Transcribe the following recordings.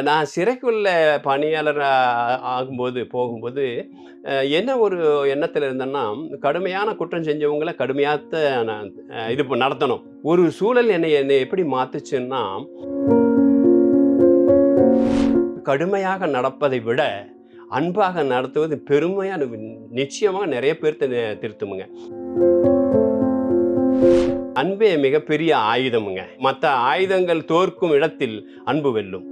நான் சிறைக்குள்ள பணியாளர் போகும்போது, என்ன ஒரு எண்ணத்தில இருந்தேன்னா, கடுமையான குற்றம் செஞ்சவங்கள கடுமையாத்த நான் இது நடத்தணும். ஒரு சூழல் என்னை எப்படி மாத்துச்சுன்னா, கடுமையாக நடப்பதை விட, அன்பாக நடத்துவது பெருமையா நிச்சயமா நெறைய பேர்த்த திருத்துமுங்க. அன்பே மிகப்பெரிய ஆயுதமுங்க. மத்த ஆயுதங்கள் தோற்கும் இடத்தில் அன்பு வெல்லும்.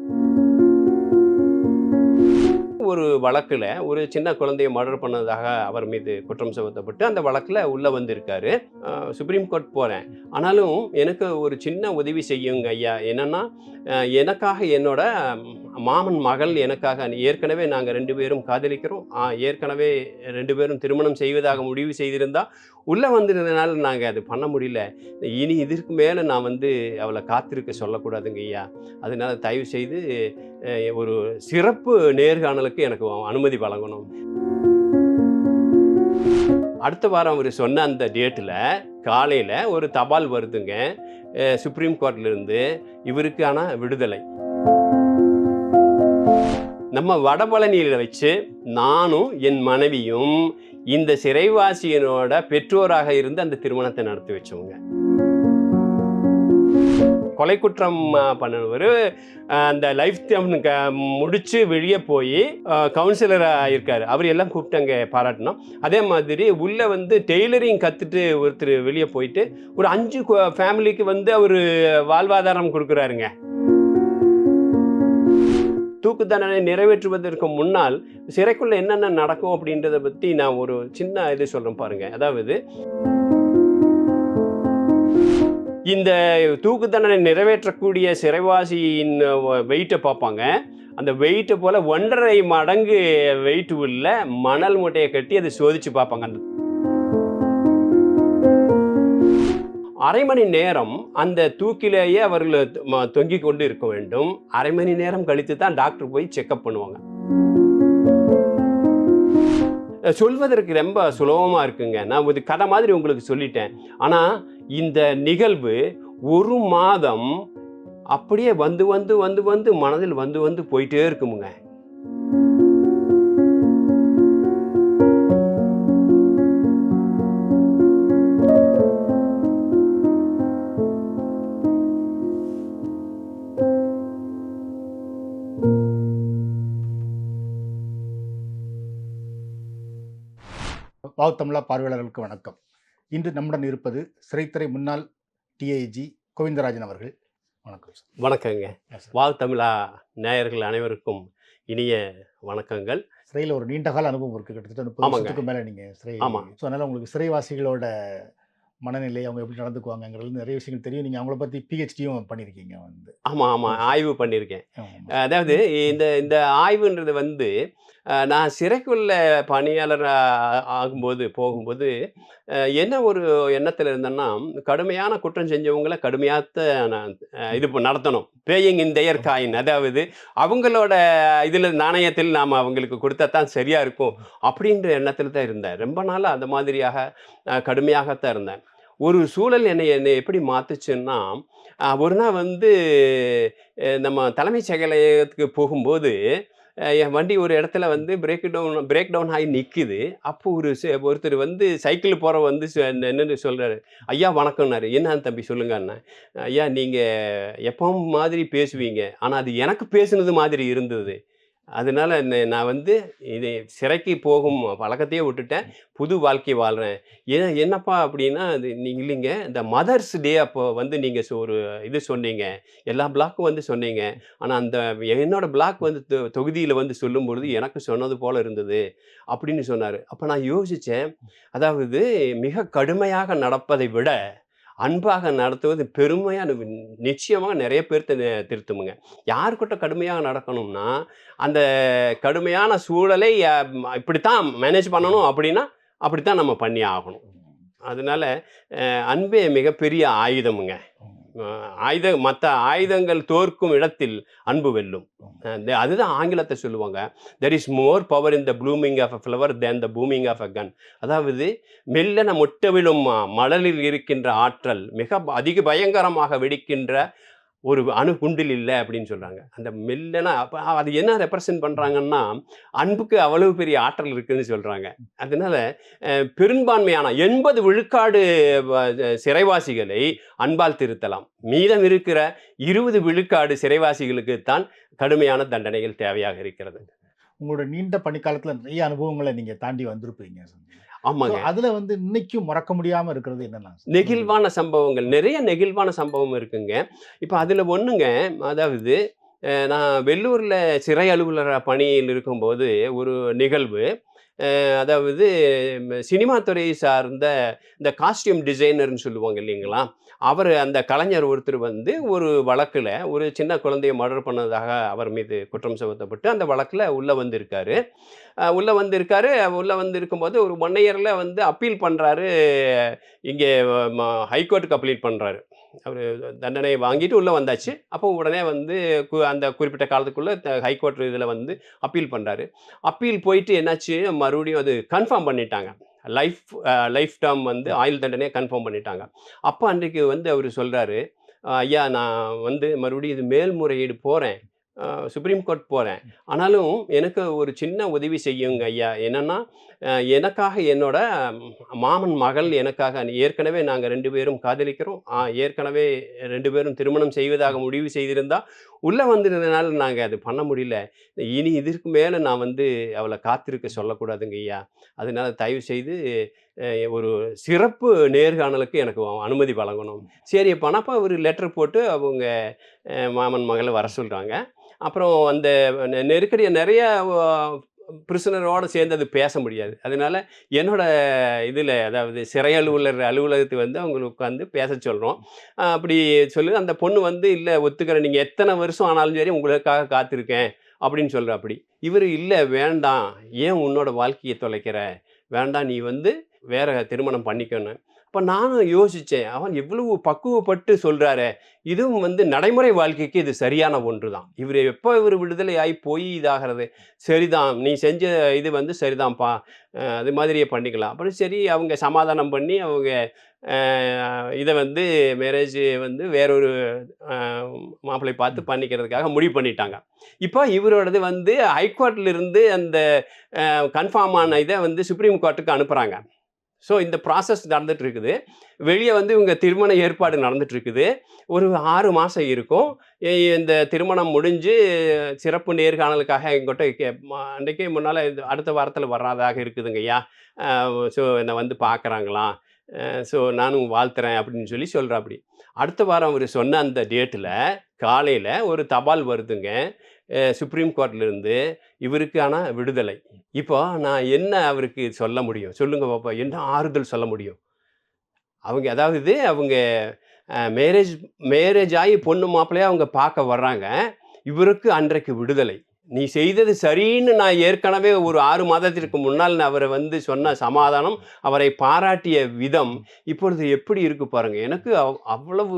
ஒரு வழக்குல ஒரு சின்ன குழந்தைய மர்டர் பண்ணதாக அவர் மீது குற்றம் சுமத்தப்பட்டு அந்த வழக்குல உள்ள வந்திருக்காரு. சுப்ரீம் கோர்ட் போறேன். ஆனாலும் எனக்கு ஒரு சின்ன உதவி செய்யுங்க ஐயா. என்னன்னா, எனக்காக என்னோட மாமன் மகள் எனக்காக ஏற்கனவே நாங்க 2 பேரும் காதலிக்கிறோம். ஏற்கனவே 2 பேரும் திருமணம் செய்வதாக முடிவு செய்திருந்தா, உள்ள வந்திருந்தனால நாங்க அது பண்ண முடியல. இனி இதற்கு மேல நான் அவள காத்திருக்க சொல்லக்கூடாதுங்க ஐயா. அதனால தயவு செய்து ஒரு சிறப்பு நேர்காணலுக்கு எனக்கு அனுமதி வழங்கணும். அடுத்த வாரம் அவரு சொன்ன அந்த டேட்ல காலையில ஒரு தபால் வருதுங்க. சுப்ரீம் கோர்ட்ல இருந்து இவருக்கான விடுதலை. நம்ம வடபழனியில வச்சு நானும் என் மனைவியும் இந்த சிறைவாசியனோட பெற்றோராக இருந்து அந்த திருமணத்தை நடத்தி வச்சோங்க. கொலை குற்றம் பண்ணவர் அந்த லைஃப் டைம் முடிச்சு வெளியே போய் கவுன்சிலர் ஆயிருக்காரு. அவர் எல்லாம் கூப்பிட்டு அங்கே பாராட்டணும். அதே மாதிரி உள்ள டெய்லரிங் கற்றுட்டு ஒருத்தர் வெளியே போயிட்டு ஒரு 5 ஃபேமிலிக்கு அவர் வாழ்வாதாரம் கொடுக்குறாருங்க. தூக்கு தண்டனை நிறைவேற்றுவதற்கு முன்னால் சிறைக்குள்ள என்னென்ன நடக்கும் அப்படின்றத பற்றி நான் ஒரு சின்ன இது சொல்கிறேன் பாருங்க. அதாவது இந்த தூக்கு தண்டனை நிறைவேற்றக்கூடிய சிறைவாசியின் வெயிட்டை பார்ப்பாங்க. அந்த வெயிட்டை போல் 1.5 மடங்கு வெயிட் உள்ள மணல் மூட்டையை கட்டி அதை சோதிச்சு பார்ப்பாங்க. அந்த அரை மணி நேரம் அந்த தூக்கிலேயே அவர்கள் தொங்கிக் கொண்டு இருக்க வேண்டும். அரை மணி நேரம் கழித்து தான் டாக்டர் போய் செக்அப் பண்ணுவாங்க. சொல்வதற்கு ரொம்ப சுலபமாக இருக்குங்க. நான் ஒரு கதை மாதிரி உங்களுக்கு சொல்லிட்டேன். ஆனால் இந்த நிகழ்வு 1 மாதம் அப்படியே வந்து மனதில் வந்து போயிட்டே இருக்குமுங்க. வாவ் தமிழா பார்வையாளர்களுக்கு வணக்கம். இன்று நம்முடன் இருப்பது சிறைத்துறை முன்னாள் டிஐஜி கோவிந்தராஜன் அவர்கள். வணக்கம் சார். வணக்கங்க. வாவ் தமிழா நேயர்கள் அனைவருக்கும் இனிய வணக்கங்கள். சிறையில் ஒரு நீண்ட கால அனுபவம் இருக்குது. கிட்டத்தட்ட 30 வருஷத்துக்கு மேலே நீங்கள் சிறை. ஸோ அதனால் உங்களுக்கு சிறைவாசிகளோட மனநிலை, அவங்க எப்படி நடந்துக்குவாங்கிறது நிறைய விஷயங்கள் தெரியும். நீங்கள் அவங்கள பற்றி பிஹெச்டியும் பண்ணியிருக்கீங்க. ஆமாம் ஆய்வு பண்ணியிருக்கேன். அதாவது இந்த ஆய்வுன்றது நான் சிறைக்குள்ள பணியாளர் போகும்போது என்ன ஒரு எண்ணத்தில் இருந்தேன்னா, கடுமையான குற்றம் செஞ்சவங்கள கடுமையாத்த நான் இது நடத்தணும். பேயிங் இன் தேயர் காயின், அதாவது அவங்களோட இதில் நாணயத்தில் நாம் அவங்களுக்கு கொடுத்தா தான் சரியாக இருக்கும் அப்படின்ற எண்ணத்தில் தான் இருந்தேன். ரொம்ப நாளாக அந்த மாதிரியாக கடுமையாகத்தான் இருந்தேன். ஒரு சூழல் என்னை எப்படி மாற்றுச்சுன்னா, ஒரு நாள் நம்ம தலைமைச் செயலகத்துக்கு போகும்போது என் வண்டி ஒரு இடத்துல பிரேக் டவுன் ஆகி நிற்குது. அப்போ ஒருத்தர் சைக்கிள் போகிற என்னென்னு சொல்கிறாரு. ஐயா வணக்கம்னாரு. என்னன்னு தம்பி சொல்லுங்கண்ணே. ஐயா நீங்கள் எப்பவும் மாதிரி பேசுவீங்க, ஆனால் அது எனக்கு பேசுனது மாதிரி இருந்தது. அதனால நான் இது சிறைக்கு போகும் பழக்கத்தையே விட்டுட்டேன். புது வாழ்க்கை வாழ்கிறேன். என்னப்பா அப்படின்னா, அது நீங்கள் இல்லைங்க, இந்த மதர்ஸ் டே அப்போ நீங்கள் ஒரு இது சொன்னீங்க, எல்லா பிளாக்கும் சொன்னீங்க. ஆனால் அந்த என்னோட பிளாக் தொகுதியில் சொல்லும்பொழுது எனக்கு சொன்னது போல் இருந்தது அப்படின்னு சொன்னார். அப்போ நான் யோசித்தேன், அதாவது மிக கடுமையாக நடப்பதை விட அன்பாக நடத்துவது பெருமையா நிச்சயமாக நிறைய பேர்த்த திருத்துமுங்க. யாருக்கிட்ட கடுமையாக நடக்கணும்னா, அந்த கடுமையான சூழலை இப்படித்தான் மேனேஜ் பண்ணணும் அப்படின்னா அப்படித்தான் நம்ம பண்ணி ஆகணும். அதனால அன்பே மிகப்பெரிய ஆயுதமுங்க. மற்ற ஆயுதங்கள் தோற்கும் இடத்தில் அன்பு வெல்லும். அதுதான் ஆங்கிலத்தை சொல்லுவாங்க, there is more power in the blooming of a flower than the booming of a gun. அதாவது மெல்லன முட்டவிழும் மலரில் இருக்கின்ற ஆற்றல் மிக அதிக பயங்கரமாக வெடிக்கின்ற ஒரு குண்டில் இல்லை அப்படின்னு சொல்கிறாங்க. அந்த மெல்லனா அப்போ அது என்ன ரெப்ரசன்ட் பண்ணுறாங்கன்னா, அன்புக்கு அவ்வளவு பெரிய ஆற்றல் இருக்குதுன்னு சொல்கிறாங்க. அதனால பெரும்பான்மையான 80 விழுக்காடு சிறைவாசிகளை அன்பால் திருத்தலாம். மீதம் இருக்கிற 20 விழுக்காடு சிறைவாசிகளுக்கு தான் கடுமையான தண்டனைகள் தேவையாக இருக்கிறது. உங்களோட நீண்ட பணிக்காலத்தில் நிறைய அனுபவங்களை நீங்கள் தாண்டி வந்திருப்பீங்க. ஆமாங்க. அதுல வந்து இன்னைக்கும் மறக்க முடியாம இருக்கிறது என்னன்னா? நெகிழ்வான சம்பவங்கள் நிறைய நெகிழ்வான சம்பவம் இருக்குங்க. இப்ப அதுல ஒண்ணுங்க, அதாவது நான் வெள்ளூர்ல சிறை அலுவலர் பணியில் இருக்கும்போது ஒரு நிகழ்வு. அதாவது சினிமா துறை சார்ந்த இந்த காஸ்டியூம் டிசைனர்ன்னு சொல்லுவாங்க இல்லைங்களா? அவரு அந்த கலைஞர் ஒருத்தர் வந்து ஒரு வழக்குல ஒரு சின்ன குழந்தைய மர்டர் பண்ணதாக அவர் மீது குற்றம் சுமத்தப்பட்டு அந்த வழக்குல உள்ள வந்திருக்காரு. உள்ள வந்திருக்காரு. உள்ள வந்திருக்கும்போது ஒரு 1 இயர்ல வந்து அப்பீல் பண்றாரு. இங்கே ஹைகோர்ட்டுக்கு அப்பீல் பண்றாரு. அவரு தண்டனை வாங்கிட்டு உள்ள வந்தாச்சு. அப்போ உடனே வந்து அந்த குறிப்பிட்ட காலத்துக்குள்ள ஹைகோர்ட் இதில வந்து அப்பீல் பண்றாரு. அப்பீல் போயிட்டு என்னாச்சு, மறுபடியும் அது கன்ஃபார்ம் பண்ணிட்டாங்க. லைஃப் லைஃப் டேர்ம் வந்து ஆயுள் தண்டனைய கன்ஃபார்ம் பண்ணிட்டாங்க. அப்ப அன்றைக்கு வந்து அவரு சொல்றாரு, "ஐயா நான் வந்து மறுபடியும் இது மேல்முறையீடு போறேன். சுப்ரீம் கோர்ட் போறேன். ஆனாலும் எனக்கு ஒரு சின்ன உதவி செய்யுங்க ஐயா. என்னன்னா, எனக்காக என்னோட மாமன் மகள் எனக்காக ஏற்கனவே நாங்க 2 பேரும் காதலிக்கிறோம். ஏற்கனவே 2 பேரும் திருமணம் செய்வதாக முடிவு செய்திருந்தா, உள்ள வந்திருந்தனால நாங்க அது பண்ண முடியல. இனி இதற்கு மேல நான் வந்து அவள காத்திருக்க சொல்லக்கூடாதுங்க ஐயா. அதனால தயவு செய்து ஒரு சிறப்பு நேர்காணலுக்கு எனக்கு அனுமதி வழங்கணும்." சரி அப்ப ஒரு லெட்டர் போட்டு அவங்க மாமன் மகள வர சொல்றாங்க. அப்புறம் அந்த நெருக்கடிய நெறைய பிரிசனரோட சேர்ந்து அது பேச முடியாது. அதனால என்னோட இதில அதாவது சிறை அலுவலகத்துக்கு வந்து அவங்கள உட்காந்து பேச சொல்றோம். அப்படி சொல்லி அந்த பொண்ணு வந்து இல்ல ஒத்துக்கிறேன். நீங்க எத்தன வருஷம் ஆனாலும் சரி உங்களுக்காக காத்திருக்கேன் அப்படின்னு சொல்றாப்படி. இவரு இல்ல வேண்டாம். ஏன் உன்னோட வாழ்க்கைய தொலைக்கிற? வேண்டாம் நீ வந்து வேற திருமணம் பண்ணிக்கன்னு. அப்ப நானும் யோசிச்சேன். அவன் எவ்வளவு பக்குவப்பட்டு சொல்றாரே! இதுவும் வந்து நடைமுறை வாழ்க்கைக்கு இது சரியான ஒன்று தான். இவரு விடுதலை ஆயி போய் இதாகிறது. சரிதான். நீ செஞ்ச இது வந்து சரிதான்ப்பா. அது மாதிரியே பண்ணிக்கலாம். அப்புறம் சரி அவங்க சமாதானம் பண்ணி அவங்க அ இத வந்து மேரேஜ் வந்து வேறொரு அ மாப்பிள்ளை பார்த்து பண்ணிக்கிறதுக்காக முடிவு பண்ணிட்டாங்க. இப்போ இவரோடது வந்து ஹைகோர்ட்ல இருந்து அந்த கன்ஃபார்ம் ஆன இத வந்து சுப்ரீம் கோர்ட்டுக்கு அனுப்புறாங்க. ஸோ இந்த ப்ராசஸ் நடந்துட்டு இருக்குது. வெளிய வந்து இவங்க திருமண ஏற்பாடு நடந்துட்டு இருக்குது. ஒரு 6 மாசம் இருக்கும். இந்த திருமணம் முடிஞ்சு சிறப்பு நேர்காணலுக்காக என்கிட்ட அன்னைக்கே முன்னால அடுத்த வாரத்தில வர்றதாக இருக்குதுங்கய்யா. ஸோ என்ன வந்து பார்க்குறாங்களாம். ஸோ நானும் வாழ்த்துறேன் அப்படின்னு சொல்லி சொல்றாப்படி. அடுத்த வாரம் அவரு சொன்ன அந்த டேட்ல காலையில ஒரு தபால் வருதுங்க. சுப்ரீம் கோர்ட்லேருந்து இவருக்கான விடுதலை. இப்போ நான் என்ன அவருக்கு சொல்ல முடியும்? சொல்லுங்க பாப்போம். என்ன ஆறுதல் சொல்ல முடியும்? அவங்க அதாவது அவங்க மேரேஜ் மேரேஜ் ஆயி பொண்ணு மாப்பிள்ளையா அவங்க பார்க்க வர்றாங்க. இவருக்கு அன்றைக்கு விடுதலை. நீ செய்தது சரின்னு நான் ஏற்கனவே ஒரு 6 மாதத்திற்கு முன்னால் நான் அவர வந்து சொன்ன சமாதானம், அவரை பாராட்டிய விதம், இப்பொழுது எப்படி இருக்கு பாருங்க. எனக்கு அவ்வளவு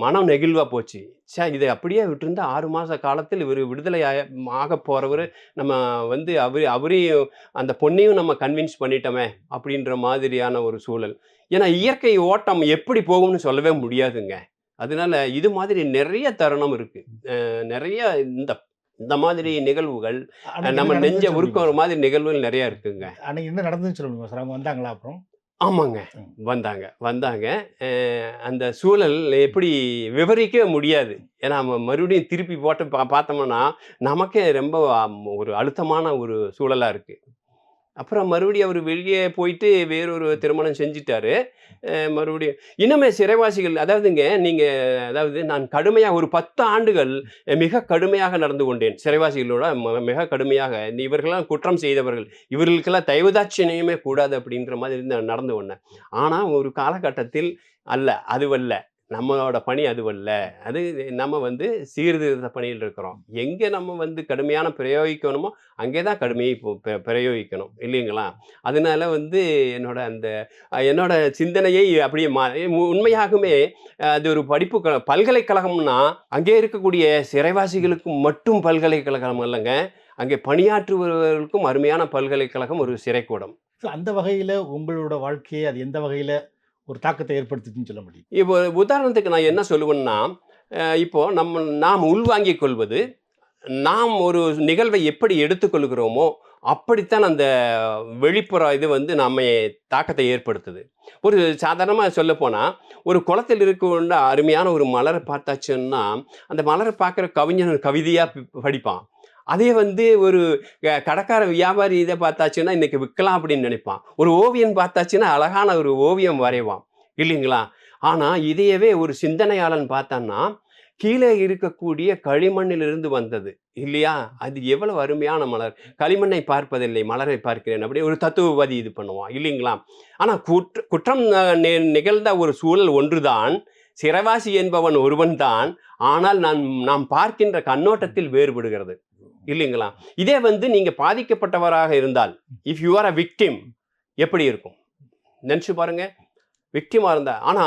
மனம் நெகிழ்வா போச்சு. இத அப்படியே விட்டிருந்தா 6 மாச காலத்தில் இவரு விடுதலை ஆகப் போறவரு, நம்ம வந்து அவரையும் அந்த பொண்ணையும் நம்ம கன்வின்ஸ் பண்ணிட்டோமே! அப்படின்ற மாதிரியான ஒரு சூழல். ஏன்னா இயற்கை ஓட்டம் எப்படி போகும்னு சொல்லவே முடியாதுங்க. அதனால இது மாதிரி நெறைய தருணம் இருக்கு. நெறைய இந்த இந்த மாதிரி நிகழ்வுகள் அன்னைக்கு என்ன நம்ம நெஞ்ச நடந்ததுன்னு சொல்ல உருக்குற முடியுமா சார்? மாதிரி நிகழ்வுகள் நெறைய இருக்குங்க. அன்னைக்கு என்ன நடந்ததுன்னு சொல்ல முடியுமா சார்? அவங்க வந்தாங்களா அப்புறம்? ஆமாங்க. ம். வந்தாங்க. அ அந்த சூழல் எப்படி விவரிக்கவே முடியாது. ஏன்னா மறுபடியும் திருப்பி போட்டு பார்த்தோம்னா, நமக்கே ரொம்ப ஒரு அழுத்தமான ஒரு சூழலா இருக்கு. அப்புறம் மறுபடியும் அவரு வெளியே போயிட்டு வேறொரு திருமணம் செஞ்சுட்டாரு. மறுபடியும் இன்னுமே சிறைவாசிகள் அதாவதுங்க நீங்க அதாவது நான் கடுமையா ஒரு 10 ஆண்டுகள் மிக கடுமையாக நடந்து கொண்டேன். சிறைவாசிகளோட மிக கடுமையாக. இவர்கள்லாம் குற்றம் செய்தவர்கள். இவர்களுக்கெல்லாம் தயவுதாட்சிணியமே கூடாது அப்படின்ற மாதிரி நடந்து கொண்டேன். ஆனா ஒரு காலகட்டத்தில் அல்ல, அதுவல்ல. நம்மளோட பணி அதுவல்ல. அது நம்ம வந்து சீர்திருத்த பணியில் இருக்கிறோம். எங்க நம்ம வந்து கடுமையான பிரயோகிக்கணுமோ, அங்கே தான் கடுமையை பிரயோகிக்கணும். இல்லைங்களா? அதனால வந்து என்னோட அந்த என்னோட சிந்தனையை அப்படியே உண்மையாகுமே அது ஒரு படிப்பு பல்கலைக்கழகம்னா, அங்கே இருக்கக்கூடிய சிறைவாசிகளுக்கு மட்டும் பல்கலைக்கழகம் அல்லங்க. அங்கே பணியாற்றுபவர்களுக்கும் அருமையான பல்கலைக்கழகம் ஒரு சிறைக்கூடம். அந்த வகையில உங்களோட வாழ்க்கையை அது எந்த வகையில ஒரு தாக்கத்தை ஏற்படுத்துச்சுன்னு சொல்ல முடியும்? இப்போ உதாரணத்துக்கு நான் என்ன சொல்லுவேன்னா, இப்போ நாம் உள்வாங்கிக் கொள்வது, நாம் ஒரு நிகழ்வை எப்படி எடுத்துக்கொள்கிறோமோ அப்படித்தான் அந்த வெளிப்புற இது வந்து நம்மை தாக்கத்தை ஏற்படுத்துது. ஒரு சாதாரணமாக சொல்லப்போனால், ஒரு குளத்தில் இருக்க அருமையான ஒரு மலரை பார்த்தாச்சுன்னா, அந்த மலரை பார்க்குற கவிஞன் கவிதையாக படிப்பான். அதே வந்து ஒரு கடைக்கார வியாபாரி இதை பார்த்தாச்சுன்னா இன்னைக்கு விற்கலாம் அப்படின்னு நினைப்பான். ஒரு ஓவியன் பார்த்தாச்சுன்னா அழகான ஒரு ஓவியம் வரைவான் இல்லைங்களா? ஆனால் இதையவே ஒரு சிந்தனையாளன் பார்த்தான்னா, கீழே இருக்கக்கூடிய களிமண்ணிலிருந்து வந்தது இல்லையா? அது எவ்வளவு அருமையான மலர். களிமண்ணை பார்ப்பதில்லை, மலரை பார்க்கிறேன் அப்படி ஒரு தத்துவவாதி இது பண்ணுவான் இல்லைங்களா? ஆனால் குற்றம் நிகழ்ந்த ஒரு சூழல் ஒன்றுதான். சிறைவாசி என்பவன் ஒருவன் தான். ஆனால் நாம் பார்க்கின்ற கண்ணோட்டத்தில் வேறுபடுகிறது இல்லைங்களா? இதே வந்து நீங்க பாதிக்கப்பட்டவராக இருந்தால், if you are a victim எப்படி இருக்கும் நினைச்சு பாருங்க. விக்டிமா இருந்தா, ஆனா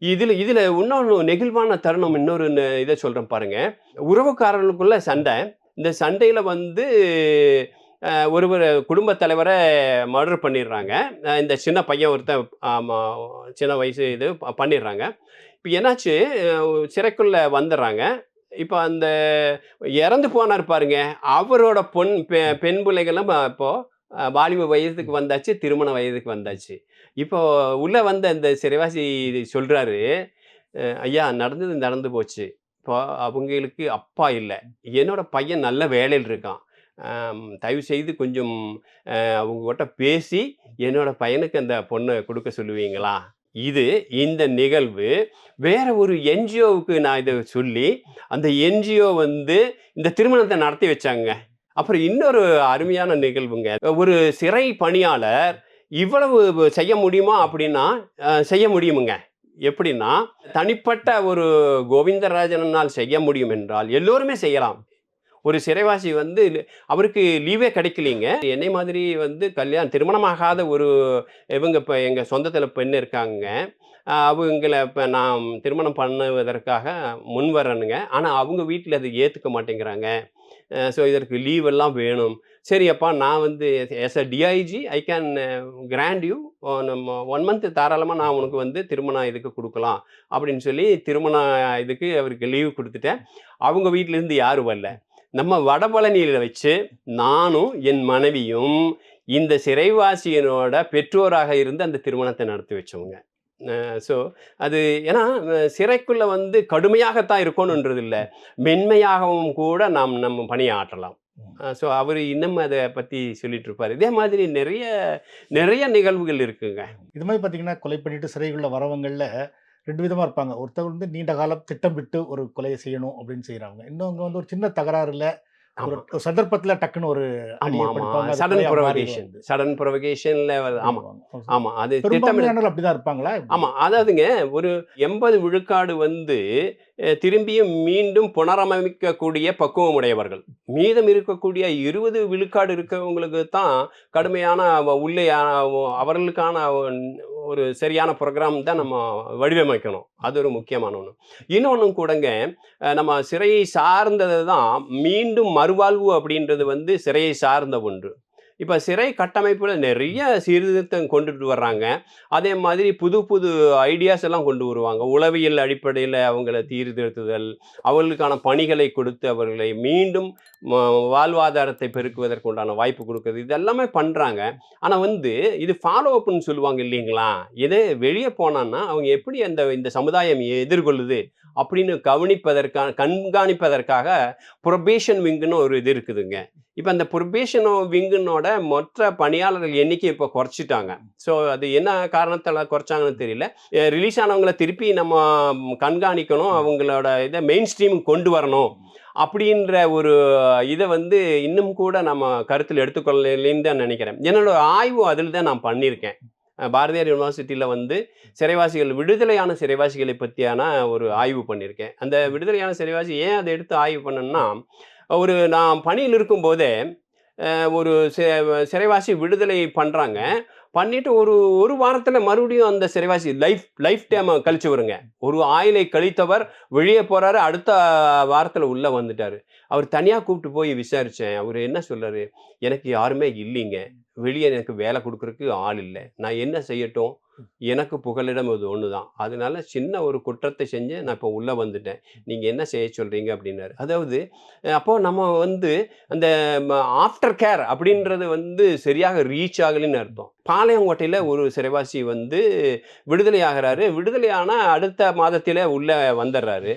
இதுல இன்னொரு நெகிழ்வான தருணம், இன்னொரு இதை சொல்றேன் பாருங்க. உறவுக்காரர்களுக்குள்ள சண்டை. இந்த சண்டையில வந்து ஒருவர் குடும்ப தலைவரை மர்டர் பண்ணிடுறாங்க. இந்த சின்ன பையன் ஒருத்தன் சின்ன வயசு இது பண்ணிடுறாங்க. இப்போ என்னாச்சு, சிறைக்குள்ள வந்துடுறாங்க. இப்போ அந்த இறந்து போனார் பாருங்க, அவரோட பெண் பிள்ளைகளும் இப்போ வாலிப வயதுக்கு வந்தாச்சு, திருமண வயதுக்கு வந்தாச்சு. இப்போ உள்ள வந்த அந்த சிறைவாசி சொல்றாரு, ஐயா நடந்தது நடந்து போச்சு. இப்போ அவங்களுக்கு அப்பா இல்லை, என்னோட பையன் நல்ல வேலையில் இருக்கான். தயவு செய்து கொஞ்சம் அவங்ககிட்ட பேசி என்னோட பையனுக்கு அந்த பொண்ணை கொடுக்க சொல்லுவீங்களா? இந்த நிகழ்வு வேற ஒரு என்ஜிஓவுக்கு நான் இதை சொல்லி, அந்த என்ஜிஓ வந்து இந்த திருமணத்தை நடத்தி வச்சாங்க. அப்புறம் இன்னொரு அருமையான நிகழ்வுங்க. ஒரு சிறை பணியாளர் இவ்வளவு செய்ய முடியுமா அப்படின்னா செய்ய முடியுமுங்க. எப்படின்னா, தனிப்பட்ட ஒரு கோவிந்தராஜனால் செய்ய முடியும் என்றால் எல்லோருமே செய்யலாம். ஒரு சிறைவாசி வந்து அவருக்கு லீவே கிடைக்கலீங்க. என்னை மாதிரி வந்து திருமணமாகாத ஒரு இவங்க இப்போ எங்கள் சொந்தத்தில் பெண் இருக்காங்க. அவங்கள இப்போ நான் திருமணம் பண்ணுவதற்காக முன் வரணுங்க. ஆனால் அவங்க வீட்டில் அதை ஏற்றுக்க மாட்டேங்கிறாங்க. ஸோ இதற்கு லீவ் எல்லாம் வேணும். சரி அப்பா, நான் வந்து as a DIG I can grant you நம்ம 1 மந்த் தாராளமாக நான் உனக்கு வந்து திருமணம் இதுக்கு கொடுக்கலாம் அப்படின்னு சொல்லி திருமண இதுக்கு அவருக்கு லீவு கொடுத்துட்டேன். அவங்க வீட்டிலேருந்து யாரும் வரல. நம்ம வடபழனியில் வச்சு நானும் என் மனைவியும் இந்த சிறைவாசியனோட பெற்றோராக இருந்து அந்த திருமணத்தை நடத்தி வச்சவங்க. ஸோ அது ஏன்னா சிறைக்குள்ள வந்து கடுமையாகத்தான் இருக்கணுன்றது இல்லை, மென்மையாகவும் கூட நம்ம பணியாற்றலாம். ஸோ அவர் இன்னும் அதை பற்றி சொல்லிட்டு இருப்பார். இதே மாதிரி நிறைய நிறைய நிகழ்வுகள் இருக்குங்க. இது மாதிரி பார்த்தீங்கன்னா, கொலை பண்ணிட்டு சிறைக்குள்ள வரவங்களில் 2 விதமாக இருப்பாங்க. ஒருத்தர் வந்து நீண்ட காலம் திட்டமிட்டு ஒரு கொலையை செய்யணும் அப்படின்னு செய்கிறாங்க. இன்னொன்று வந்து ஒரு சின்ன தகராறுல ஒரு சந்தர்ப்பத்தில் டக்குன்னு ஒரு சடன் ப்ரொவகேஷன்ல ஆமா ஆமா அது திட்டமிடல் அப்படிதான் இருப்பாங்களா? ஆமா, அதாவதுங்க ஒரு 80 விழுக்காடு வந்து திரும்பியும் மீண்டும் புனரமைக்கக்கூடிய பக்குவம் உடையவர்கள். மீதம் இருக்கக்கூடிய 20 விழுக்காடு இருக்கவங்களுக்கு தான் கடுமையான உள்ளே அவர்களுக்கான ஒரு சரியான ப்ரோக்ராம் தான் நம்ம வடிவமைக்கணும். அது ஒரு முக்கியமான ஒன்று. இன்னொன்றும் கூடங்க, நம்ம சிறையை சார்ந்தது தான் மீண்டும் மறுவாழ்வு அப்படின்றது வந்து சிறையை சார்ந்த ஒன்று. இப்போ சிறை கட்டமைப்பில் நிறைய சீர்திருத்தம் கொண்டுட்டு வர்றாங்க. அதே மாதிரி புது புது ஐடியாஸ் எல்லாம் கொண்டு வருவாங்க. உளவியல் அடிப்படையில் அவங்கள சீர்திருத்துதல், அவர்களுக்கான பணிகளை கொடுத்து அவர்களை மீண்டும் வாழ்வாதாரத்தை பெருக்குவதற்கு உண்டான வாய்ப்பு கொடுக்குறது, இது எல்லாமே பண்ணுறாங்க. ஆனால் வந்து இது ஃபாலோ அப்னு சொல்லுவாங்க இல்லைங்களா? இதே வெளியே போனான்னா அவங்க எப்படி இந்த சமுதாயம் எதிர்கொள்ளுது அப்படின்னு கண்காணிப்பதற்காக ப்ரொபேஷன் விங்குன்னு ஒரு இது இருக்குதுங்க. இப்போ அந்த ப்ரொபேஷன் விங்குனோட மொத்த பணியாளர்கள் எண்ணிக்கை இப்போ குறைச்சிட்டாங்க. ஸோ அது என்ன காரணத்தால் குறைச்சாங்கன்னு தெரியல. ரிலீஸ் ஆனவங்களை திருப்பி நம்ம கண்காணிக்கணும், அவங்களோட இதை மெயின் ஸ்ட்ரீமுக்கு கொண்டு வரணும் அப்படின்ற ஒரு இதை வந்து இன்னும் கூட நம்ம கருத்தில் எடுத்துக்கொள்ளலேன்னு தான் நினைக்கிறேன். என்னோட ஆய்வு அதில் தான் நான் பண்ணியிருக்கேன். பாரதியார் யூனிவர்சிட்டியில் வந்து விடுதலையான சிறைவாசிகளை பற்றியான ஒரு ஆய்வு பண்ணியிருக்கேன். அந்த விடுதலையான சிறைவாசி ஏன் அதை எடுத்து ஆய்வு பண்ணேன்னா, நான் பணியில் இருக்கும்போதே ஒரு சிறைவாசி விடுதலை பண்ணுறாங்க. பண்ணிட்டு ஒரு வாரத்தில் மறுபடியும் அந்த சிறைவாசி லைஃப் டைம் கழிச்சு வருங்க. ஒரு ஆயுளை கழித்தவர் வெளியே போகிறாரு, அடுத்த வாரத்தில் உள்ளே வந்துட்டார். அவர் தனியாக கூப்பிட்டு போய் விசாரித்தேன். அவர் என்ன சொல்கிறாரு, எனக்கு யாருமே இல்லைங்க, வெளியே எனக்கு வேலை கொடுக்குறதுக்கு ஆள் இல்லை, நான் என்ன செய்யட்டும் எனக்கு புகலிடம் இது ஒன்று தான். அதனால சின்ன ஒரு குற்றத்தை செஞ்சு நான் இப்போ உள்ளே வந்துட்டேன். நீங்கள் என்ன செய்ய சொல்கிறீங்க அப்படின்னாரு. அதாவது அப்போ நம்ம வந்து அந்த ஆஃப்டர் கேர் அப்படின்றது வந்து சரியாக ரீச் ஆகலைன்னு அர்த்தம். பாளையங்கோட்டையில் ஒரு சிறைவாசி வந்து விடுதலை ஆகிறாரு. விடுதலை ஆனால் அடுத்த மாதத்திலே உள்ளே வந்துடுறாரு.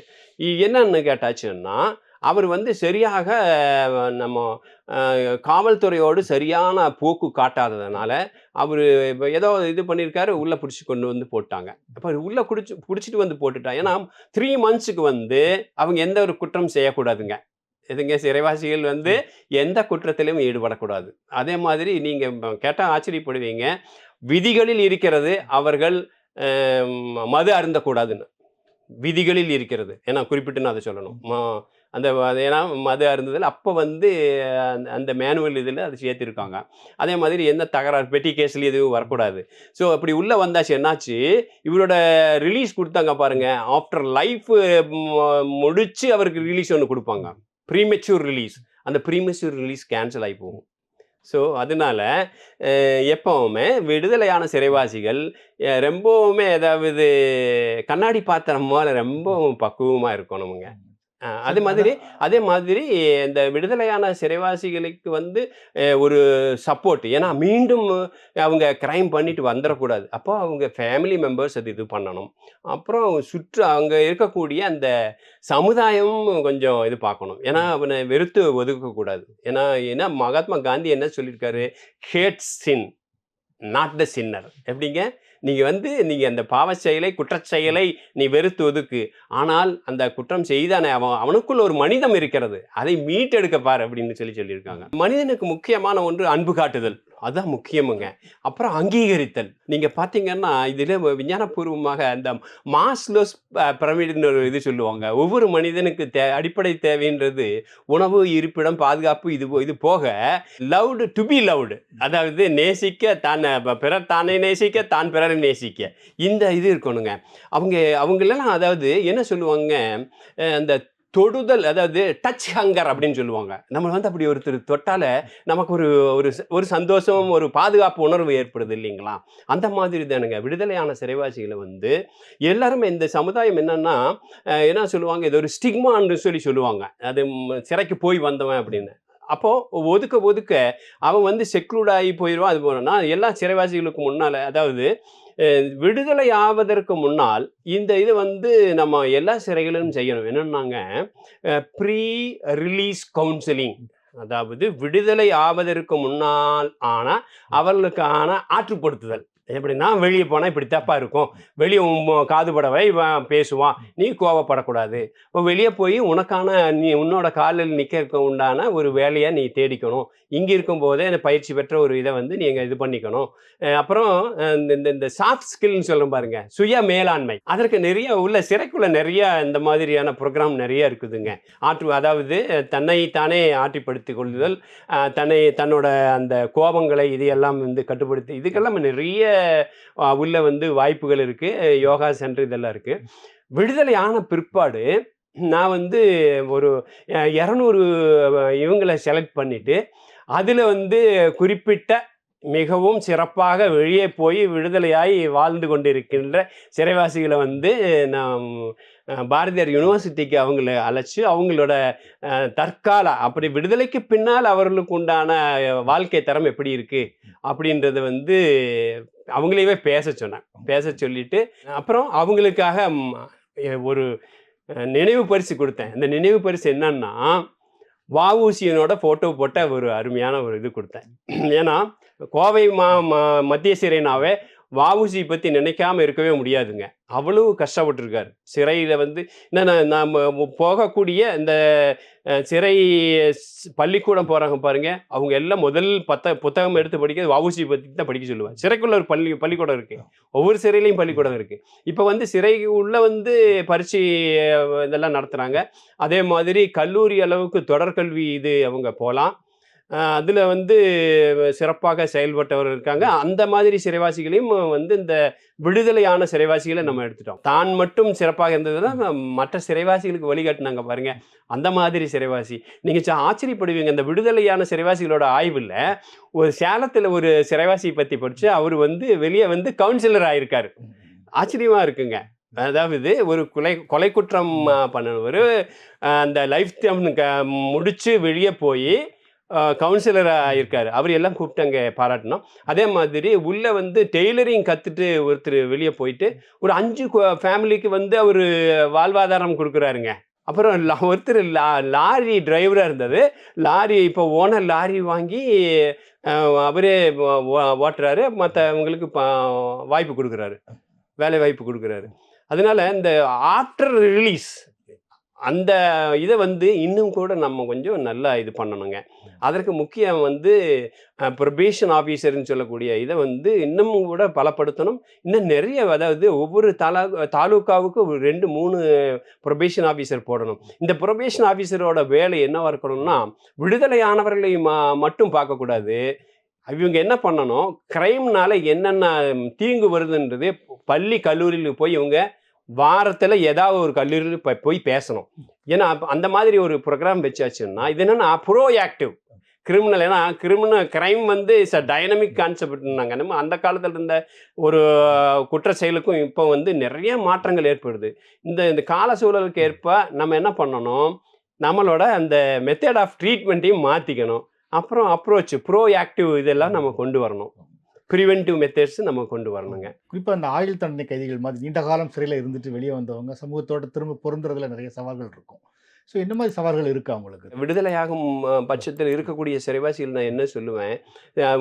என்னன்னு கேட்டாச்சுன்னா, அவர் வந்து சரியாக நம்ம காவல்துறையோடு சரியான போக்கு காட்டாததுனால, அவரு இப்ப ஏதோ இது பண்ணியிருக்காரு, உள்ள புடிச்சு கொண்டு வந்து போட்டாங்க. அப்ப உள்ள புடிச்சிட்டு வந்து போட்டுட்டா. ஏன்னா 3 மந்த்ஸ்க்கு வந்து அவங்க எந்த ஒரு குற்றம் செய்யக்கூடாதுங்க. எதுங்க சிறைவாசிகள் வந்து எந்த குற்றத்திலும் ஈடுபடக்கூடாது. அதே மாதிரி நீங்க கேட்டா ஆச்சரியப்படுவீங்க. விதிகளில் இருக்கிறது அவர்கள் அ மது அருந்தக்கூடாதுன்னு. விதிகளில் இருக்கிறது. ஏன்னா குறிப்பிட்டு நான் அத சொல்லணும். அந்த ஏன்னா மது அருந்துதல் அப்ப வந்து அந்த மேனுவல் இதுல அத சேர்த்திருக்காங்க. அதே மாதிரி எந்த தகராறு பெட்டி கேஸ்ல எதுவும் வரக்கூடாது. ஸோ அப்படி உள்ள வந்தாச்சு என்னாச்சு, இவரோட ரிலீஸ் குடுத்தாங்க பாருங்க. ஆஃப்டர் லைஃப் முடிச்சு அவருக்கு ரிலீஸ் ஒண்ணு குடுப்பாங்க. Premature release. அந்த ப்ரீமெச்சூர் ரிலீஸ் கேன்சல் ஆயி போகும். ஸோ அதனால எப்பவுமே விடுதலையான சிறைவாசிகள் ரொம்பவுமே அதாவது கண்ணாடி பாத்திரம் போல ரொம்பவும் பக்குவமா இருக்கணுமுங்க. அது மாதிரி அதே மாதிரி இந்த விடுதலையான சிறைவாசிகளுக்கு வந்து ஒரு சப்போர்ட். ஏன்னா மீண்டும் அவங்க கிரைம் பண்ணிட்டு வந்துடக்கூடாது. அப்போ அவங்க ஃபேமிலி மெம்பர்ஸ் அது இது பண்ணணும். அப்புறம் அங்க இருக்கக்கூடிய அந்த சமுதாயமும் கொஞ்சம் இது பார்க்கணும். ஏன்னா அவனை வெறுத்து ஒதுக்கக்கூடாது. ஏன்னா ஏன்னா மகாத்மா காந்தி என்ன சொல்லியிருக்காரு? Hate sin not the sinner. எப்படிங்க? நீங்க அந்த பாவச் செயலை, குற்றச் செயலை நீ வெறுத்து ஒதுக்கு. ஆனால் அந்த குற்றம் செய்தானே அவனுக்குள்ள ஒரு மனிதம் இருக்கிறது. அதை மீட்டெடுக்க பாரு அப்படின்னு சொல்லியிருக்காங்க. மனிதனுக்கு முக்கியமான ஒன்று அன்பு காட்டுதல். அதான் முக்கியமுங்க. அப்புறம் அங்கீகரித்தல். நீங்க பார்த்தீங்கன்னா, இதில விஞ்ஞானபூர்வமாக அந்த மாஸ்லோஸ் பிரமிடுன்னு ஒரு இது சொல்லுவாங்க. ஒவ்வொரு மனிதனுக்கு அடிப்படை தேவைன்றது உணவு, இருப்பிடம், பாதுகாப்பு இது போக லவ்டு டு பி லவ்டு. அதாவது நேசிக்க பிறர் தானே நேசிக்க, தான் பிறரை நேசிக்க. இந்த இது இருக்கணுங்க. அவங்களெல்லாம் அதாவது என்ன சொல்லுவாங்க, அந்த தொடுதல் அதாவது டச் ஹங்கர் அப்படின்னு சொல்லுவாங்க. நம்ம வந்து அப்படி ஒருத்தர் தொட்டால நமக்கு ஒரு சந்தோஷம், ஒரு பாதுகாப்பு உணர்வு ஏற்படுது இல்லைங்களா? அந்த மாதிரி தானுங்க விடுதலையான சிறைவாசிகளை வந்து எல்லாருமே இந்த சமுதாயம் என்னன்னா, என்ன சொல்லுவாங்க, இது ஒரு ஸ்டிக்மான்னு சொல்லுவாங்க. அது சிறைக்கு போய் வந்தவன் அப்படின்னு. அப்போ ஒதுக்க அவன் வந்து செக்லூட் ஆகி போயிடுவான். அது போனா எல்லா சிறைவாசிகளுக்கு முன்னால அதாவது விடுதலை ஆவதற்கு முன்னால் இந்த இது வந்து நம்ம எல்லா சிறைகளிலும் செய்யணும். என்னன்னாங்க ப்ரீ ரிலீஸ் கவுன்சிலிங். அதாவது விடுதலை ஆவதற்கு முன்னால் அவர்களுக்கான ஆற்றுப்படுத்துதல். எப்படின்னா வெளியே போனால் இப்படி தப்பாக இருக்கும், வெளியே காதுபடவை இவன் பேசுவான், நீ கோவப்படக்கூடாது. இப்போ வெளியே போய் உன்னோட காலில் நிற்க உண்டான ஒரு வேலையை நீ தேடிக்கணும். இங்கே இருக்கும்போதே அந்த பயிற்சி பெற்ற ஒரு இதை வந்து நீங்கள் இது பண்ணிக்கணும். அப்புறம் இந்த சாஃப்ட் ஸ்கில்னு சொல்லும் பாருங்க, சுய மேலாண்மை. அதற்கு நிறைய சிறைக்குள்ள நிறைய இந்த மாதிரியான ப்ரோக்ராம் நிறைய இருக்குதுங்க. அதாவது தன்னைத்தானே ஆற்றிப்படுத்திக் கொள்ளுதல், தன்னோட அந்த கோபங்களை இதையெல்லாம் வந்து கட்டுப்படுத்தி இதுக்கெல்லாம் நிறைய உள்ள வந்து வாய்ப்புகள் இருக்கு. யோகா சென்டர் இதெல்லாம் இருக்கு. விடுதலை ஆன பிற்பாடு நான் வந்து ஒரு 200 இவங்களை செலக்ட் பண்ணிட்டு அதில் வந்து குறிப்பிட்ட மிகவும் சிறப்பாக வெளியே போய் விடுதலையாகி வாழ்ந்து கொண்டிருக்கின்ற சிறைவாசிகளை வந்து நான் பாரதியார் யூனிவர்சிட்டிக்கு அவங்கள அழைச்சி அவங்களோட தற்கால அப்படி விடுதலைக்கு பின்னால் அவர்களுக்கு உண்டான வாழ்க்கை தரம் எப்படி இருக்குது அப்படின்றத வந்து அவங்களையே பேச சொல்லிட்டு அப்புறம் அவங்களுக்காக ஒரு நினைவு பரிசு கொடுத்தேன். இந்த நினைவு பரிசு என்னன்னா வஉசியினோட ஃபோட்டோ போட்ட ஒரு அருமையான ஒரு இது கொடுத்தேன். ஏன்னா கோவை மத்திய சிறைனாவே வஉசி பற்றி நினைக்காம இருக்கவே முடியாதுங்க. அவ்வளவு கஷ்டப்பட்டுருக்காரு சிறையில் வந்து. என்னென்ன நாம் போகக்கூடிய இந்த சிறை பள்ளிக்கூடம் போகிறாங்க பாருங்க, அவங்க எல்லாம் முதல் புத்தகம் எடுத்து படிக்கிறது வஉசி பற்றி தான் படிக்க சொல்லுவாங்க. சிறைக்குள்ள ஒரு பள்ளிக்கூடம் இருக்குது, ஒவ்வொரு சிறையிலையும் பள்ளிக்கூடம் இருக்குது. இப்போ வந்து சிறை உள்ள வந்து பரீட்சை இதெல்லாம் நடத்துகிறாங்க. அதே மாதிரி கல்லூரி அளவுக்கு தொடர்கல்வி இது அவங்க போகலாம். அதில் வந்து சிறப்பாக செயல்பட்டவர் இருக்காங்க. அந்த மாதிரி சிறைவாசிகளையும் வந்து இந்த விடுதலையான சிறைவாசிகளை நம்ம எடுத்துட்டோம். தான் மட்டும் சிறப்பாக இருந்ததுன்னா மற்ற சிறைவாசிகளுக்கு வழிகாட்டினாங்க பாருங்க. அந்த மாதிரி சிறைவாசி. நீங்க ஆச்சரியப்படுவீங்க. இந்த விடுதலையான சிறைவாசிகளோட ஆய்வுல ஒரு சேலத்துல ஒரு சிறைவாசியை பத்தி படிச்சு அவரு வந்து வெளியே வந்து கவுன்சிலர் ஆயிருக்காரு. ஆச்சரியமா இருக்குங்க. அதாவது ஒரு கொலை குற்றம் பண்ணவர் அந்த லைஃப் டைம் முடிச்சு வெளியே போய் கவுன்சிலரா இருக்காரு. அவர் எல்லாம் கூப்பிட்டு அங்கே பாராட்டணும். அதே மாதிரி உள்ள வந்து டெய்லரிங் கத்துட்டு ஒருத்தர் வெளியே போயிட்டு ஒரு 5 ஃபேமிலிக்கு வந்து அவரு வாழ்வாதாரம் கொடுக்குறாருங்க. அப்புறம் ஒருத்தர் லாரி டிரைவரா இருந்தது. லாரி இப்போ ஓனர் லாரி வாங்கி அவரே ஓட்டுறாரு. மற்றவங்களுக்கு வாய்ப்பு கொடுக்குறாரு, வேலை வாய்ப்பு கொடுக்குறாரு. அதனால இந்த ஆஃப்டர் ரிலீஸ் அந்த இதை வந்து இன்னும் கூட நம்ம கொஞ்சம் நல்லா இது பண்ணணுங்க. அதற்கு முக்கியம் வந்து ப்ரொபேஷன் ஆஃபீஸர்னு சொல்லக்கூடிய இதை வந்து இன்னமும் கூட பலப்படுத்தணும். இன்னும் நிறைய, அதாவது ஒவ்வொரு தாலுக்காவுக்கு ஒரு 2, 3 ப்ரொபேஷன் ஆஃபீஸர் போடணும். இந்த ப்ரொபேஷன் ஆஃபீஸரோட வேலை என்னவா இருக்கணும்னா, விடுதலையானவர்களை மட்டும் பார்க்கக்கூடாது. இவங்க என்ன பண்ணணும், கிரைம்னால என்னென்ன தீங்கு வருதுன்றது பள்ளி கல்லூரியில் போய் இவங்க வாரத்தில் ஏதாவது ஒரு கல்லூரியில் போய் பேசணும். ஏன்னா அந்த மாதிரி ஒரு ப்ரோக்ராம் வச்சாச்சுன்னா இது என்னன்னா ப்ரோஆக்டிவ் கிரிமினல். ஏன்னா கிரைம் வந்து இட்ஸ் அ டைனமிக் கான்செப்ட்னாங்க. நம்ம அந்த காலத்தில் இருந்த ஒரு குற்ற செயலுக்கும் இப்போ வந்து நிறைய மாற்றங்கள் ஏற்படுது. இந்த கால சூழலுக்கு ஏற்ப நம்ம என்ன பண்ணணும், நம்மளோட அந்த மெத்தட் ஆஃப் ட்ரீட்மெண்ட்டையும் மாற்றிக்கணும். அப்புறம் அப்ரோச் ப்ரோஆக்டிவ் இதெல்லாம் நம்ம கொண்டு வரணும். ப்ரிவென்டிவ் மெத்தட்ஸ் நம்ம கொண்டு வரணுங்க. குறிப்பாக அந்த ஆயுள் தண்டனை கைதிகள் மாதிரி நீண்ட காலம் சிறையில் இருந்துட்டு வெளியே வந்தவங்க சமூகத்தோட திரும்ப பொருந்துறதுல நிறைய சவால்கள் இருக்கும். ஸோ என்ன மாதிரி சவால்கள் இருக்கா உங்களுக்கு? விடுதலையாகும் பட்சத்தில் இருக்கக்கூடிய சிறைவாசிகள் நான் என்ன சொல்லுவேன்,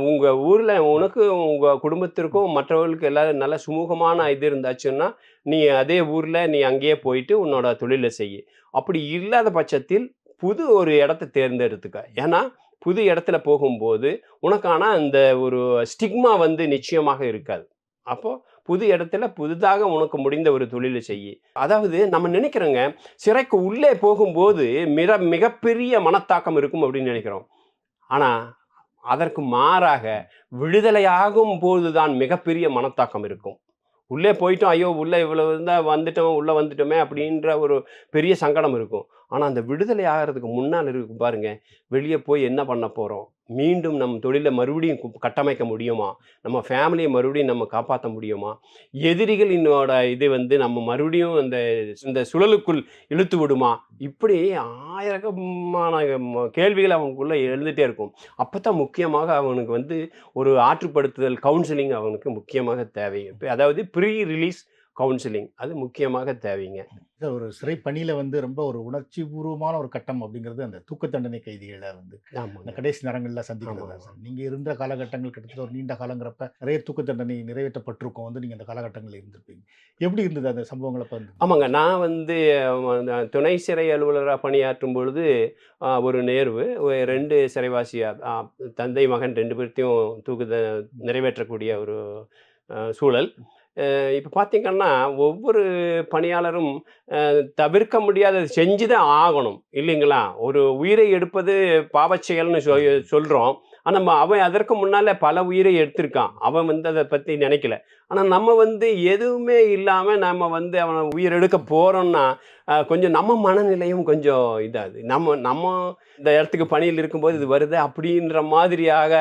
உங்கள் ஊரில் உனக்கு உங்கள் குடும்பத்திற்கும் மற்றவர்களுக்கு எல்லாரும் நல்ல சுமூகமான இது இருந்தாச்சுன்னா நீ அதே ஊரில் நீ அங்கேயே போயிட்டு உன்னோட தொழிலை செய். அப்படி இல்லாத பட்சத்தில் புது ஒரு இடத்த தேர்ந்தெடுத்துக்க. ஏன்னா புது இடத்துல போகும்போது உனக்கான அந்த ஒரு ஸ்டிக்மா வந்து நிச்சயமாக இருக்காது. அப்போ புது இடத்துல புதிதாக உனக்கு முடிந்த ஒரு தொழிலை செய்யி. அதாவது நம்ம நினைக்கிறோங்க, சிறைக்கு உள்ளே போகும்போது மிகப்பெரிய மனத்தாக்கம் இருக்கும் அப்படின்னு நினைக்கிறோம். ஆனா அதற்கு மாறாக விடுதலையாகும் போதுதான் மிகப்பெரிய மனத்தாக்கம் இருக்கும். உள்ளே போயிட்டோம், ஐயோ உள்ளே இவ்வளவு இருந்தால் வந்துட்டோம், உள்ளே வந்துட்டோமே அப்படின்ற ஒரு பெரிய சங்கடம் இருக்கும். ஆனால் அந்த விடுதலை ஆகிறதுக்கு முன்னால் இருக்கு பாருங்க, வெளியே போய் என்ன பண்ண போகிறோம், மீண்டும் நம் தொழிலை மறுபடியும் கட்டமைக்க முடியுமா, நம்ம ஃபேமிலியை மறுபடியும் நம்ம காப்பாற்ற முடியுமா, எதிரிகளினோட இது வந்து நம்ம மறுபடியும் இந்த சுழலுக்குள் இழுத்து விடுமா, இப்படி ஆயிரக்கமான கேள்விகள் அவனுக்குள்ளே எழுந்துகிட்டே இருக்கும். அப்போ தான் முக்கியமாக அவனுக்கு வந்து ஒரு ஆற்றுப்படுத்துதல் கவுன்சிலிங் அவனுக்கு முக்கியமாக தேவை. அதாவது ப்ரீ ரிலீஸ் கவுன்சிலிங் அது முக்கியமாக தேவைங்க. ஒரு சிறை பணியில் வந்து ரொம்ப ஒரு உணர்ச்சி பூர்வமான ஒரு கட்டம் அப்படிங்கிறது அந்த தூக்கு தண்டனை கைதிகளை வந்து அந்த கடைசி நேரங்களில் சந்திக்கிறது சார். நீங்கள் இருந்த காலகட்டங்கள் கிட்டத்தட்ட ஒரு நீண்ட காலங்கிறப்ப நிறைய தூக்கு தண்டனை நிறைவேற்றப்பட்டிருக்கும், வந்து நீங்கள் அந்த காலகட்டங்களில் இருந்திருப்பீங்க. எப்படி இருந்தது அந்த சம்பவங்களை பார்த்து? ஆமாங்க, நான் வந்து துணை சிறை அலுவலராக பணியாற்றும் பொழுது ஒரு நேர்வு 2 சிறைவாசியாக தந்தை மகன் 2 பேர்த்தையும் நிறைவேற்றக்கூடிய ஒரு சூழல். இப்போ பார்த்தீங்கன்னா ஒவ்வொரு பணியாளரும் தவிர்க்க முடியாதது செஞ்சு தான் ஆகணும் இல்லைங்களா. ஒரு உயிரை எடுப்பது பாவச்செயல்னு சொல்கிறோம். ஆனால் அவன் அதற்கு முன்னால் பல உயிரை எடுத்திருக்கான். அவன் வந்து அதை பற்றி நினைக்கல. ஆனால் நம்ம வந்து எதுவுமே இல்லாமல் நம்ம வந்து அவனை உயிர் எடுக்க போகிறோம்னா கொஞ்சம் நம்ம மனநிலையும் கொஞ்சம் இதாகுது. நம்ம இந்த இடத்துக்கு பணியில் இருக்கும்போது இது வருது அப்படின்ற மாதிரியாக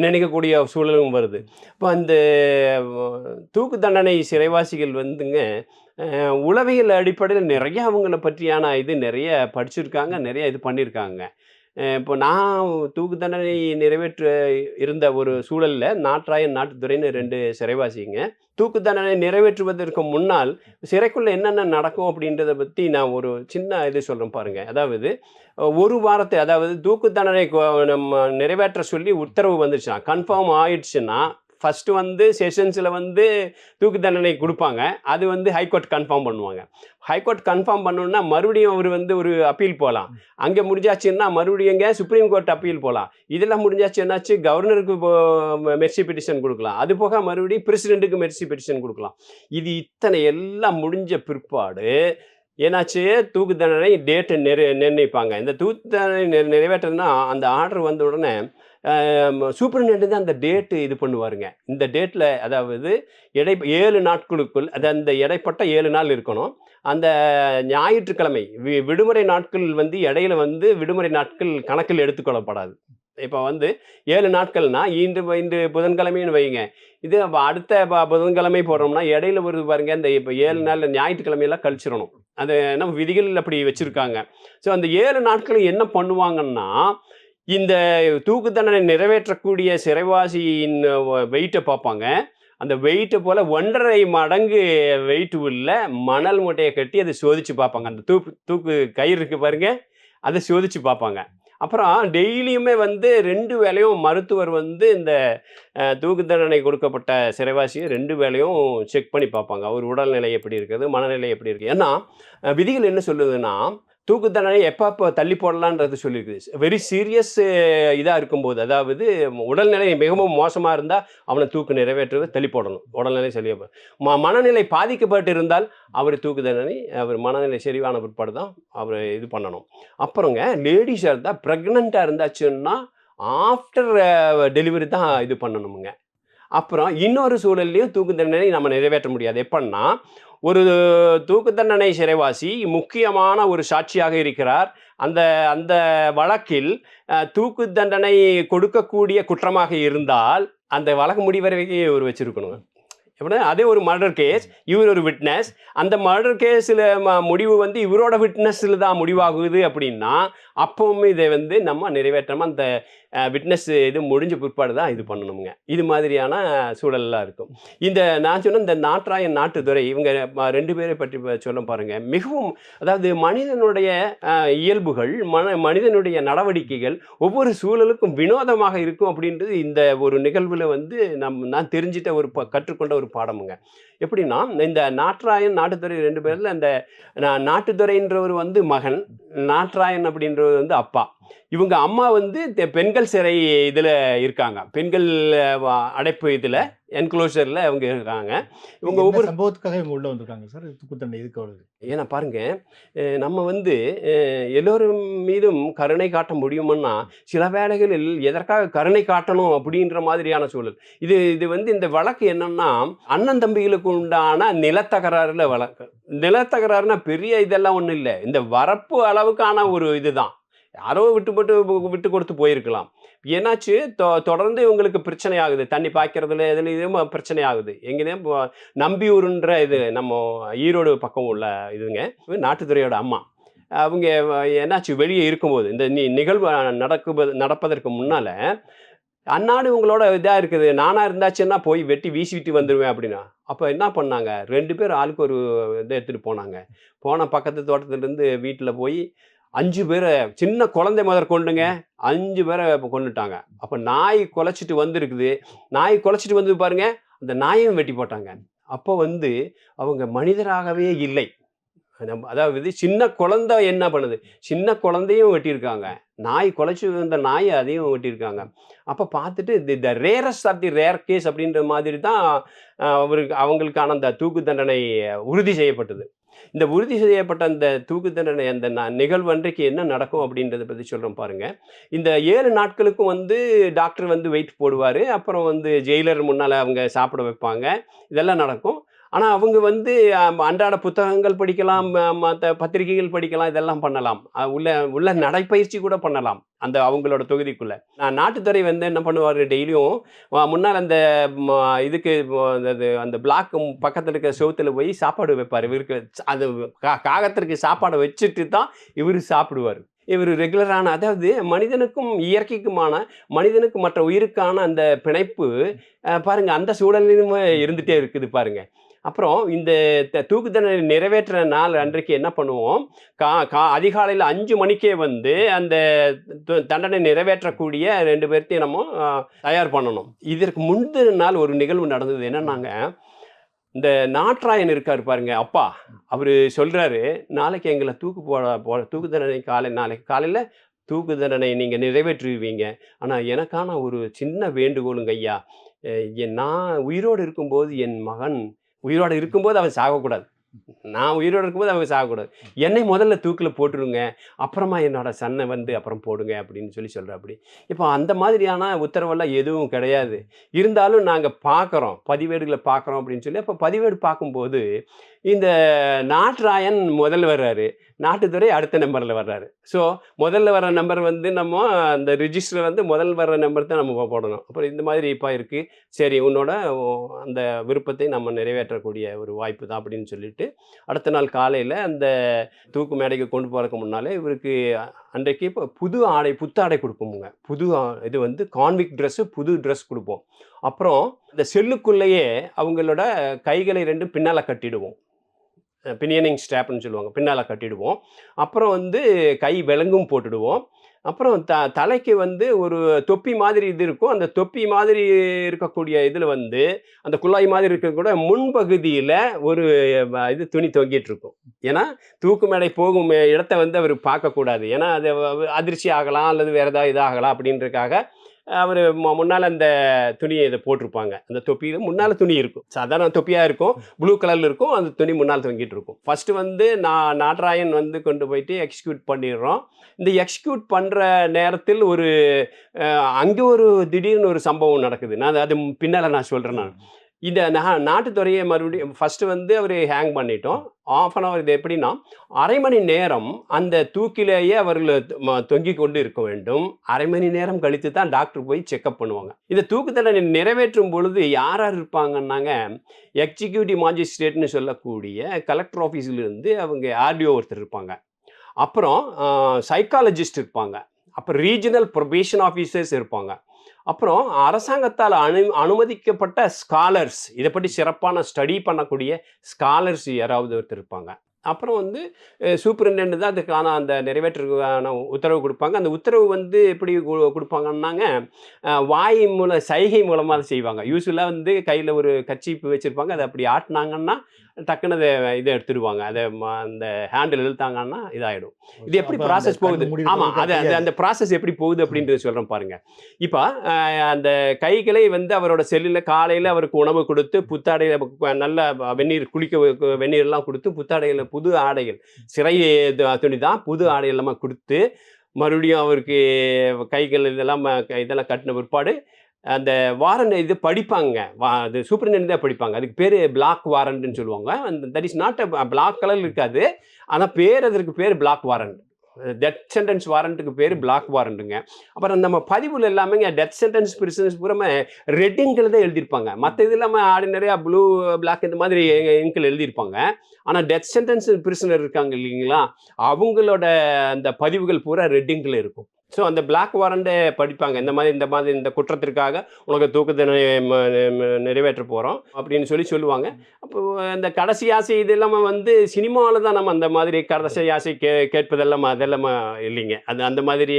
நினைக்கக்கூடிய சூழலும் வருது. இப்போ அந்த தூக்கு தண்டனை சிறைவாசிகள் வந்துங்க உளவியல் அடிப்படையில் நிறைய அவங்கள பற்றியான இது நிறைய படிச்சிருக்காங்க, நிறைய இது பண்ணியிருக்காங்க. இப்போ நான் தூக்கு தண்டனை நிறைவேற்ற இருந்த ஒரு சூழலில் நாட்ராயன் நாட்டுத்துறைன்னு 2 சிறைவாசிங்க. தூக்கு தண்டனை நிறைவேற்றுவதற்கு முன்னால் சிறைக்குள்ளே என்னென்ன நடக்கும் அப்படின்றத பற்றி நான் ஒரு சின்ன இது சொல்கிறேன் பாருங்கள். அதாவது ஒரு வாரத்தை, அதாவது தூக்கு தண்டனை நம்ம நிறைவேற்ற சொல்லி உத்தரவு வந்துச்சுன்னா கன்ஃபார்ம் ஆயிடுச்சுன்னா ஃபஸ்ட்டு வந்து செஷன்ஸில் வந்து தூக்கு தண்டனை கொடுப்பாங்க. அது வந்து ஹைகோர்ட் கன்ஃபார்ம் பண்ணுவாங்க. ஹைகோர்ட் கன்ஃபார்ம் பண்ணணுன்னா மறுபடியும் அவர் வந்து ஒரு அப்பீல் போகலாம். அங்கே முடிஞ்சாச்சுன்னா மறுபடியும் எங்கே சுப்ரீம் கோர்ட் அப்பீல் போகலாம். இதெல்லாம் முடிஞ்சாச்சு என்னாச்சு, கவர்னருக்கு மெர்சி பெட்டிஷன் கொடுக்கலாம். அது போக மறுபடியும் பிரசிடெண்ட்டுக்கு மெர்சி பெட்டிஷன் கொடுக்கலாம். இது இத்தனை எல்லாம் முடிஞ்ச பிற்பாடு ஏன்னாச்சு தூக்கு தண்டனை டேட்டு நிர்ணயிப்பாங்க. இந்த தூக்கு தண்டனை நிறைவேற்றதுன்னா அந்த ஆர்டர் வந்த உடனே சூப்பரிண்டென்டென்ட் தான் அந்த டேட்டு இது பண்ணுவாருங்க. இந்த டேட்டில் அதாவது 7 நாட்களுக்குள் அது அந்த இடைப்பட்ட 7 நாள் இருக்கணும். அந்த ஞாயிற்றுக்கிழமை விடுமுறை நாட்கள் வந்து இடையில வந்து விடுமுறை நாட்கள் கணக்கில் எடுத்துக்கொள்ளப்படாது. இப்போ வந்து 7 நாட்கள்னா இன்று புதன்கிழமைன்னு வைங்க. இது அடுத்த புதன்கிழமை போடுறோம்னா இடையில வருது பாருங்க. இந்த இப்போ 7 நாள் ஞாயிற்றுக்கிழமையெல்லாம் கழிச்சிடணும். அது நம்ம விதிகள் அப்படி வச்சிருக்காங்க. ஸோ அந்த 7 நாட்கள் என்ன பண்ணுவாங்கன்னா, இந்த தூக்கு தண்டனை நிறைவேற்றக்கூடிய சிறைவாசியின் வெயிட்டை பார்ப்பாங்க. அந்த வெயிட்ட போல 1½ மடங்கு வெயிட் உள்ள மணல் மூட்டைய கட்டி அதை சோதிச்சு பார்ப்பாங்க. அந்த தூக்கு கயிறு இருக்கு பாருங்க, அதை சோதிச்சு பார்ப்பாங்க. அப்புறம் டெய்லியுமே வந்து 2 வேளையும் மருத்துவர் வந்து இந்த தூக்கு தண்டனை கொடுக்கப்பட்ட சிறைவாசியை 2 வேளையும் செக் பண்ணி பார்ப்பாங்க. அவர் உடல்நிலை எப்படி இருக்குது, மனநிலை எப்படி இருக்குது. ஏன்னா விதிகள் என்ன சொல்லுதுன்னா, தூக்கு தண்டனை எப்போ தள்ளி போடலான்றது சொல்லியிருக்குது. வெரி சீரியஸ் இதாக இருக்கும்போது, அதாவது உடல்நிலை மிகவும் மோசமாக இருந்தால் அவனை தூக்கு நிறைவேற்றுவது தள்ளி போடணும். உடல்நிலை சரியாக மனநிலை பாதிக்கப்பட்டு இருந்தால் அவர் தூக்கு தண்டனை அவர் மனநிலை சரிவான பிற்பாடு தான் அவர் இது பண்ணணும். அப்புறங்க லேடிஸாக இருந்தால் ப்ரெக்னெண்ட்டாக இருந்தாச்சுன்னா ஆஃப்டர் டெலிவரி தான் இது பண்ணணுமுங்க. அப்புறம் இன்னொரு சூழல்லையும் தூக்கு தண்டனை நம்ம நிறைவேற்ற முடியாது. எப்படின்னா, ஒரு தூக்கு தண்டனை சிறைவாசி முக்கியமான ஒரு சாட்சியாக இருக்கிறார். அந்த அந்த வழக்கில் தூக்கு தண்டனை கொடுக்கக்கூடிய குற்றமாக இருந்தால் அந்த வழக்கு முடிவரைக்கும் இவர் வச்சிருக்கணுங்க. எப்படின்னா அதே ஒரு மர்டர் கேஸ், இவர் ஒரு விட்னஸ். அந்த மர்டர் கேஸில் முடிவு வந்து இவரோட விட்னஸில் தான் முடிவாகுது அப்படின்னா, அப்பவுமே இதை வந்து நம்ம நிறைவேற்றாமல் அந்த விட்னஸ் இது முடிஞ்ச பிற்பாடு தான் இது பண்ணணுங்க. இது மாதிரியான சூழல்லாம் இருக்கும். இந்த நான் சொன்ன இந்த நாட்ராயன், நாட்டுத்துறை இவங்க 2 பேரை பற்றி சொல்ல பாருங்க. மிகவும் அதாவது மனிதனுடைய இயல்புகள், மனிதனுடைய நடவடிக்கைகள் ஒவ்வொரு சூழலுக்கும் வினோதமாக இருக்கும் அப்படின்றது இந்த ஒரு நிகழ்வில் வந்து நான் தெரிஞ்சிட்ட ஒரு கற்றுக்கொண்ட ஒரு பாடமுங்க. எப்படின்னா, இந்த நாட்ராயன், நாட்டுத்துறை 2 பேரில் அந்த நாட்டுத்துறைன்றவர் வந்து மகன், நாட்ராயன் அப்படின்றவர் வந்து அப்பா. இவங்க அம்மா வந்து பெண்கள் சிறை இதில் இருக்காங்க. பெண்கள் அடைப்பு இதில் என்க்ளோஷரில் அவங்க இருக்காங்க. இவங்க ஒவ்வொரு சம்பவத்துக்காக இவங்க உள்ள வந்திருக்காங்க சார். தூக்கு தண்டனை எதுக்கு வருது? ஏன்னா பாருங்க, நம்ம வந்து எல்லோரும் மீதும் கருணை காட்ட முடியும்னா சில வேளைகளில் எதற்காக கருணை காட்டணும் அப்படின்ற மாதிரியான சூழல். இது வந்து இந்த வழக்கு என்னன்னா, அண்ணன் தம்பிகளுக்கு உண்டான நிலத்தகராறுல வழக்கு. நிலத்தகராறுனா பெரிய இதெல்லாம் ஒன்றும் இல்லை. இந்த வரப்பு அளவுக்கான ஒரு இதுதான். யாரோ விட்டு கொடுத்து போயிருக்கலாம். ஏன்னாச்சு தொடர்ந்து இவங்களுக்கு பிரச்சனை ஆகுது. தண்ணி பாய்க்கிறதுல இதுலேயும் பிரச்சனை ஆகுது. எங்கேயும் நம்பியூருன்ற இது நம்ம ஈரோடு பக்கம் உள்ள இதுங்க. நாட்டுத்துறையோட அம்மா அவங்க என்னாச்சு வெளியே இருக்கும்போது இந்த நிகழ்வு நடப்பதற்கு முன்னால் அன்னாடு உங்களோட இதாக இருக்குது, நானாக இருந்தாச்சுன்னா போய் வெட்டி வீசிவிட்டு வந்துடுவேன் அப்படின்னா. அப்போ என்ன பண்ணாங்க, 2 பேர் ஆளுக்கு ஒரு இதை எடுத்துகிட்டு போனாங்க. போன பக்கத்து தோட்டத்துலேருந்து வீட்டில் போய் 5 பேரை, சின்ன குழந்தை முதற்கொண்டுங்க 5 பேரை கொண்டுட்டாங்க. அப்போ நாய் குலைச்சிட்டு வந்துருக்குது. நாய் குலைச்சிட்டு வந்து பாருங்க, அந்த நாயையும் வெட்டி போட்டாங்க. அப்போ வந்து அவங்க மனிதராகவே இல்லை. அதாவது சின்ன குழந்தை என்ன பண்ணுது, சின்ன குழந்தையும் வெட்டியிருக்காங்க. நாய் குலைச்சி வந்த நாயை அதையும் வெட்டியிருக்காங்க. அப்போ பார்த்துட்டு the rarest of the rare case அப்படின்ற மாதிரி தான் அவங்களுக்கான அந்த தூக்கு தண்டனை உறுதி செய்யப்பட்டது. இந்த உறுதி செய்யப்பட்ட அந்த தூக்கு தண்டனை அந்த நிகழ்வு அன்றைக்கு என்ன நடக்கும் அப்படின்றத பற்றி சொல்கிறோம் பாருங்க. இந்த 7 நாட்களுக்கும் வந்து டாக்டர் வந்து வெயிட் போடுவார். அப்புறம் வந்து ஜெயிலர் முன்னால் அவங்க சாப்பிட வைப்பாங்க. இதெல்லாம் நடக்கும். ஆனால் அவங்க வந்து அன்றாட புத்தகங்கள் படிக்கலாம், மற்ற பத்திரிகைகள் படிக்கலாம், இதெல்லாம் பண்ணலாம். உள்ள நடைப்பயிற்சி கூட பண்ணலாம் அந்த அவங்களோட தொகுதிக்குள்ளே. நாட்டுத்துறை வந்து என்ன பண்ணுவார், டெய்லியும் முன்னால் அந்த இதுக்கு அந்த பிளாக் பக்கத்தில் இருக்கிற செவுத்தில் போய் சாப்பாடு வைப்பார். இவருக்கு அது காகத்திற்கு சாப்பாடை வச்சுட்டு தான் இவர் சாப்பிடுவார். இவர் ரெகுலரான, அதாவது மனிதனுக்கும் இயற்கைக்குமான, மனிதனுக்கு மற்ற உயிருக்கான அந்த பிணைப்பு பாருங்கள் அந்த சூழலிலும் இருந்துகிட்டே இருக்குது பாருங்கள். அப்புறம் இந்த தூக்கு தண்டனை நிறைவேற்ற நாள் அன்றைக்கு என்ன பண்ணுவோம், அதிகாலையில் 5 மணிக்கே வந்து அந்த தண்டனை நிறைவேற்றக்கூடிய 2 பேர்த்தையும் நம்ம தயார் பண்ணணும். இதற்கு முந்தின நாள் ஒரு நிகழ்வு நடந்தது. என்னன்னாங்க, இந்த நாட்ராயன் இருக்கார் பாருங்க அப்பா, அவர் சொல்கிறாரு, நாளைக்கு எங்களை தூக்கு தண்டனை நாளைக்கு காலையில் தூக்கு தண்டனை நீங்கள் நிறைவேற்றுவீங்க. ஆனால் எனக்கான ஒரு சின்ன வேண்டுகோளுங்க ஐயா, நான் உயிரோடு இருக்கும்போது என் மகன் உயிரோடு இருக்கும்போது அவன் சாகக்கூடாது. நான் உயிரோடு இருக்கும்போது அவங்க சாகக்கூடாது. என்னை முதல்ல தூக்கில் போட்டுருங்க, அப்புறமா என்னோட சன்னை வந்து அப்புறம் போடுங்க அப்படின்னு சொல்கிறாப்படி. இப்போ அந்த மாதிரியான உத்தரவெல்லாம் எதுவும் கிடையாது. இருந்தாலும் நாங்கள் பார்க்குறோம், பதிவேடுகளை பார்க்குறோம் அப்படின்னு சொல்லி. அப்போ பதிவேடு பார்க்கும்போது இந்த நாட்ராயன் முதல்ல வர்றாரு, நாட்டுத்துறை அடுத்த நம்பரில் வர்றாரு. ஸோ முதல்ல வர நம்பர் வந்து நம்ம அந்த ரிஜிஸ்டரில் வந்து முதல் வர்ற நம்பர் தான் நம்ம போடணும். அப்புறம் இந்த மாதிரி இப்போ இருக்குது, சரி உன்னோட அந்த விருப்பத்தை நம்ம நிறைவேற்றக்கூடிய ஒரு வாய்ப்பு தான் அப்படின்னு சொல்லிட்டு, அடுத்த நாள் காலையில் அந்த தூக்கு மேடைக்கு கொண்டு போகிறதுக்கு முன்னாலே இவருக்கு அன்றைக்கு இப்போ புது ஆடை புத்தாடை கொடுப்போமுங்க. இது வந்து கான்விக்ட் ட்ரெஸ்ஸு, புது ட்ரெஸ் கொடுப்போம். அப்புறம் இந்த செல்லுக்குள்ளேயே அவங்களோட கைகளை 2 பின்னால் கட்டிடுவோம். பினியனிங் ஸ்ட்ராப்னு சொல்லுவாங்க, பின்னால் கட்டிடுவோம். அப்புறம் வந்து கை விலங்கும் போட்டுடுவோம். அப்புறம் தலைக்கு வந்து ஒரு தொப்பி மாதிரி இது இருக்கும். அந்த தொப்பி மாதிரி இருக்கக்கூடிய இதில் வந்து அந்த குழாய் மாதிரி இருக்கக்கூட முன்பகுதியில் ஒரு இது துணி தொங்கிட்டு இருக்கும். ஏன்னா தூக்கு மேடை போகும் இடத்த வந்து அவர் பார்க்கக்கூடாது. ஏன்னா அது அதிர்ச்சி ஆகலாம் அல்லது வேறு ஏதாவது இதாகலாம் அப்படின்றதுக்காக அவர் முன்னால் அந்த துணியை இதை போட்டிருப்பாங்க. அந்த தொப்பியில் முன்னால் துணி இருக்கும், சாதாரண தொப்பியாக இருக்கும், ப்ளூ கலரில் இருக்கும். அந்த துணி முன்னால் தொங்கிட்டு இருக்கும். ஃபஸ்ட்டு வந்து நாட்ராயன் வந்து கொண்டு போயிட்டு எக்ஸிக்யூட் பண்ணிடுறோம். இந்த எக்ஸிக்யூட் பண்ணுற நேரத்தில் ஒரு அங்கே ஒரு திடீர்னு ஒரு சம்பவம் நடக்குது. அது பின்னால் நான் சொல்கிறேன். இந்த நாட்டுத்துறையை மறுபடியும் ஃபஸ்ட்டு வந்து அவர் ஹேங் பண்ணிட்டோம். ½ அன் ஹவர். இது எப்படின்னா, அரை மணி நேரம் அந்த தூக்கிலேயே அவர்கள் தொங்கி கொண்டு இருக்க வேண்டும். அரை மணி நேரம் கழித்து தான் டாக்டர் போய் செக்அப் பண்ணுவாங்க. இந்த தூக்கு தண்டனை நிறைவேற்றும் பொழுது யார் யார் இருப்பாங்கன்னாங்க, எக்ஸிக்யூட்டிவ் மாஜிஸ்ட்ரேட்னு சொல்லக்கூடிய கலெக்டர் ஆஃபீஸிலிருந்து அவங்க ஆர்டிஓ ஒருத்தர் இருப்பாங்க. அப்புறம் சைக்காலஜிஸ்ட் இருப்பாங்க. அப்புறம் ரீஜனல் ப்ரொபேஷன் ஆஃபீஸர்ஸ் இருப்பாங்க. அப்புறம் அரசாங்கத்தால் அனுமதிக்கப்பட்ட ஸ்காலர்ஸ், இதை பற்றி சிறப்பான ஸ்டடி பண்ணக்கூடிய ஸ்காலர்ஸ் யாராவது ஒருத்தர் இருப்பாங்க. அப்புறம் வந்து சூப்பரிண்டென்ட் தான் அதுக்கான அந்த நிறைவேற்றுக்கான உத்தரவு கொடுப்பாங்க. அந்த உத்தரவு வந்து எப்படி கொடுப்பாங்கன்னாங்க, வாய் சைகை மூலமாக அதை செய்வாங்க. யூஸ்வலாக வந்து கையில் ஒரு கர்ச்சீப் வச்சுருப்பாங்க. அதை அப்படி ஆட்டினாங்கன்னா டக்குன்னு இதை எடுத்துடுவாங்க. அதை அந்த ஹேண்டில் இழுத்தாங்கன்னா இதாகிடும். இது எப்படி ப்ராசஸ் போகுது? ஆமாம், அந்த ப்ராசஸ் எப்படி போகுது அப்படின்றது சொல்கிறேன் பாருங்க. இப்போ அந்த கைகளை வந்து அவரோட செல்லில் காலையில் அவருக்கு உணவு கொடுத்து, புத்தாடையில் நல்ல வெந்நீர்லாம் கொடுத்து, புத்தாடையில் புது ஆடைகள், சிறை துணி தான், புது ஆடை எல்லாமே கொடுத்து, மறுபடியும் அவருக்கு கைகள் இதெல்லாம் கட்டின பிற்பாடு அந்த வாரண்ட் இது படிப்பாங்க. அது சூப்பரிண்டென்ட் தான் படிப்பாங்க. அதுக்கு பேர் பிளாக் வாரண்ட்னு சொல்லுவாங்க. That is not black colour இருக்காது, ஆனால் அதற்கு பேர் பிளாக் வாரண்ட். டெத் சென்டென்ஸ் வாரண்ட்டுக்கு பேர் பிளாக் வாரண்ட்டுங்க. அப்புறம் நம்ம பதிவில் எல்லாமே டெத் சென்டென்ஸ் பிரிசன்ஸ் பூராமே ரெட் இங்கில் தான் எழுதியிருப்பாங்க. மற்ற இது இல்லாமல் ஆர்டினரியாக ப்ளூ பிளாக் இந்த மாதிரி இங்கில் எழுதியிருப்பாங்க. ஆனால் டெத் சென்டென்ஸ் பிரிசனர் இருக்காங்க இல்லைங்களா, அவங்களோட அந்த பதிவுகள் பூரா ரெட் இங்கில் இருக்கும். ஸோ அந்த பிளாக் வாரண்டை படிப்பாங்க. இந்த குற்றத்திற்காக உனக்கு தூக்கு தண்டனை நிறைவேற்ற போகிறோம் அப்படின்னு சொல்லுவாங்க. அப்போ அந்த கடைசி ஆசை இது எல்லாமே வந்து சினிமாவில் தான் நம்ம அந்த மாதிரி கடைசி ஆசை கேட்பதெல்லாம் அதெல்லாம் இல்லைங்க. அந்த மாதிரி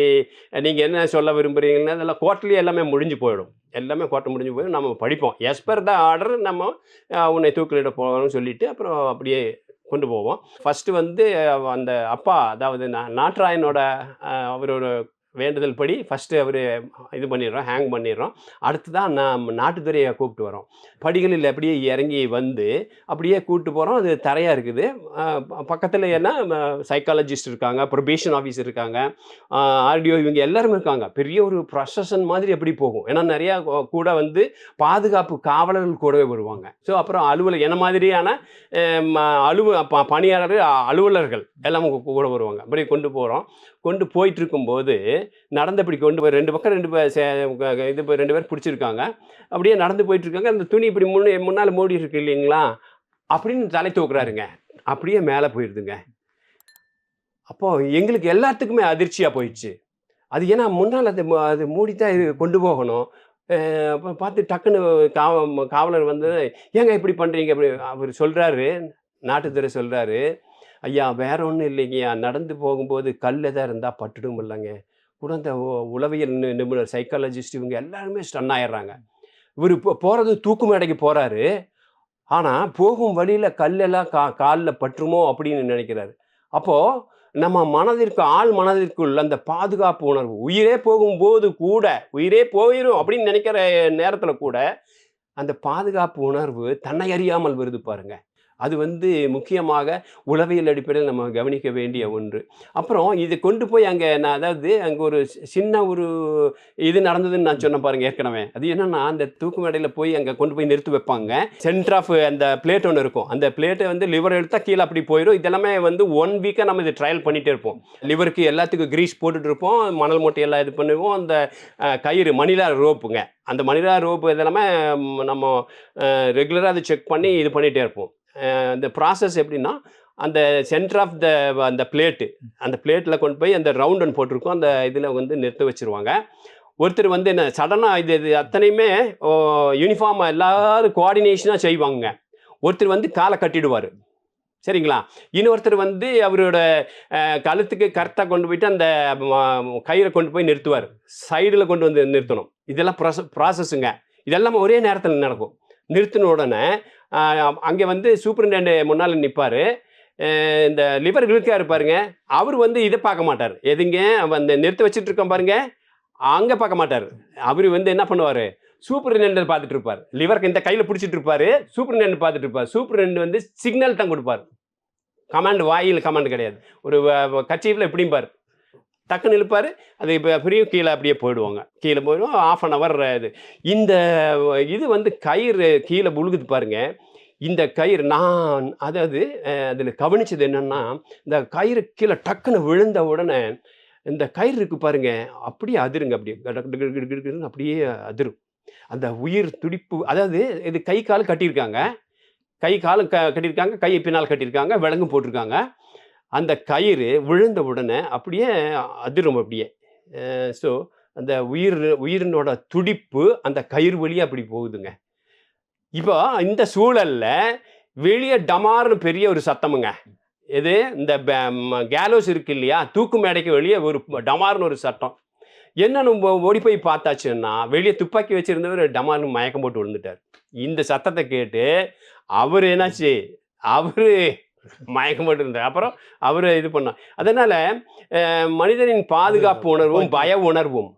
நீங்கள் என்ன சொல்ல விரும்புகிறீங்கன்னா அதெல்லாம் கோர்ட்லேயே எல்லாமே முடிஞ்சு போயிடும். எல்லாமே கோர்ட்டு முடிஞ்சு போயிடும். நம்ம படிப்போம், எஸ் பர் த ஆர்டர் நம்ம உன்னை தூக்கிலிட போகணும்னு சொல்லிட்டு அப்புறம் அப்படியே கொண்டு போவோம். ஃபஸ்ட்டு வந்து அந்த அப்பா, அதாவது நாட்ராயனோட அவரோட வேண்டுதல் படி ஃபஸ்ட்டு அவர் இது பண்ணிடுறோம், ஹேங் பண்ணிடுறோம். அடுத்து தான் நாட்டுத்துறையை கூப்பிட்டு வரோம். படிகளில் அப்படியே இறங்கி வந்து அப்படியே கூப்பிட்டு போகிறோம். அது தரையாக இருக்குது. பக்கத்தில் ஏன்னா சைக்காலஜிஸ்ட் இருக்காங்க, ப்ரொபேஷன் ஆஃபீஸர் இருக்காங்க, ஆர்டிஓ, இவங்க எல்லாருமே இருக்காங்க. பெரிய ஒரு ப்ரொசஷன் மாதிரி எப்படி போகும். ஏன்னா நிறையா கூட வந்து பாதுகாப்பு காவலர்கள் கூடவே வருவாங்க. ஸோ அப்புறம் அலுவலர் என்ன மாதிரியான பணியாளர்கள், அலுவலர்கள் எல்லாமே கூட வருவாங்க. அப்படி கொண்டு போயிட்டு இருக்கும்போது நடந்தபடி கொண்டு போய் 2 பக்கம் 2 பேர் பிடிச்சிருக்காங்க. அப்படியே நடந்து போயிட்டு இருக்காங்க. அந்த துணி இப்படி முன்னால் மூடி இருக்கு இல்லைங்களா, அப்படின்னு தலை தூக்குறாருங்க. அப்படியே மேலே போயிடுதுங்க. அப்போ எங்களுக்கு எல்லாத்துக்குமே அதிர்ச்சியாக போயிடுச்சு. அது ஏன்னா முன்னால் அது மூடித்தான் இது கொண்டு போகணும். அப்போ பார்த்து டக்குன்னு காவலர் வந்து, ஏங்க இப்படி பண்ணுறீங்க அப்படி அவர் சொல்கிறாரு. நாட்டுத்துறை சொல்கிறாரு, ஐயா வேற ஒன்றும் இல்லைங்கய்யா, நடந்து போகும்போது கல் எதாக இருந்தால் பட்டுடும் இல்லைங்க. கூட அந்த உளவியல் நிபுணர், சைக்காலஜிஸ்ட், இவங்க எல்லாருமே ஸ்டன் ஆயிடுறாங்க. இவர் இப்போ போகிறது தூக்கு மேடைக்கு போகிறாரு. ஆனால் போகும் வழியில் கல்லெல்லாம் காலில் பற்றுமோ அப்படின்னு நினைக்கிறாரு. அப்போது நம்ம மனதிற்குள் அந்த பாதுகாப்பு உணர்வு, உயிரே போகும்போது கூட உயிரே போயிடும் அப்படின்னு நினைக்கிற நேரத்தில் கூட அந்த பாதுகாப்பு உணர்வு தன்னை அறியாமல் வருது பாருங்க. அது வந்து முக்கியமாக உளவியல் அடிப்படையில் நம்ம கவனிக்க வேண்டிய ஒன்று. அப்புறம் இதை கொண்டு போய் அங்கே நான் அதாவது அங்கே ஒரு சின்ன ஒரு இது நடந்ததுன்னு நான் சொன்னேன் பாருங்க ஏற்கனவே. அது என்னன்னா அந்த தூக்கு மேடையில் போய் அங்கே கொண்டு போய் நிறுத்தி வைப்பாங்க. சென்டர் ஆஃப் அந்த பிளேட் ஒன்று இருக்கும். அந்த பிளேட்டை வந்து லிவர் எடுத்தால் கீழே அப்படி போயிடும். இதெல்லாமே வந்து 1 வீக்காக நம்ம இது ட்ரையல் பண்ணிகிட்டே இருப்போம். லிவருக்கு எல்லாத்துக்கும் கிரீஸ் போட்டுட்டு இருப்போம், மணல் மூட்டை எல்லாம் இது பண்ணுவோம். அந்த கயிறு மணிலா ரோப்புங்க, அந்த மணிலா ரோப்பு இதெல்லாமே நம்ம ரெகுலராக அதை செக் பண்ணி இது பண்ணிகிட்டே இருப்போம். இந்த ப்ராசஸ் எப்படின்னா அந்த சென்டர் ஆஃப் அந்த பிளேட்டு, அந்த பிளேட்டில் கொண்டு போய் அந்த ரவுண்ட் ஒன்று போட்டிருக்கோம், அந்த இதில் வந்து நிறுத்த வச்சுருவாங்க. ஒருத்தர் வந்து என்ன சடனாக இது அத்தனையுமே யூனிஃபார்மாக எல்லாரும் கோஆர்டினேஷனாக செய்வாங்க. ஒருத்தர் வந்து காலை கட்டிடுவார், சரிங்களா? இன்னொருத்தர் வந்து அவரோட கழுத்துக்கு கரெக்டாக கொண்டு போயிட்டு அந்த கயிறை கொண்டு போய் நிறுத்துவார், சைடில் கொண்டு வந்து நிறுத்தணும். இதெல்லாம் ப்ராசஸுங்க. இதெல்லாம் ஒரே நேரத்தில் நடக்கும். நிறுத்தின உடனே அங்கே வந்து சூப்பரிண்டென்ட் முன்னால் நிற்பார். இந்த லிவர் இழுக்காரு பாருங்க, அவர் வந்து இதை பார்க்க மாட்டார். எதுங்க அந்த நிறுத்த வச்சுட்டு இருக்கோம் பாருங்க, அங்கே பார்க்க மாட்டார். அவர் வந்து என்ன பண்ணுவார், சூப்பரிண்டென்ட் பார்த்துட்டு இருப்பார். லிவருக்கு இந்த கையில் பிடிச்சிட்டு இருப்பார், சூப்பரிண்டென்ட் பார்த்துட்டு இருப்பார். சூப்பரிண்டென்ட் வந்து சிக்னல் தான் கொடுப்பார், கமாண்ட், வாயில் கமாண்ட் கிடையாது. ஒரு கட்சியில் எப்படியும் பார் டக்குன்னு இழுப்பார், அது இப்போ ஃப்ரீயும் கீழே அப்படியே போயிடுவாங்க. கீழே போயிடுவோம். 1/2 hour இது. இந்த இது வந்து கயிறு கீழே புழுகுது பாருங்க. இந்த கயிறு நான் அதாவது அதில் கவனிச்சது என்னென்னா, இந்த கயிறு கீழே டக்குன்னு விழுந்த உடனே இந்த கயிறு இருக்கு பாருங்க, அப்படியே அதிருங்க, அப்படியே கடன்னு அப்படியே அதிரும். அந்த உயிர் துடிப்பு, அதாவது இது கை கால் கட்டியிருக்காங்க, கை காலும் கட்டியிருக்காங்க, கையை பின்னால் கட்டியிருக்காங்க, விலங்கும் போட்டிருக்காங்க. அந்த கயிறு விழுந்த உடனே அப்படியே அதிரும் அப்படியே. ஸோ அந்த உயிரினோட துடிப்பு அந்த கயிறு வழியாக அப்படி போகுதுங்க. இப்போ இந்த சூழலில் வெளியே டமார்னு பெரிய ஒரு சத்தமுங்க. இது இந்த கேலோஸ் இருக்கு இல்லையா, தூக்கு மேடைக்கு வெளியே ஒரு டமார்னு ஒரு சட்டம். என்னன்னு ஓடி போய் பார்த்தாச்சுன்னா, வெளியே துப்பாக்கி வச்சுருந்தவர் டமார்னு மயக்கம் போட்டு விழுந்துட்டார். இந்த சத்தத்தை கேட்டு அவர் என்னாச்சு, அவர் மயக்கம் போட்டு இருந்தார். அப்புறம் அவர் இது பண்ணார். அதனால் மனிதனின் பாதுகாப்பு உணர்வும் பய உணர்வும்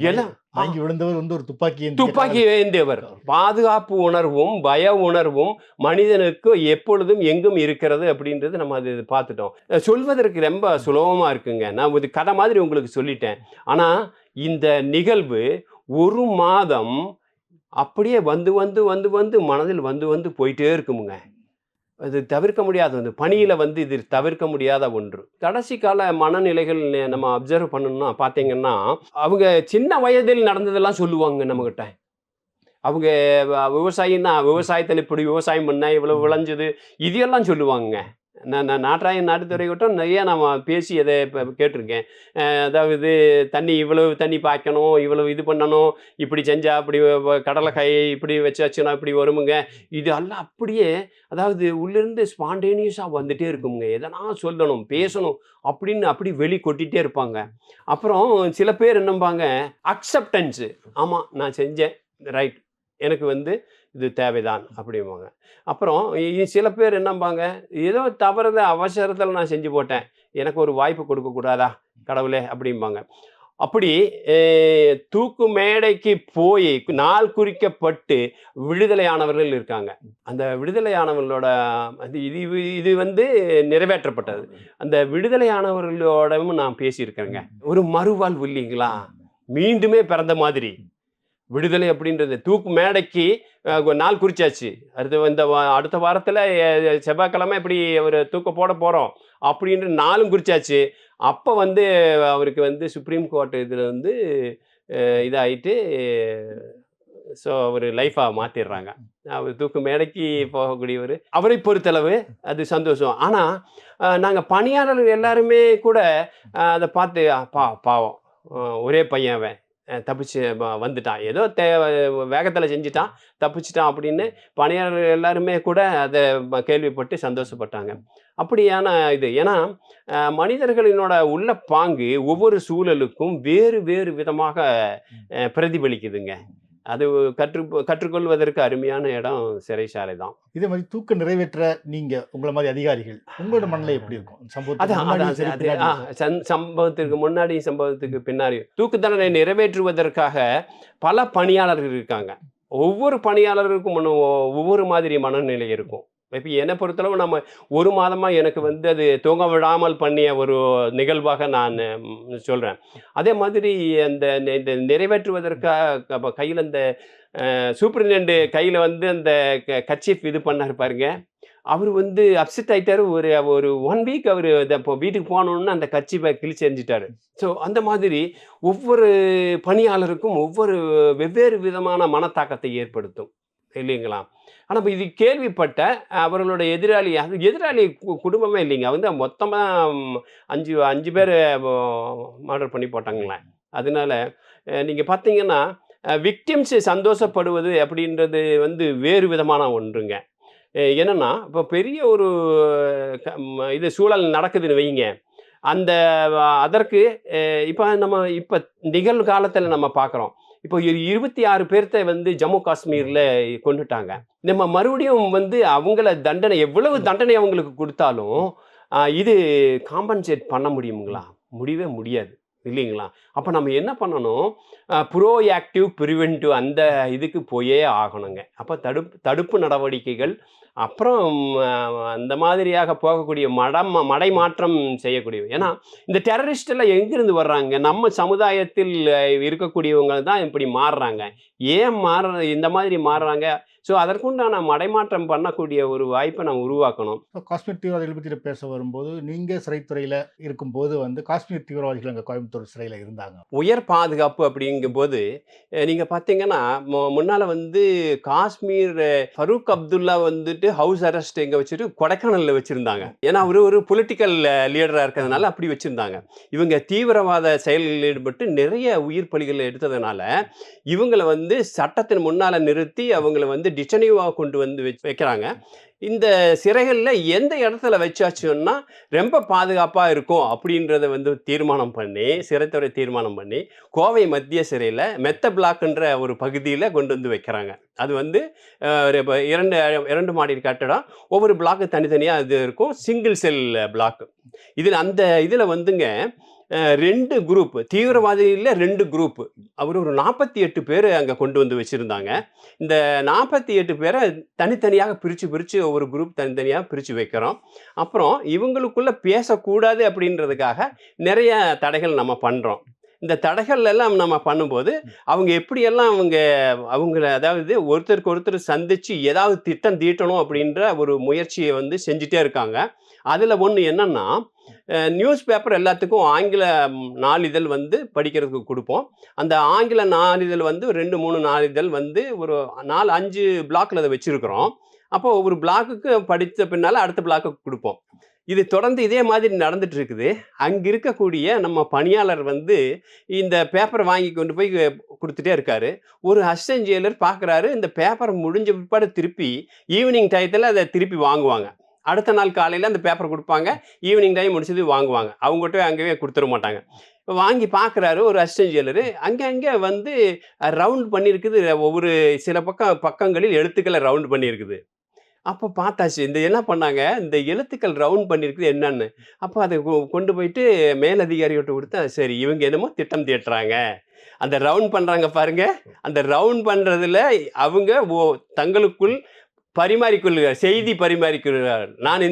எல்லாம் வாங்கி விழுந்தவர் வந்து ஒரு துப்பாக்கி ஏந்தியவர். பாதுகாப்பு உணர்வும் பய உணர்வும் மனிதனுக்கு எப்பொழுதும் எங்கும் இருக்கிறது அப்படின்றது நம்ம அது பார்த்துட்டோம். சொல்வதற்கு ரொம்ப சுலபமாக இருக்குங்க. நான் இது கதை மாதிரி உங்களுக்கு சொல்லிட்டேன். ஆனால் இந்த நிகழ்வு 1 மாதம் அப்படியே வந்து வந்து வந்து வந்து மனதில் வந்து வந்து போயிட்டே இருக்குமுங்க. அது தவிர்க்க முடியாத ஒன்று. பணியில் வந்து இது தவிர்க்க முடியாத ஒன்று. கடைசி கால மனநிலைகள் நம்ம அப்சர்வ் பண்ணணும்னா பார்த்தீங்கன்னா, அவங்க சின்ன வயதில் நடந்ததெல்லாம் சொல்லுவாங்க நம்மக்கிட்ட. அவங்க விவசாயின்னா விவசாயத்தில் இப்படி விவசாயம் பண்ண இவ்வளோ விளைஞ்சது இதையெல்லாம் சொல்லுவாங்க. நான் நாட்டுத்துறை கூட்டம் நிறைய நான் பேசி அதை இப்போ கேட்டிருக்கேன். அதாவது தண்ணி இவ்வளவு தண்ணி பாய்க்கணும், இவ்வளவு இது பண்ணணும், இப்படி செஞ்சால் அப்படி கடலைக்காய் இப்படி வச்சாச்சுன்னா இப்படி வருமுங்க. இது எல்லாம் அப்படியே அதாவது உள்ளிருந்து ஸ்பான்டேனியஸாக வந்துகிட்டே இருக்குங்க. எதனா சொல்லணும், பேசணும் அப்படின்னு அப்படி வெளி கொட்டிகிட்டே இருப்பாங்க. அப்புறம் சில பேர் என்னம்பாங்க, அக்செப்டன்ஸு. ஆமாம், நான் செஞ்சேன், ரைட், எனக்கு வந்து இது தேவைதான் அப்படிம்பாங்க. அப்புறம் சில பேர் என்னம்பாங்க, ஏதோ தவறுத அவசரத்தில் நான் செஞ்சு போட்டேன், எனக்கு ஒரு வாய்ப்பு கொடுக்கக்கூடாதா கடவுளே அப்படிம்பாங்க. அப்படி தூக்கு மேடைக்கு போய் நாள் குறிக்கப்பட்டு விடுதலையானவர்கள் இருக்காங்க. அந்த விடுதலையானவர்களோட இது வந்து நிறைவேற்றப்பட்டது. அந்த விடுதலையானவர்களோடவும் நான் பேசியிருக்கேங்க. ஒரு மறுவாழ்வு இல்லைங்களா, மீண்டுமே பிறந்த மாதிரி. விடுதலை அப்படின்றது தூக்கு மேடைக்கு நாள் குறிச்சாச்சு. அடுத்த வாரத்தில் செவ்வாய்க்கிழமை இப்படி ஒரு தூக்க போட போகிறோம் அப்படின்ற நாளும் குறிச்சாச்சு. அப்போ வந்து அவருக்கு வந்து சுப்ரீம் கோர்ட் இதில் வந்து இதாகிட்டு ஸோ அவர் லைஃபாக மாற்றிடுறாங்க. அவர் தூக்கு மேடைக்கு போகக்கூடியவர். அவரை பொறுத்தளவு அது சந்தோஷம். ஆனால் நாங்கள் பணியாளர்கள் எல்லாருமே கூட அதை பார்த்து பாவம் ஒரே பையன் அவன் தப்பிச்சு வந்துட்டான், ஏதோ வேகத்தில் செஞ்சுட்டான், தப்பிச்சிட்டான் அப்படின்னு பணியாளர்கள் எல்லாருமே கூட அதை கேள்விப்பட்டு சந்தோஷப்பட்டாங்க. அப்படியான இது ஏன்னா மனிதர்களினோட உள்ள பாங்கு ஒவ்வொரு சூழலுக்கும் வேறு வேறு விதமாக பிரதிபலிக்குதுங்க. அது கற்றுக்கொள்வதற்கு அருமையான இடம் சிறைச்சாலை தான். இதே மாதிரி தூக்க நிறைவேற்ற நீங்க உங்களை மாதிரி அதிகாரிகள் உங்களோட மனநிலை எப்படி இருக்கும்? சம்பவத்திற்கு முன்னாடி சம்பவத்துக்கு பின்னாடி தூக்கு தண்டனை நிறைவேற்றுவதற்காக பல பணியாளர்கள் இருக்காங்க. ஒவ்வொரு பணியாளருக்கும் ஒவ்வொரு மாதிரி மனநிலை இருக்கும். இப்போ என்னை பொறுத்தளவு நம்ம 1 மாதமா எனக்கு வந்து அது தூங்க விடாமல் பண்ணிய ஒரு நிகழ்வாக நான் சொல்றேன். அதே மாதிரி அந்த இந்த நிறைவேற்றுவதற்காக அப்ப கையில இந்த சூப்பரிண்டென்ட் கையில வந்து அந்த கர்ச்சீஃப் இது பண்ணாரு பாருங்க. அவரு வந்து அப்செட் ஆயிட்டாரு. ஒரு ஒரு 1 வீக் அவரு இப்போ வீட்டுக்கு போனோனே அந்த கர்ச்சீஃப கிழிச்சு எறிஞ்சிட்டாரு. ஸோ அந்த மாதிரி ஒவ்வொரு பணியாளருக்கும் ஒவ்வொரு வெவ்வேறு விதமான மனத்தாக்கத்தை ஏற்படுத்தும். இல்லைங்களா? ஆனா இப்ப இது கேள்விப்பட்ட அவர்களுடைய எதிராளி அது எதிராளி குடும்பமே இல்லைங்க. வந்து மொத்தமா 5 பேரு மர்டர் பண்ணி போட்டாங்களேன். அதனால நீங்க பார்த்தீங்கன்னா, விக்டிம்ஸ் சந்தோஷப்படுவது அப்படின்றது வந்து வேறு விதமான ஒன்றுங்க. என்னன்னா, இப்போ பெரிய ஒரு இது சூழல் நடக்குதுன்னு வையுங்க. அந்த அதற்கு இப்ப நிகழ்காலத்துல நம்ம பார்க்குறோம். இப்போ 26 பேர்த்த வந்து ஜம்மு காஷ்மீர்ல கொன்னுட்டாங்க. நம்ம மறுபடியும் வந்து அவங்கள தண்டனை எவ்வளவு தண்டனை அவங்களுக்கு குடுத்தாலும், இது காம்பன்சேட் பண்ண முடியுங்களா? முடியவே முடியாது. இல்லைங்களா? அப்ப நம்ம என்ன பண்ணணும்? ப்ரோஆக்டிவ், பிரிவென்டிவ் அந்த இதுக்கு போயே ஆகணுங்க. அப்ப தடுப்பு நடவடிக்கைகள், அப்புறம் அ அந்த மாதிரியாக போகக்கூடிய மடைமாற்றம் செய்யக்கூடியவை. ஏன்னா, இந்த டெரரிஸ்ட் எல்லாம் எங்கிருந்து வர்றாங்க? நம்ம சமுதாயத்தில் இருக்கக்கூடியவங்க தான் இப்படி மாறுறாங்க. ஏன் இந்த மாதிரி மாறுறாங்க? ஸோ அதற்குண்டான மடைமாற்றம் பண்ணக்கூடிய ஒரு வாய்ப்பை நம்ம உருவாக்கணும். காஷ்மீர் தீவிரவாதிகள் பத்தி பேச வரும்போது, நீங்க சிறைத்துறையில இருக்கும்போது வந்து காஷ்மீர் தீவிரவாதிகள் அங்க கோயம்புத்தூர் சிறையில இருந்தாங்க. உயர் பாதுகாப்பு அப்படிங்கும்போது, நீங்க பார்த்தீங்கன்னா, முன்னால வந்து காஷ்மீர் ஃபரூக் அப்துல்லா வந்துட்டு ஹவுஸ் அரெஸ்ட் எங்க வச்சுட்டு கொடைக்கானல்ல வச்சிருந்தாங்க. ஏன்னா, அவரு ஒரு பொலிட்டிக்கல் லீடரா இருக்கிறதுனால அப்படி வச்சிருந்தாங்க. இவங்க தீவிரவாத செயல்களில் ஈடுபட்டு நிறைய உயிர் பலிகள் எடுத்ததுனால, இவங்கள வந்து சட்டத்தின் முன்னால நிறுத்தி அவங்கள வந்து டிட்டெனியூவா கொண்டு வந்து வைக்கிறாங்க. இந்த சிறைகள்ல எந்த இடத்துல வச்சாச்சுன்னா, ரொம்ப பாதுகாப்பா இருக்கும் அப்படின்றத வந்து தீர்மானம் பண்ணி, சிறைத்துறை தீர்மானம் பண்ணி, கோவை மத்திய சிறையில மெத்த பிளாக்ன்ற ஒரு பகுதியில கொண்டு வந்து வைக்கிறாங்க. அது வந்து இப்ப 2 மாடி கட்டடம். ஒவ்வொரு பிளாக் தனித்தனியா இது இருக்கும். Single cell block. இதுல வந்துங்க 2 குரூப் தீவிரவாதிகள்ல 2 குரூப். அவரு ஒரு 48 பேரு அங்க கொண்டு வந்து வச்சிருந்தாங்க. இந்த 48 பேர தனித்தனியாக பிரிச்சு ஒவ்வொரு குரூப் தனித்தனியா பிரிச்சு வைக்கிறோம். அப்புறம் இவங்களுக்குள்ள பேசக்கூடாது அப்படின்றதுக்காக நெறைய தடைகள் நம்ம பண்றோம். இந்த தடைகள் எல்லாம் நம்ம பண்ணும்போது, அவங்க எப்படியெல்லாம் அவங்கள அதாவது ஒருத்தருக்கு ஒருத்தர் சந்திச்சு ஏதாவது திட்டம் தீட்டணும் அப்படின்ற ஒரு முயற்சிய வந்து செஞ்சுட்டே இருக்காங்க. அதுல ஒண்ணு என்னன்னா, நியூஸ் பேப்பர் எல்லாத்துக்கும் ஆங்கில நாளிதழ் வந்து படிக்கிறதுக்கு குடுப்போம். அந்த ஆங்கில நாளிதழ் வந்து 2, 3 நாளிதழ் வந்து ஒரு 4, 5 பிளாக்ல அத வச்சிருக்கிறோம். அப்போ ஒவ்வொரு பிளாக்குக்கு படித்த பின்னால அடுத்த பிளாக்குக்கு குடுப்போம். இது தொடர்ந்து இதே மாதிரி நடந்துட்டு இருக்குது. அங்க இருக்கக்கூடிய நம்ம பணியாளர் வந்து இந்த பேப்பர வாங்கி கொண்டு போய் குடுத்துட்டே இருக்காரு. ஒரு அசிஸ்டன்ட் ஜெயிலர் பார்க்குறாரு. இந்த பேப்பர் முடிஞ்ச பிற்பாடு திருப்பி ஈவினிங் டயத்துல அத திருப்பி வாங்குவாங்க. அடுத்த நாள் காலையில அந்த பேப்பர் குடுப்பாங்க. ஈவினிங் டைம் முடிச்சது வாங்குவாங்க. அவங்ககிட்ட அங்கேயே குடுத்துற மாட்டாங்க. வாங்கி பார்க்குறாரு ஒரு அசிஸ்டன்ட் ஜெயிலரு. அங்க வந்து ரவுண்ட் பண்ணியிருக்குது. ஒவ்வொரு சில பக்கங்களில் எழுத்துக்கள ரவுண்ட் பண்ணியிருக்குது. அப்ப பார்த்தாச்சு. என்ன பண்ணாங்க, இந்த எழுத்துக்கள் ரவுண்ட் பண்ணியிருக்குது என்னன்னு. அப்ப அத கொண்டு போயிட்டு மேலதிகாரிகிட்ட குடுத்தா, சரி இவங்க என்னமோ திட்டம் தீட்டுறாங்க. அந்த ரவுண்ட் பண்றாங்க பாருங்க. அந்த ரவுண்ட் பண்றதுல அவங்க தங்களுக்குள் பரிமாறிக்கொள்கிறார். செய்தி பரிமாறிக்கொள்கிறார். நான்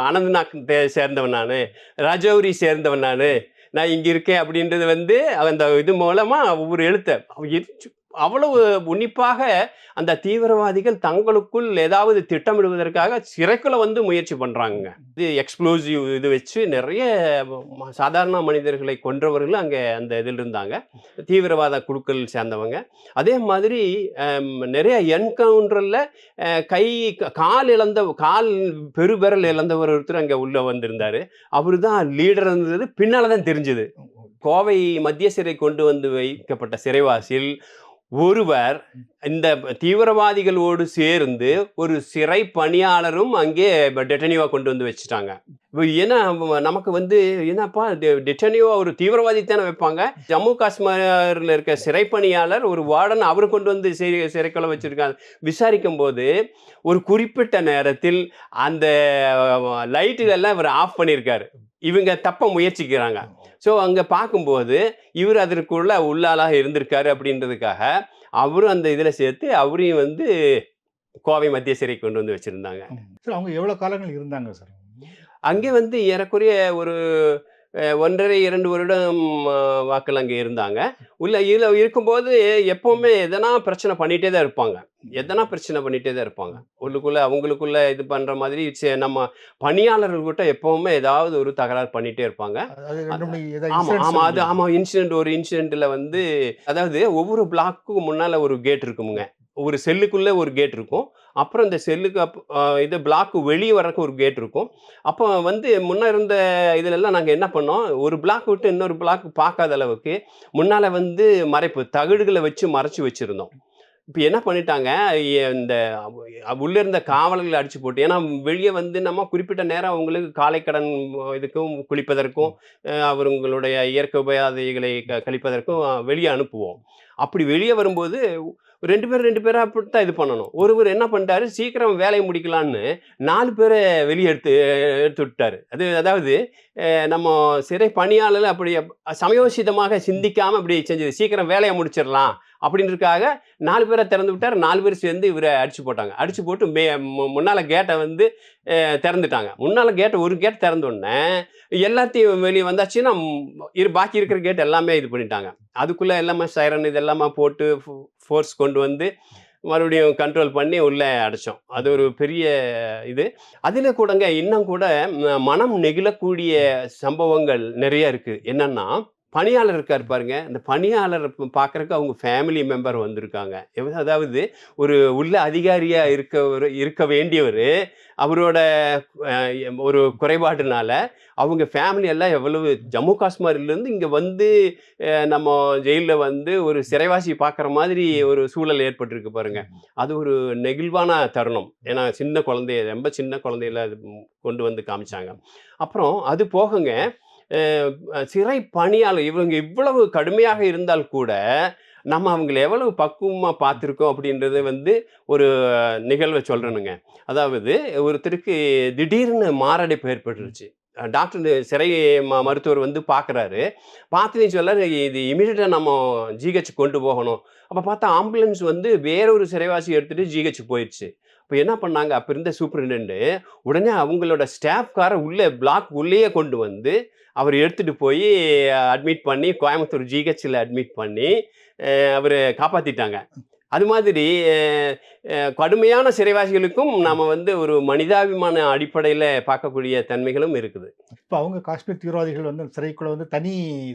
அனந்த்நாக் சேர்ந்தவன் நானு. ரஜௌரி சேர்ந்தவன் நானு. நான் இங்க இருக்கேன் அப்படின்றது வந்து அந்த இது மூலமா ஒவ்வொரு அவ்வளவு உன்னிப்பாக அந்த தீவிரவாதிகள் தங்களுக்குள் ஏதாவது திட்டமிடுவதற்காக சிறைக்குள்ள வந்து முயற்சி பண்றாங்க. இது எக்ஸ்ப்ளோசிவ் இது வச்சு நிறைய சாதாரண மனிதர்களை கொன்றவர்கள் அங்க அந்த இதில் இருந்தாங்க. தீவிரவாத குழுக்கள் சேர்ந்தவங்க. அதே மாதிரி நிறைய என்கவுண்டர்ல கால் பெருவிரல் இழந்தவர் ஒருத்தர் அங்க உள்ள வந்திருந்தாரு. அவரு தான் லீடர் இருந்தது பின்னால தான் தெரிஞ்சது. கோவை மத்திய சிறை கொண்டு வந்து வைக்கப்பட்ட சிறைவாசியில் ஒருவர் இந்த தீவிரவாதிகளோடு சேர்ந்து ஒரு சிறை பணியாளரும் அங்கே டெட்டனியூவா கொண்டு வந்து வச்சுட்டாங்க. ஏன்னா நமக்கு வந்து என்னப்பா டெட்டனியூவா ஒரு தீவிரவாதி தானே வைப்பாங்க. ஜம்மு காஷ்மீர்ல இருக்க சிறை பணியாளர் ஒரு வார்டன் அவரு கொண்டு வந்து சிறைக்குள்ள வச்சிருக்காங்க. விசாரிக்கும் போது ஒரு குறிப்பிட்ட நேரத்தில் அந்த லைட்டுகள் எல்லாம் இவர் ஆஃப் பண்ணியிருக்காரு. இவங்க தப்ப முயற்சிக்கிறாங்க. ஸோ அங்க பார்க்கும்போது இவர் அதற்குள்ள உள்ளாளாக இருந்திருக்காரு அப்படின்றதுக்காக அவரும் அந்த இதுல சேர்த்து அவரையும் வந்து கோவை மத்திய சிறை கொண்டு வந்து வச்சுருந்தாங்க. சார் அவங்க எவ்வளோ காலங்கள் இருந்தாங்க சார்? அங்கே வந்து ஏறக்குறைய ஒரு 1 1/2 2 வருடம் வாக்குல அங்கே இருந்தாங்க. இதில் இருக்கும்போது எப்பவுமே எதனா பிரச்சனை பண்ணிகிட்டே தான் இருப்பாங்க. எதனா பிரச்சனை பண்ணிகிட்டே தான் இருப்பாங்க. உள்ளுக்குள்ள அவங்களுக்குள்ள இது பண்ணுற மாதிரி நம்ம பணியாளர்கள்கிட்ட எப்பவுமே ஏதாவது ஒரு தகராறு பண்ணிகிட்டே இருப்பாங்க. அது 2 மணி ஏதாவது ஆமா, இன்சிடென்ட்ஸ் ஆமா. சொல்ல முடியுமா? ஒரு இன்சிடென்ட்ல வந்து அதாவது ஒவ்வொரு பிளாக்குக்கு முன்னால ஒரு கேட் இருக்குமுங்க. ஒரு செல்லுக்குள்ள ஒரு கேட் இருக்கும். அப்புறம் இந்த செல்லுக்கு இது பிளாக் வெளிய வர்றதுக்கு ஒரு கேட் இருக்கும். அப்போ வந்து முன்ன இருந்த இதுலலாம் நாங்க என்ன பண்ணோம், ஒரு பிளாக் விட்டு இன்னொரு பிளாக் பார்க்காத அளவுக்கு முன்னால வந்து மறைப்பு தகடுகள வச்சு மறைச்சு வச்சிருந்தோம். இப்ப என்ன பண்ணிட்டாங்க, இந்த உள்ள இருந்த காவலர்கள அடிச்சு போட்டு ஏன்னா வெளிய வந்து நம்ம குறிப்பிட்ட நேரம் அவங்களுக்கு காலை கடன் இதுக்கும் குளிப்பதற்கும், அவங்களுடைய இயற்கை உபாதைகளை கழிப்பதற்கும் வெளிய அனுப்புவோம். அப்படி வெளிய வரும்போது 2 பேரா அப்படித்தான் இது பண்ணணும். ஒருவர் என்ன பண்ணிட்டாரு, சீக்கிரம் வேலைய முடிக்கலான்னு 4 பேர வெளிய எடுத்து விட்டாரு. அதாவது நம்ம சிறை பணியாளர் அப்படி சமயோசிதமாக சிந்திக்காம இப்படி செஞ்சது. சீக்கிரம் வேலைய முடிச்சிடலாம் அப்படின்றதுக்காக 4 பேர திறந்து விட்டாரு. 4 பேர் சேர்ந்து இவர அடிச்சு போட்டாங்க. அடிச்சு போட்டு முன்னால கேட்ட வந்து திறந்துட்டாங்க. முன்னால ஒரு கேட் திறந்த உடனே எல்லாத்தையும் வெளிய வந்தாச்சுன்னா, பாக்கி இருக்கிற கேட் எல்லாமே இது பண்ணிட்டாங்க. அதுக்குள்ள எல்லாமே சைரன் இதெல்லாமா போட்டு ஃபோர்ஸ் கொண்டு வந்து மறுபடியும் கண்ட்ரோல் பண்ணி உள்ள அடைச்சோம். அது ஒரு பெரிய இது. அதில கூடங்க இன்னும் கூட மனம் நெகிழக்கூடிய சம்பவங்கள் நெறைய இருக்கு. என்னன்னா, பணியாளர் இருக்காரு பாருங்க. அந்த பணியாளர பார்க்கறக்கு அவங்க ஃபேமிலி மெம்பர் வந்திருக்காங்க. அதாவது ஒரு உள்ள அதிகாரியா இருக்க வேண்டியவரு, அவரோட அ ஒரு குறைபாடுனால அவங்க ஃபேமிலி எல்லாம் எவ்வளவு ஜம்மு காஷ்மீர்லேருந்து இங்க வந்து நம்ம ஜெயில்ல வந்து ஒரு சிறைவாசி பார்க்குற மாதிரி ஒரு சூழல் ஏற்பட்டிருக்கு பாருங்க. அது ஒரு நெகிழ்வான தருணம். ஏன்னா சின்ன குழந்தைய ரொம்ப சின்ன குழந்தையில அது கொண்டு வந்து காமிச்சாங்க. அப்புறம் அது போகங்க சிறை பணியாளர் இவங்க இவ்வளவு கடுமையாக இருந்தால் கூட, நம்ம அவங்கள எவ்வளவு பக்குவமா பார்த்துருக்கோம் அப்படின்றது வந்து ஒரு நிகழ்வ சொல்றேனுங்க. அதாவது ஒருத்தருக்கு திடீர்னு மாரடைப்பு ஏற்பட்டுருச்சு. டாக்டர் சிறை மருத்துவர் வந்து பார்க்குறாரு. பார்த்துட்டு சொல்றாரு, "இது இமிடியேட்டா நம்ம ஜிஹெச் கொண்டு போகணும்." அப்ப பார்த்தா ஆம்புலன்ஸ் வந்து வேற ஒரு சிறைவாசிய எடுத்துட்டு ஜிஹெச் போயிருச்சு. அப்ப என்ன பண்ணாங்க, அப்ப இருந்த சூப்பரிண்டென்ட் உடனே அவங்களோட ஸ்டாஃப் கார உள்ள பிளாக் உள்ளேயே கொண்டு வந்து, அவர எடுத்துட்டு போயி அட்மிட் பண்ணி, கோயம்புத்தூர் ஜிஹெச்ல அட்மிட் பண்ணி, அவர காப்பாத்திட்டாங்க. அது மாதிரி அ அ கடுமையான சிறைவாசிகளுக்கும் நாம வந்து ஒரு மனிதாபிமான அடிப்படையில பார்க்கக்கூடிய தன்மைகளும் இருக்குது. இப்ப அவங்க காஷ்மீர் தீவிரவாதிகள் வந்து சிறைக்குள்ள வந்து தனி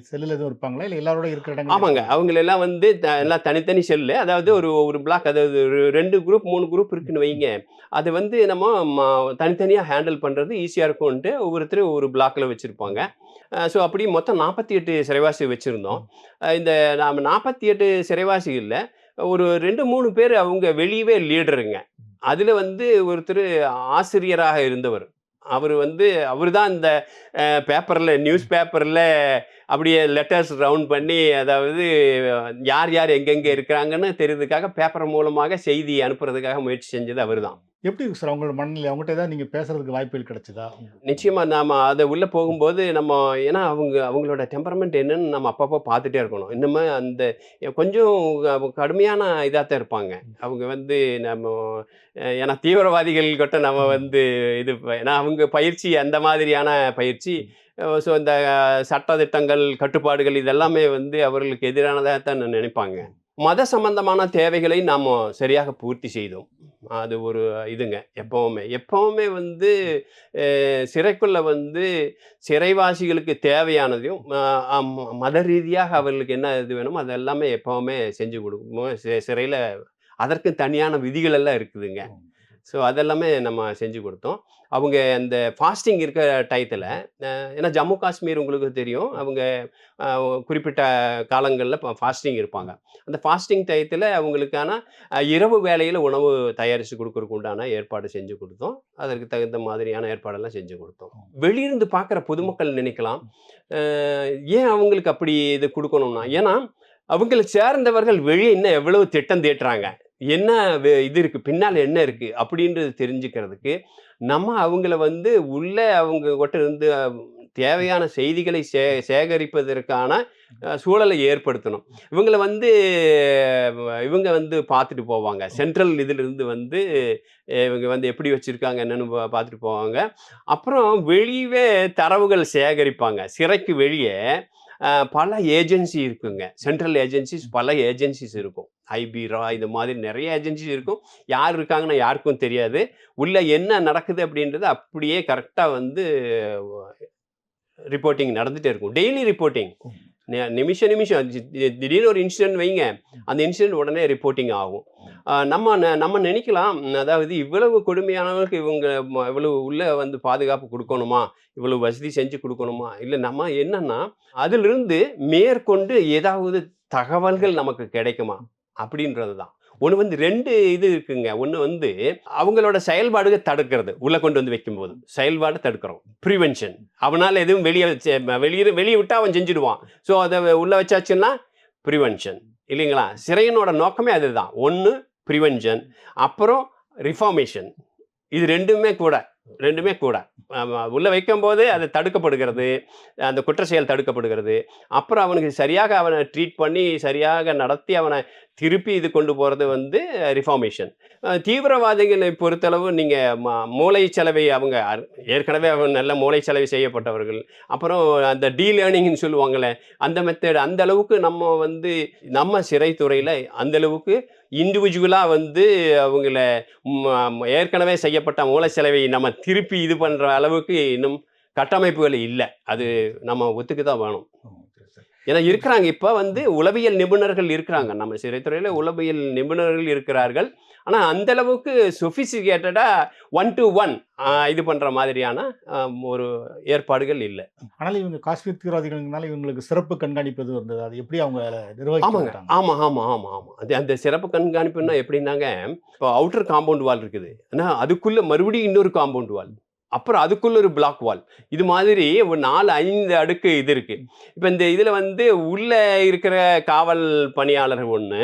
செல்லுல எதுவும் இருப்பாங்களா? இல்ல எல்லாரோட இருக்கிற இடங்கள்ல ஆமாங்க. இருப்பாங்களா? அவங்களெல்லாம் வந்து எல்லாம் தனித்தனி செல்லு. அதாவது ஒரு ஒரு பிளாக் அதாவது ஒரு 2 குரூப், 3 குரூப் இருக்குன்னு வைங்க. அது வந்து நம்ம தனித்தனியா ஹேண்டில் பண்றது ஈஸியா இருக்கும்ன்ட்டு ஒவ்வொருத்தரும் ஒரு பிளாக்ல வச்சிருப்பாங்க. அப்படி மொத்தம் 48 சிறைவாசி வச்சிருந்தோம். இந்த நாம 48 சிறைவாசிகள்ல ஒரு 2, 3 பேரு அவங்க வெளியவே லீடருங்க. அதுல வந்து ஒருத்தரு ஆசிரியராக இருந்தவர். அவரு தான் இந்த நியூஸ் பேப்பர்ல அப்படியே லெட்டர்ஸ் ரவுண்ட் பண்ணி, அதாவது யார் யார் எங்கெங்க இருக்கிறாங்கன்னு தெரிறதுக்காக பேப்பர் மூலமாக செய்தி அனுப்புறதுக்காக முயற்சி செஞ்சது அவருதான். எப்படி இருக்கு சார் அவங்களோட மனநிலை? அவங்ககிட்ட ஏதாவது நீங்க பேசுறதுக்கு வாய்ப்புகள் கிடைச்சதா? நிச்சயமா நாம அத உள்ள போகும்போது ஏன்னா அவங்களோட டெம்பரமெண்ட் என்னன்னு நம்ம அப்பப்போ பார்த்துட்டே இருக்கணும். இன்னுமே அந்த கொஞ்சம் கடுமையான இதா தான் இருப்பாங்க. அவங்க வந்து நம்ம ஏன்னா தீவிரவாதிகள் கிட்ட நம்ம வந்து ஏன்னா அவங்க பயிற்சி அந்த மாதிரியான பயிற்சி. இந்த சட்ட திட்டங்கள், கட்டுப்பாடுகள் இதெல்லாமே வந்து அவர்களுக்கு எதிரானதா தான் நினைப்பாங்க. மத சம்பந்தமான தேவைகளை நாம சரியாக பூர்த்தி செய்தோம். அது ஒரு இதுங்க. எப்பவுமே வந்து சிறைக்குள்ள வந்து சிறைவாசிகளுக்கு தேவையானதையும், மத ரீதியாக அவர்களுக்கு என்ன இது வேணுமோ அது எல்லாமே எப்பவுமே செஞ்சு குடுப்போம். சிறையில அதற்கு தனியான விதிகள் எல்லாம் இருக்குதுங்க. அதெல்லாமே நம்ம செஞ்சு குடுத்தோம். அவங்க அந்த ஃபாஸ்டிங் இருக்கிற டயத்துல ஏன்னா ஜம்மு காஷ்மீர் உங்களுக்கு தெரியும். அவங்க அ குறிப்பிட்ட காலங்கள்ல ஃபாஸ்டிங் இருப்பாங்க. அந்த ஃபாஸ்டிங் டயத்துல அவங்களுக்கான இரவு வேளையில உணவு தயாரிச்சு குடுக்கறதுக்கு உண்டான ஏற்பாடு செஞ்சு குடுத்தோம். அதற்கு தகுந்த மாதிரியான ஏற்பாடெல்லாம் செஞ்சு குடுத்தோம். வெளியிருந்து பார்க்குற பொதுமக்கள் நினைக்கலாம், அ ஏன் அவங்களுக்கு அப்படி இது குடுக்கணும்னா, ஏன்னா அவங்கள சேர்ந்தவர்கள் வெளிய இன்னும் எவ்வளவு திட்டம் தீட்டுறாங்க. என்ன இது இருக்கு, பின்னால என்ன இருக்கு அப்படின்றது தெரிஞ்சுக்கிறதுக்கு, நம்ம அவங்கள வந்து உள்ள அவங்க கிட்ட இருந்து தேவையான செய்திகளை சேகரிப்பதற்கான சூழலை ஏற்படுத்தணும். இவங்க வந்து பார்த்துட்டு போவாங்க. சென்ட்ரல் இதிலிருந்து வந்து இவங்க வந்து எப்படி வச்சிருக்காங்க என்னன்னு பார்த்துட்டு போவாங்க. அப்புறம் வெளியவே தரவுகள் சேகரிப்பாங்க. சிறைக்கு வெளியே பல ஏஜென்சி இருக்குங்க. சென்ட்ரல் ஏஜென்சிஸ் பல ஏஜென்சிஸ் இருக்கும். ஐபிரா இது மாதிரி நிறைய ஏஜென்சிஸ் இருக்கும். யார் இருக்காங்கன்னு யாருக்கும் தெரியாது. உள்ள என்ன நடக்குது அப்படின்றது அப்படியே கரெக்டா வந்து ரிப்போர்ட்டிங் நடந்துட்டே இருக்கும். Daily reporting. நிமிஷம் திடீர்னு ஒரு இன்சிடென்ட் வைங்க, அந்த இன்சிடென்ட் உடனே ரிப்போர்ட்டிங் ஆகும். நம்ம நினைக்கலாம், அதாவது இவ்வளவு கொடுமையானவர்களுக்கு இவ்வளவு உள்ள வந்து பாதுகாப்பு கொடுக்கணுமா, இவ்வளவு வசதி செஞ்சு கொடுக்கணுமா, இல்லை நம்ம என்னன்னா அதிலிருந்து மேற்கொண்டு ஏதாவது தகவல்கள் நமக்கு கிடைக்குமா அப்படின்றது தான். ஒன்று வந்து 2 இது இருக்குங்க. ஒன்று வந்து அவங்களோட செயல்பாடுகள் தடுக்கிறது, உள்ள கொண்டு வந்து வைக்கும்போது செயல்பாடு தடுக்கிறோம், ப்ரிவென்ஷன். அவனால் எதுவும் வெளியே விட்டு அவன் செஞ்சுடுவான். ஸோ அதை உள்ள வச்சாச்சுன்னா ப்ரிவென்ஷன் இல்லைங்களா? சிறையினோட நோக்கமே அதுதான். ஒன்று ப்ரிவென்ஷன், அப்புறம் ரிஃபார்மேஷன். இது ரெண்டுமே கூட உள்ள வைக்கும்போது அது தடுக்கப்படுகிறது, அந்த குற்ற செயல் தடுக்கப்படுகிறது. அப்புறம் அவனுக்கு சரியாக அவனை ட்ரீட் பண்ணி சரியாக நடத்தி அவனை திருப்பி இது கொண்டு போகிறது வந்து ரிஃபார்மேஷன். தீவிரவாதிகளை பொறுத்தளவு நீங்கள் மூளை செலவை அவங்க ஏற்கனவே அவங்க நல்ல மூளை செலவை செய்யப்பட்டவர்கள். அப்புறம் அந்த டீலேர்னிங்னு சொல்லுவாங்களே, அந்த மெத்தட் அந்த அளவுக்கு நம்ம சிறைத்துறையில் அந்த அளவுக்கு இண்டிவிஜுவலாக வந்து அவங்கள ஏற்கனவே செய்யப்பட்ட மூளை செலவை நம்ம திருப்பி இது பண்ணுற அளவுக்கு இன்னும் கட்டமைப்புகள் இல்லை. அது நம்ம ஒத்துக்கு தான் வேணும். ஏன்னா இருக்கிறாங்க, இப்போ வந்து உளவியல் நிபுணர்கள் இருக்கிறாங்க, நம்ம சிறைத்துறையில் உளவியல் நிபுணர்கள் இருக்கிறார்கள். ஆனால் அந்த அளவுக்கு சொஃபிஸ்டிகேட்டடாக 1 to 1 இது பண்ணுற மாதிரியான ஒரு ஏற்பாடுகள் இல்லை. ஆனால் இவங்க காஷ்மீர் தீவிரவாதிகள்னால இவங்களுக்கு சிறப்பு கண்காணிப்பு இருந்தது. அது எப்படி அவங்க ஆமாங்க. நிர்வகிக்கிறாங்க? ஆமாம். அந்த சிறப்பு கண்காணிப்புன்னா எப்படின்னாங்க, இப்போ அவுட்டர் காம்பவுண்ட் வால் இருக்குது, ஆனால் அதுக்குள்ளே மறுபடியும் இன்னொரு காம்பவுண்ட் வால், அப்புறம் அதுக்குள்ள ஒரு பிளாக் வால், இது மாதிரி ஒரு 4-5 அடுக்கு இது இருக்கு. இப்போ இந்த இதில் வந்து உள்ள இருக்கிற காவல் பணியாளர் ஒன்று,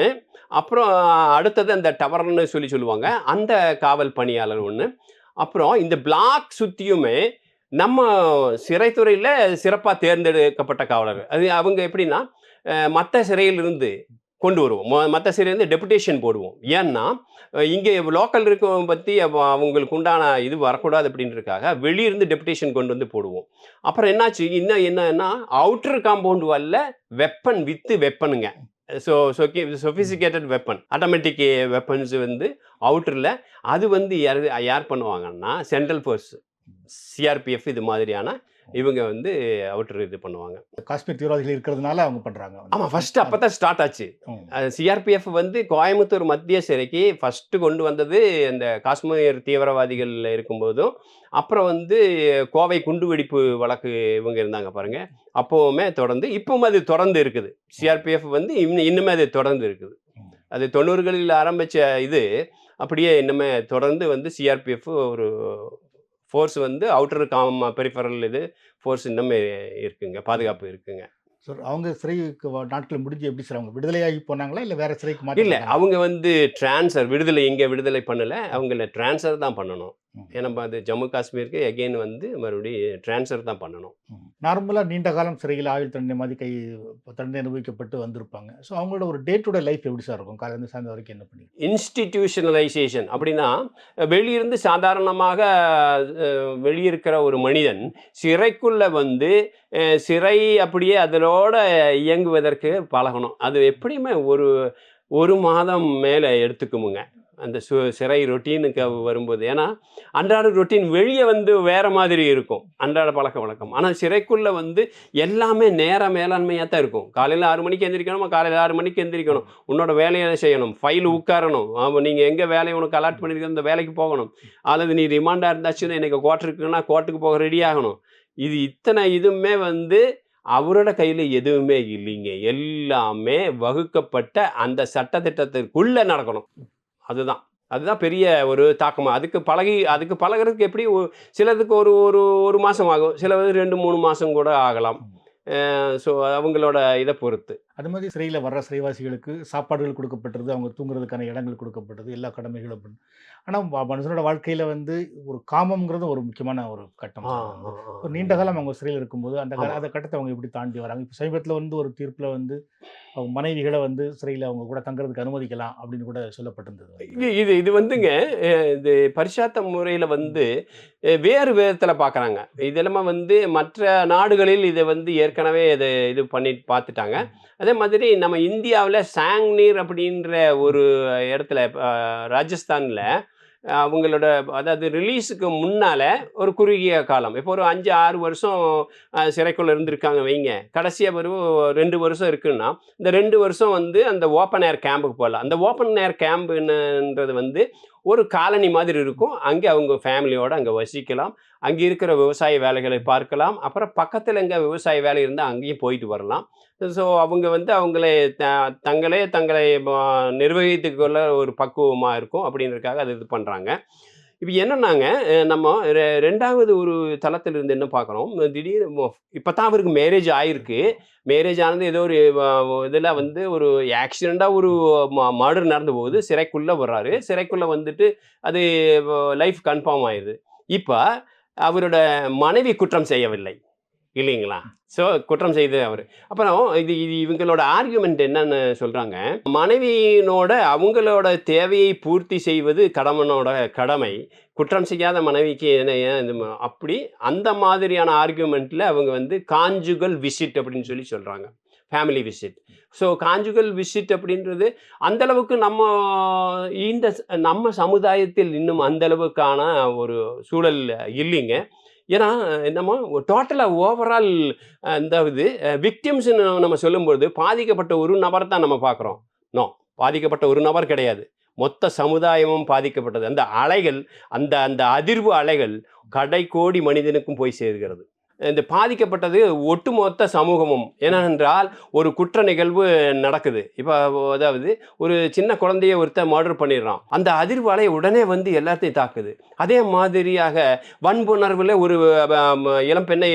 அப்புறம் அடுத்தது அந்த டவர்னு சொல்லுவாங்க, அந்த காவல் பணியாளர் ஒன்று, அப்புறம் இந்த பிளாக் சுற்றியுமே நம்ம சிறைத்துறையில் சிறப்பாக தேர்ந்தெடுக்கப்பட்ட காவலர்கள். அது அவங்க எப்படின்னா மற்ற சிறையிலிருந்து கொண்டு வருவோம், மற்ற சிறையிலேருந்து டெபுடேஷன் போடுவோம். ஏன்னா இங்கே லோக்கல் இருக்கவங்க பற்றி அவங்களுக்கு உண்டான இது வரக்கூடாது அப்படின்றதுக்காக வெளியிருந்து டெபுடேஷன் கொண்டு வந்து போடுவோம். அப்புறம் என்னாச்சு, என்னன்னா அவுட்டர் காம்பவுண்ட் வாலில் weapon with வெப்பனுங்க, sophisticated weapon, automatic weapons வந்து அவுட்டரில். அது வந்து யார் பண்ணுவாங்கன்னா சென்ட்ரல் ஃபோர்ஸ், சிஆர்பிஎஃப் இது மாதிரியான இவங்க வந்து அவுட்டர் இது பண்ணுவாங்க. காஷ்மீர் தீவிரவாதிகள் இருக்கிறதுனால அவங்க பண்றாங்க. ஆமாம், ஃபர்ஸ்ட் அப்போ தான் ஸ்டார்ட் ஆச்சு. சிஆர்பிஎஃப் வந்து கோயம்புத்தூர் மத்திய சிறைக்கு ஃபர்ஸ்ட் கொண்டு வந்தது இந்த காஷ்மீர் தீவிரவாதிகள் இருக்கும்போதும், அப்புறம் வந்து கோவை குண்டுவெடிப்பு வழக்கு இவங்க இருந்தாங்க பாருங்க, அப்போவுமே தொடர்ந்து, இப்பவும் அது தொடர்ந்து இருக்குது. சிஆர்பிஎஃப் வந்து இன்னுமே அது தொடர்ந்து இருக்குது. அது 90களில் ஆரம்பித்த இது அப்படியே இன்னுமே தொடர்ந்து வந்து சிஆர்பிஎஃப் ஒரு ஃபோர்ஸ் வந்து அவுட்டர் பெரிஃபரல் இது ஃபோர்ஸ் இன்னுமே இருக்குங்க, பாதுகாப்பு இருக்குங்க. சார் அவங்க சிறைக்கு நாட்கள் முடிஞ்சு எப்படி சார் அவங்க விடுதலையாகி போனாங்களா, இல்லை வேற சிறைக்கு மாற்றி? இல்லை, அவங்க வந்து டிரான்ஸ்ஃபர், விடுதலை பண்ணலை, அவங்கள டிரான்ஸ்ஃபர் தான் பண்ணணும். ஏன்னா அது ஜம்மு காஷ்மீருக்கு எகெயின் வந்து மறுபடியும் டிரான்ஸ்ஃபர் தான் பண்ணணும். நார்மலாக நீண்ட காலம் சிறையில் ஆயுள் தண்டனை மாதிரி தண்டனை அனுபவிக்கப்பட்டு வந்திருப்பாங்க. ஸோ அவங்களோட ஒரு டே டு டே லைஃப் எப்படி சார் இருக்கும்? காலையிலேருந்து சாயந்தரம் வரைக்கும் என்ன பண்ணி? இன்ஸ்டிடியூஷனலைசேஷன் அப்படின்னா, வெளியிருந்து சாதாரணமாக வெளியிருக்கிற ஒரு மனிதன் சிறைக்குள்ளே வந்து சிறை அப்படியே அதனோட இயங்குவதற்கு பழகணும். அது எப்படியுமே ஒரு மாதம் மேலே எடுத்துக்குமுங்க அந்த சிறை ரொட்டீனுக்கு வரும்போது. ஏன்னா அன்றாட ரொட்டீன் வெளியே வந்து வேறு மாதிரி இருக்கும், அன்றாட பழக்க வழக்கம். ஆனால் சிறைக்குள்ளே வந்து எல்லாமே நேர மேலாண்மையாக தான் இருக்கும். காலையில் 6 மணிக்கு எந்திரிக்கணுமா, காலையில் 6 மணிக்கு எந்திரிக்கணும், உன்னோட வேலையை செய்யணும், ஃபைல் உட்காரணும், நீங்கள் எங்கே வேலையை உனக்கு அலாட் பண்ணியிருக்க அந்த வேலைக்கு போகணும், அல்லது நீ ரிமாண்டாக இருந்தாச்சுன்னா இன்றைக்கி கோர்ட்டுக்குன்னா கோர்ட்டுக்கு போக ரெடி ஆகணும். இது இத்தனை இதுவுமே வந்து அவரோட கையில் எதுவுமே இல்லைங்க. எல்லாமே வகுக்கப்பட்ட அந்த சட்டத்திட்டத்திற்குள்ளே நடக்கணும். அதுதான் பெரிய ஒரு தாக்கமாக. அதுக்கு பழகிறதுக்கு எப்படி சிலதுக்கு ஒரு மாதம் ஆகும், சிலது 2-3 மாதம் கூட ஆகலாம். ஸோ அவங்களோட இதை பொறுத்து. அது மாதிரி சிறையில் வர்ற சிறைவாசிகளுக்கு சாப்பாடுகள் கொடுக்கப்பட்டது, அவங்க தூங்குறதுக்கான இடங்கள் கொடுக்கப்பட்டது, எல்லா கடமைகளும் ஆனால் மனுஷனோட வாழ்க்கையில் வந்து ஒரு காமம்ங்கிறது ஒரு முக்கியமான ஒரு கட்டம் ஆ, சார். வந்து ஆ, ஆ. ஒரு நீண்ட காலம் அவங்க சிறையில் இருக்கும்போது ஆமா. அந்த கட்டத்தை அவங்க எப்படி தாண்டி வராங்க? இப்போ சமீபத்தில் வந்து ஒரு தீர்ப்பில் வந்து அவங்க மனைவிகளை வந்து சிறையில் அவங்க கூட தங்குறதுக்கு அனுமதிக்கலாம் அப்படின்னு கூட சொல்லப்பட்டிருந்தது வந்து. இது இது இது வந்துங்க, இது பரிட்சாத்த முறையில வந்து வேறு விதத்துல பார்க்குறாங்க. இது எல்லாமே வந்து மற்ற நாடுகளில் இத வந்து ஏற்கனவே இது பண்ணி பார்த்துட்டாங்க. அதே மாதிரி நம்ம இந்தியாவுல சாங்னீர் அப்படின்ற ஒரு இடத்துல ராஜஸ்தான்ல அவங்களோட அதாவது ரிலீஸுக்கு முன்னால ஒரு குறுகிய காலம். இப்போ ஒரு 5, 6 வருஷம் சிறைக்குள்ள இருந்திருக்காங்க வைங்க. கடைசியா வெறும் 2 வருஷம் இருக்குன்னா, இந்த 2 வருஷம் வந்து அந்த ஓப்பன் ஏர் கேம்புக்கு போகலாம். அந்த ஓப்பன் ஏர் கேம்புன்றது வந்து ஒரு காலனி மாதிரி இருக்கும். அங்கே அவங்க ஃபேமிலியோட அங்கே வசிக்கலாம். அங்கே இருக்கிற விவசாய வேலைகளை பார்க்கலாம். அப்புறம் பக்கத்துல எங்க விவசாய வேலை இருந்தா அங்கேயும் போயிட்டு வரலாம். ஸோ அவங்க வந்து அவங்களே தங்களை நிர்வகித்துக் கொள்ள ஒரு பக்குவமா இருக்கும் அப்படின்றதுக்காக அது இது பண்றாங்க. இப்ப என்னன்னாங்க, நம்ம 2வது ஒரு தளத்தில இருந்து என்ன பார்க்குறோம், திடீர்னு இப்ப தான் அவருக்கு மேரேஜ் ஆயிருக்கு. மேரேஜ் ஆனது ஏதோ ஒரு இதுல வந்து ஒரு ஆக்சிடென்ட்டா ஒரு மர்டர் நடந்து போகுது. சிறைக்குள்ள வர்றாரு. சிறைக்குள்ள வந்துட்டு அது லைஃப் கன்ஃபார்ம் ஆயிருது. இப்ப அவரோட மனைவி குற்றம் செய்யவில்லை. இல்லைங்களா? ஸோ குற்றம் செய்து அவரு. அப்புறம் இது இது இவங்களோட ஆர்குமெண்ட் என்னன்னு சொல்றாங்க, மனைவியினோட அவங்களோட தேவையை பூர்த்தி செய்வது கணவனோட கடமை. குற்றம் செய்யாத மனைவிக்கு என்ன ஏன் இது அப்படி அந்த மாதிரியான ஆர்குமெண்ட்ல அவங்க வந்து கான்ஜுகல் விசிட் அப்படின்னு சொல்றாங்க. Family visit. So conjugal visit அப்படின்றது அந்த அளவுக்கு நம்ம சமுதாயத்தில் இன்னும் அந்த அளவுக்கான ஒரு சூழல் இல்லைங்க. ஏன்னா, நம்ம டோட்டலா ஓவரால் அதாவது விக்டிம்ஸ்ன்னு நம்ம சொல்லும்போது, பாதிக்கப்பட்ட ஒரு நபர தான் நம்ம பார்க்குறோம். நோ. பாதிக்கப்பட்ட ஒரு நபர் கிடையாது. மொத்த சமுதாயமும் பாதிக்கப்பட்டது. அந்த அலைகள், அந்த அந்த அதிர்வு அலைகள் கடைக்கோடி மனிதனுக்கும் போய் சேர்கிறது. இந்த பாதிக்கப்பட்டது ஒட்டுமொத்த சமூகமும். ஏனென்றால், ஒரு குற்ற நிகழ்வு நடக்குது. இப்ப அதாவது ஒரு சின்ன குழந்தைய ஒருத்தன் மர்டர் பண்ணிடுறான். அந்த அதிர்வு அலை உடனே வந்து எல்லாத்தையும் தாக்குது. அதே மாதிரியாக வன்புணர்வுல ஒரு இளம் பெண்ணை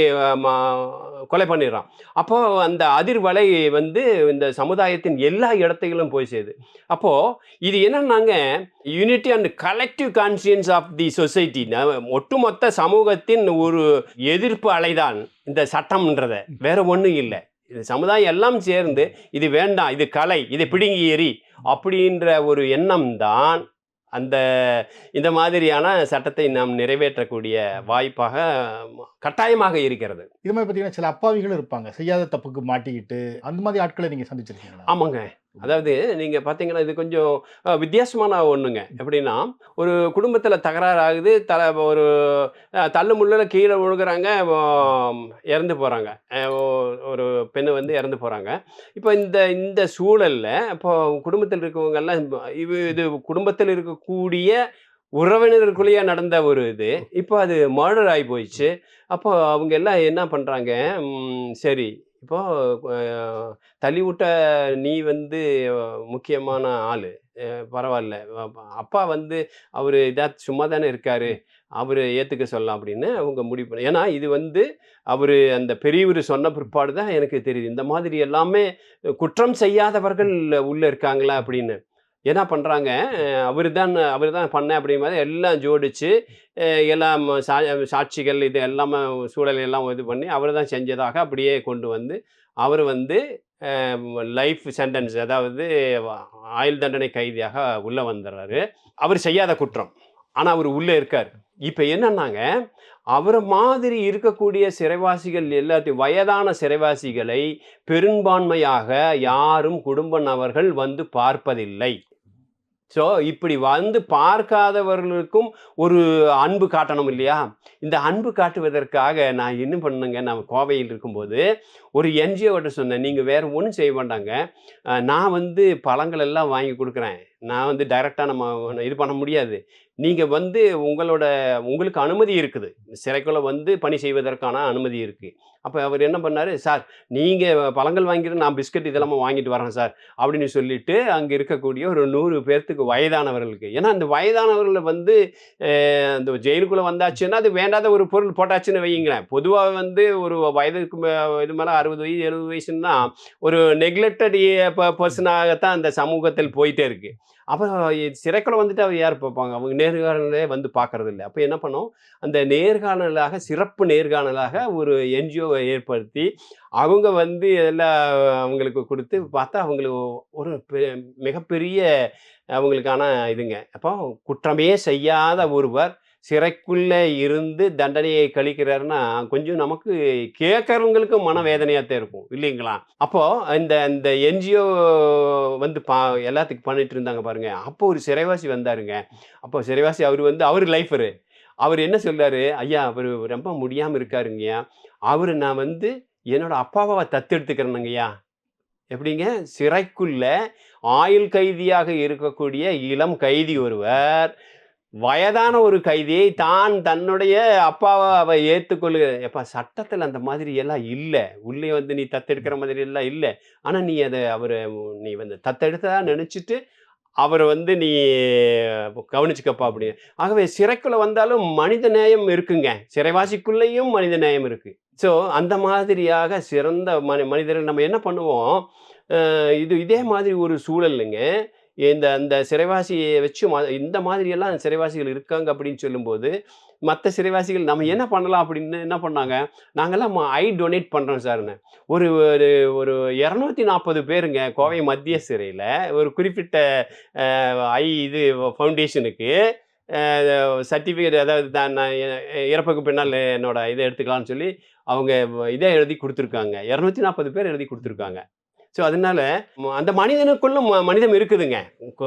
கொலை பண்ணிடுறான். அப்போ அந்த அதிர்வலை வந்து இந்த சமுதாயத்தின் எல்லா இடத்துகளும் போய் சேருது. அப்போ இது என்னன்னாங்க, unity and collective conscience of the society, ஒட்டுமொத்த சமூகத்தின் ஒரு எதிர்ப்பு அலைதான் இந்த சட்டம்ன்றத, வேற ஒன்றும் இல்லை. இது சமுதாயம் எல்லாம் சேர்ந்து இது வேண்டாம், இது கலை, இதை பிடுங்கி எறி அப்படின்ற ஒரு எண்ணம் தான் அந்த இந்த மாதிரியான சட்டத்தை நாம் நிறைவேற்றக்கூடிய வாய்ப்பாக கட்டாயமாக இருக்கிறது. இது மாதிரி பார்த்தீங்கன்னா, சில அப்பாவிகளும் இருப்பாங்க. செய்யாத தப்புக்கு மாட்டிக்கிட்டு, அந்த மாதிரி ஆட்கள நீங்க சந்திச்சிருக்கீங்களா? ஆமாங்க. அதாவது நீங்க பார்த்தீங்கன்னா, இது கொஞ்சம் வித்தியாசமான ஒண்ணுங்க. எப்படின்னா, ஒரு குடும்பத்தில தகராறு ஆகுது. ஒரு தள்ளு முள்ளுல கீழ விழுகுறாங்க. இறந்து போறாங்க. ஒரு பெண்ணு வந்து இறந்து போறாங்க. இப்ப இந்த இந்த சூழல்ல இப்போ குடும்பத்தில இருக்கவங்கலாம் இது குடும்பத்தில இருக்கக்கூடிய உறவினருக்குள்ளேயே நடந்த ஒரு இது. இப்போ அது மர்டர் ஆயி போயிடுச்சு. அப்போ அவங்க எல்லாம் என்ன பண்றாங்க, சரி இப்போ அ தள்ளிவுட்ட நீ வந்து முக்கியமான ஆளு. பரவால்ல. அப்பா வந்து அவரு சும்மா தானே இருக்காரு. அவரு ஏத்துக்க சொல்லலாம் அப்படின்னு அவங்க முடிவு ஏன்னா இது வந்து அவரு அந்த பெரியவரு சொன்ன பிற்பாடு தான் எனக்கு தெரியுது. இந்த மாதிரி எல்லாமே குற்றம் செய்யாதவர்கள் உள்ள இருக்காங்களா அப்படின்னு. என்ன பண்றாங்க, அவரு தான் பண்ணேன் அப்படிங்கிற மாதிரி எல்லாம் ஜோடிச்சு, எல்லாம் சாட்சிகள் இது எல்லாமே சூழல் எல்லாம் இது பண்ணி, அவரு தான் செஞ்சதாக அப்படியே கொண்டு வந்து, அவரு வந்து லைஃப் சென்டென்ஸ் அதாவது ஆயுள் தண்டனை கைதியாக உள்ள வந்துர்றாரு. அவரு செய்யாத குற்றம். ஆனா அவரு உள்ள இருக்காரு. இப்ப என்னன்னாங்க, அவர மாதிரி இருக்கக்கூடிய சிறைவாசிகள் எல்லாத்தையும் வயதான சிறைவாசிகளை பெரும்பான்மையாக யாரும் குடும்ப நபர்கள் வந்து பார்ப்பதில்லை. ஸோ, இப்படி வந்து பார்க்காதவர்களுக்கும் ஒரு அன்பு காட்டணும் இல்லையா? இந்த அன்பு காட்டுவதற்காக நான் என்ன பண்ணேங்க, நான் கோவையில் இருக்கும்போது, ஒரு என்ஜிஓட்ட சொன்னேன். நீங்க வேற ஒண்ணும் செய்ய வேண்டாங்க. நான் வந்து பழங்கள் எல்லாம் வாங்கி குடுக்குறேன். நான் வந்து டைரக்ட்டா நம்ம இது பண்ண முடியாது. நீங்க வந்து உங்களுக்கு அனுமதி இருக்குது. சிறைக்குள்ள வந்து பணி செய்வதற்கான அனுமதி இருக்கு. அப்ப அவரு என்ன பண்ணாரு, "சார், நீங்க பழங்கள் வாங்கிட்டு நான் பிஸ்கட் இதெல்லாம் வாங்கிட்டு வரேன் சார்." அப்படின்னு சொல்லிட்டு, அங்க இருக்கக்கூடிய ஒரு 100 பேர்த்துக்கு வயதானவர்களுக்கு. ஏன்னா, அந்த வயதானவர்கள வந்து அந்த ஜெயிலுக்குள்ள வந்தாச்சுன்னா, அது வேண்டாத ஒரு பொருள் போட்டாச்சுன்னு வையுங்களேன். பொதுவா வந்து ஒரு வயதுக்கு இது மேல 60 வயசு 70 வயசுன்னா ஒரு நெக்லெக்டட் பர்சனாகத்தான் அந்த சமூகத்தில் போயிட்டே இருக்கு. அப்போ சிறைக்குள்ள வந்துட்டு அவர் யார் பார்ப்பாங்க? அவங்க நேர்காணலே வந்து பார்க்கறது இல்ல. அப்போ என்ன பண்ணோம், அந்த நேர்காணலாக சிறப்பு நேர்காணலாக ஒரு என்ஜிஓவை ஏற்படுத்தி, அவங்க வந்து எல்லாம் அவங்களுக்கு குடுத்து பார்த்தா, அவங்களுக்கு ஒரு மிகப்பெரிய அவங்களுக்கான இதுங்க. அப்போ குற்றமே செய்யாத ஒருவர் சிறைக்குள்ள இருந்து தண்டனையை கழிக்கிறாருன்னா, கொஞ்சம் நமக்கு கேட்கறவங்களுக்கு மனவேதனையாத்தான் இருக்கும். இல்லைங்களா? அப்போ இந்த இந்த என்ஜிஓ வந்து எல்லாத்துக்கும் பண்ணிட்டு இருந்தாங்க பாருங்க. அப்போ ஒரு சிறைவாசி வந்தாருங்க. அப்போ சிறைவாசி அவரு வந்து அவரு லைஃபரு. அவரு என்ன சொல்றாரு, "ஐயா அவரு ரொம்ப முடியாம இருக்காருங்கய்யா. அவரு நான் வந்து என்னோட அப்பாவ தத்தெடுத்துக்கிறேனுங்கய்யா." எப்படிங்க? சிறைக்குள்ள ஆயுள் கைதியாக இருக்கக்கூடிய இளம் கைதி ஒருவர், வயதான ஒரு கைதியை தன்னுடைய அப்பாவ ஏத்துக்கொள்ளுகிற சட்டத்துல அந்த மாதிரி எல்லாம் இல்ல. உள்ளே வந்து நீ தத்தெடுக்கிற மாதிரி எல்லாம் இல்ல. ஆனா நீ நீ வந்து தத்தெடுத்ததா நெனச்சுட்டு, அவர வந்து நீ கவனிச்சுக்கப்பா அப்படின்னு. ஆகவே சிறைக்குள்ள வந்தாலும் மனித நேயம் இருக்குங்க. சிறைவாசிக்குள்ளேயும் மனித நேயம் இருக்கு. ஸோ அந்த மாதிரியாக சிறந்த மனிதர்கள் நம்ம என்ன பண்ணுவோம், இதே மாதிரி ஒரு சூழல்ங்க. அந்த சிறைவாசிய வச்சு இந்த மாதிரியெல்லாம் சிறைவாசிகள் இருக்காங்க அப்படின்னு சொல்லும்போது, மத்த சிறைவாசிகள் நம்ம என்ன பண்ணலாம் அப்படின்னு என்ன பண்ணாங்க, நாங்கலாம் டொனேட் பண்றோம் சார்ன்னு. ஒரு ஒரு ஒரு 240 பேருங்க கோவை மத்திய சிறையில ஒரு குறிப்பிட்ட இது ஃபவுண்டேஷனுக்கு சர்டிஃபிகேட் அதாவது நான் இறப்புக்கு பின்னால் என்னோட இத எடுத்துக்கலாம்னு சொல்லி, அவங்க இத எழுதி குடுத்துருக்காங்க. 240 பேர் எழுதி குடுத்துருக்காங்க. ஸோ அதனால அந்த மனிதனுக்குள்ளும் மனிதம் இருக்குதுங்க.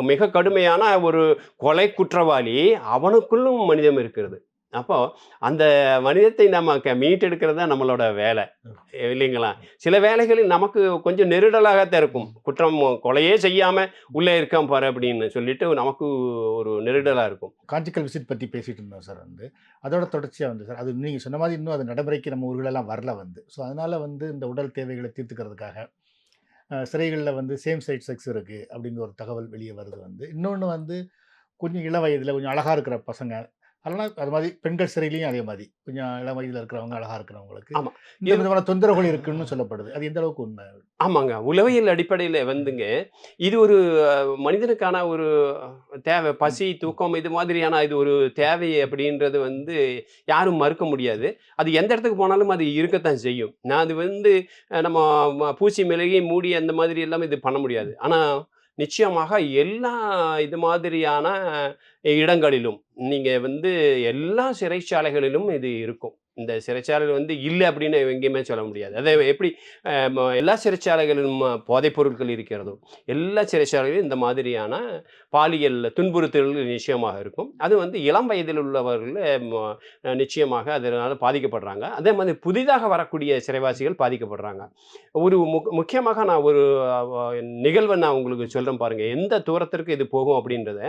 மிக கடுமையான ஒரு கொலை குற்றவாளி, அவனுக்குள்ளும் மனிதம் இருக்கிறது. அப்போ அந்த மனிதத்தை நம்ம மீட்டெடுக்கிறது தான் நம்மளோட வேலை. இல்லைங்களா? சில வேலைகளில் நமக்கு கொஞ்சம் நெருடலாகத்தான் இருக்கும். கொலையே செய்யாம உள்ளே இருக்கான் பாரு அப்படின்னு சொல்லிட்டு நமக்கு ஒரு நெருடலா இருக்கும். கான்ஜுகல் விசிட் பத்தி பேசிட்டு இருந்தோம் சார் வந்து. அதோட தொடர்ச்சியா வந்து சார், அது நீங்க சொன்ன மாதிரி இன்னும் அது நடைமுறைக்கு நம்ம ஊர்களெல்லாம் வரல வந்து. ஸோ அதனால வந்து இந்த உடல் தேவைகளை தீர்த்துக்கிறதுக்காக சிறைகள்ல வந்து சேம் சைட் செக்ஸ் இருக்கு அப்படிங்கிற ஒரு தகவல் வெளியே வருது வந்து. இன்னொன்னு வந்து கொஞ்சம் இள வயதில கொஞ்சம் அழகா இருக்கிற பசங்க, அதெல்லாம் அது மாதிரி பெண்கள் சிறையிலயும் அதே மாரி. கொஞ்சம் இளம் வயதில இருக்கிறவங்க, அழகா இருக்கிறவங்களுக்கு ஆமா. இந்த விதமான தொந்தரவுகள் இருக்குன்னு சொல்லப்படுது. அது எந்த அளவுக்கு உண்மை? ஆமாங்க. உளவியல் அடிப்படையில வந்துங்க, இது ஒரு மனிதனுக்கான ஒரு தேவை. பசி, தூக்கம் இது மாதிரியான இது ஒரு தேவை அப்படின்றது வந்து யாரும் மறுக்க முடியாது. அது எந்த இடத்துக்கு போனாலும் அது இருக்கத்தான் செய்யும். நான் அது வந்து நம்ம பூசி மெழுகி மூடி அந்த மாதிரி எல்லாம் இது பண்ண முடியாது. ஆனா, நிச்சயமாக எல்லா இது மாதிரியான இடங்களிலும், நீங்க வந்து எல்லா சிறைச்சாலைகளிலும் இது இருக்கும். இந்த சிறைச்சாலைகள் வந்து இல்ல அப்படின்னு எங்கேயுமே சொல்ல முடியாது. அதை எப்படி எல்லா சிறைச்சாலைகளிலும் போதைப் பொருட்கள் இருக்கிறதோ, எல்லா சிறைச்சாலைகளிலும் இந்த மாதிரியான பாலியல் துன்புறுத்தல்கள் நிச்சயமாக இருக்கும். அது வந்து இளம் வயதில் உள்ளவர்கள் நிச்சயமாக அதனால பாதிக்கப்படுறாங்க. அதே மாதிரி புதிதாக வரக்கூடிய சிறைவாசிகள் பாதிக்கப்படுறாங்க. ஒரு முக்கியமாக நான் ஒரு நிகழ்வை நான் உங்களுக்கு சொல்றேன் பாருங்க. எந்த தூரத்திற்கு இது போகும் அப்படின்றத.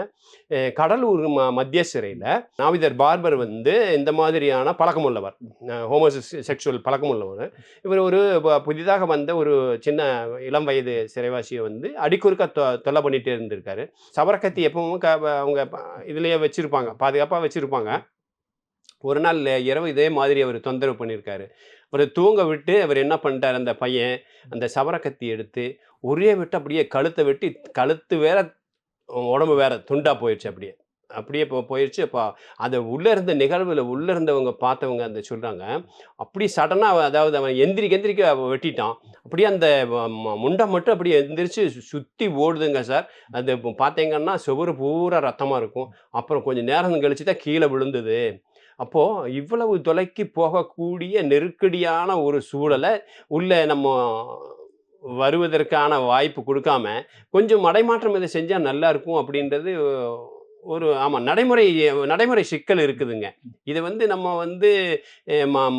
கடலூர் மத்திய சிறையில நாவிதர் பார்பர் வந்து இந்த மாதிரியான பழக்கமுள்ளவர். ஹோமோசெக்சுவல் பழக்கமுள்ளவர். இவர் ஒரு புதிதாக வந்த ஒரு சின்ன இளம் வயது சிறைவாசியை வந்து அடிக்குறுக்க தொல்லை பண்ணிட்டே இருந்திருக்காரு. சவரக்கத்தி எப்பவும் அவங்க இதுலயே வச்சிருப்பாங்க, பாதுகாப்பா வச்சிருப்பாங்க. ஒரு நாள் இரவு இதே மாதிரி அவர் தொந்தரவு பண்ணியிருக்காரு. அவரை தூங்க விட்டு அவர் என்ன பண்ணிட்டார், அந்த பையன் அந்த சவரக்கத்தி எடுத்து ஒரே வெட்டு அப்படியே கழுத்தை வெட்டி, கழுத்து வேற உடம்பு வேற துண்டா போயிடுச்சு அப்படியே. அப்படியே போயிருச்சு. அது உள்ள இருந்த நிகழ்வுல உள்ள இருந்தவங்க பார்த்தவங்க அந்த சொல்றாங்க. அப்படி சடனா அதாவது அவன் எந்திரிக்க வெட்டிட்டான். அப்படியே அந்த முண்டை மட்டும் அப்படியே எந்திரிச்சு சுத்தி ஓடுதுங்க சார். அது பார்த்தீங்கன்னா சுவரு பூரா ரத்தமா இருக்கும். அப்புறம் கொஞ்சம் நேரம் கழிச்சு தான் கீழ விழுந்தது. அப்போ இவ்வளவு தொலைக்கு போகக்கூடிய நெருக்கடியான ஒரு சூழல உள்ள நம்ம வருவதற்கான வாய்ப்பு குடுக்காம, கொஞ்சம் மடைமாற்றம் இத செஞ்சா நல்லா இருக்கும் அப்படின்றது ஒரு ஆமா நடைமுறை சிக்கல் இருக்குதுங்க. இத வந்து நம்ம வந்து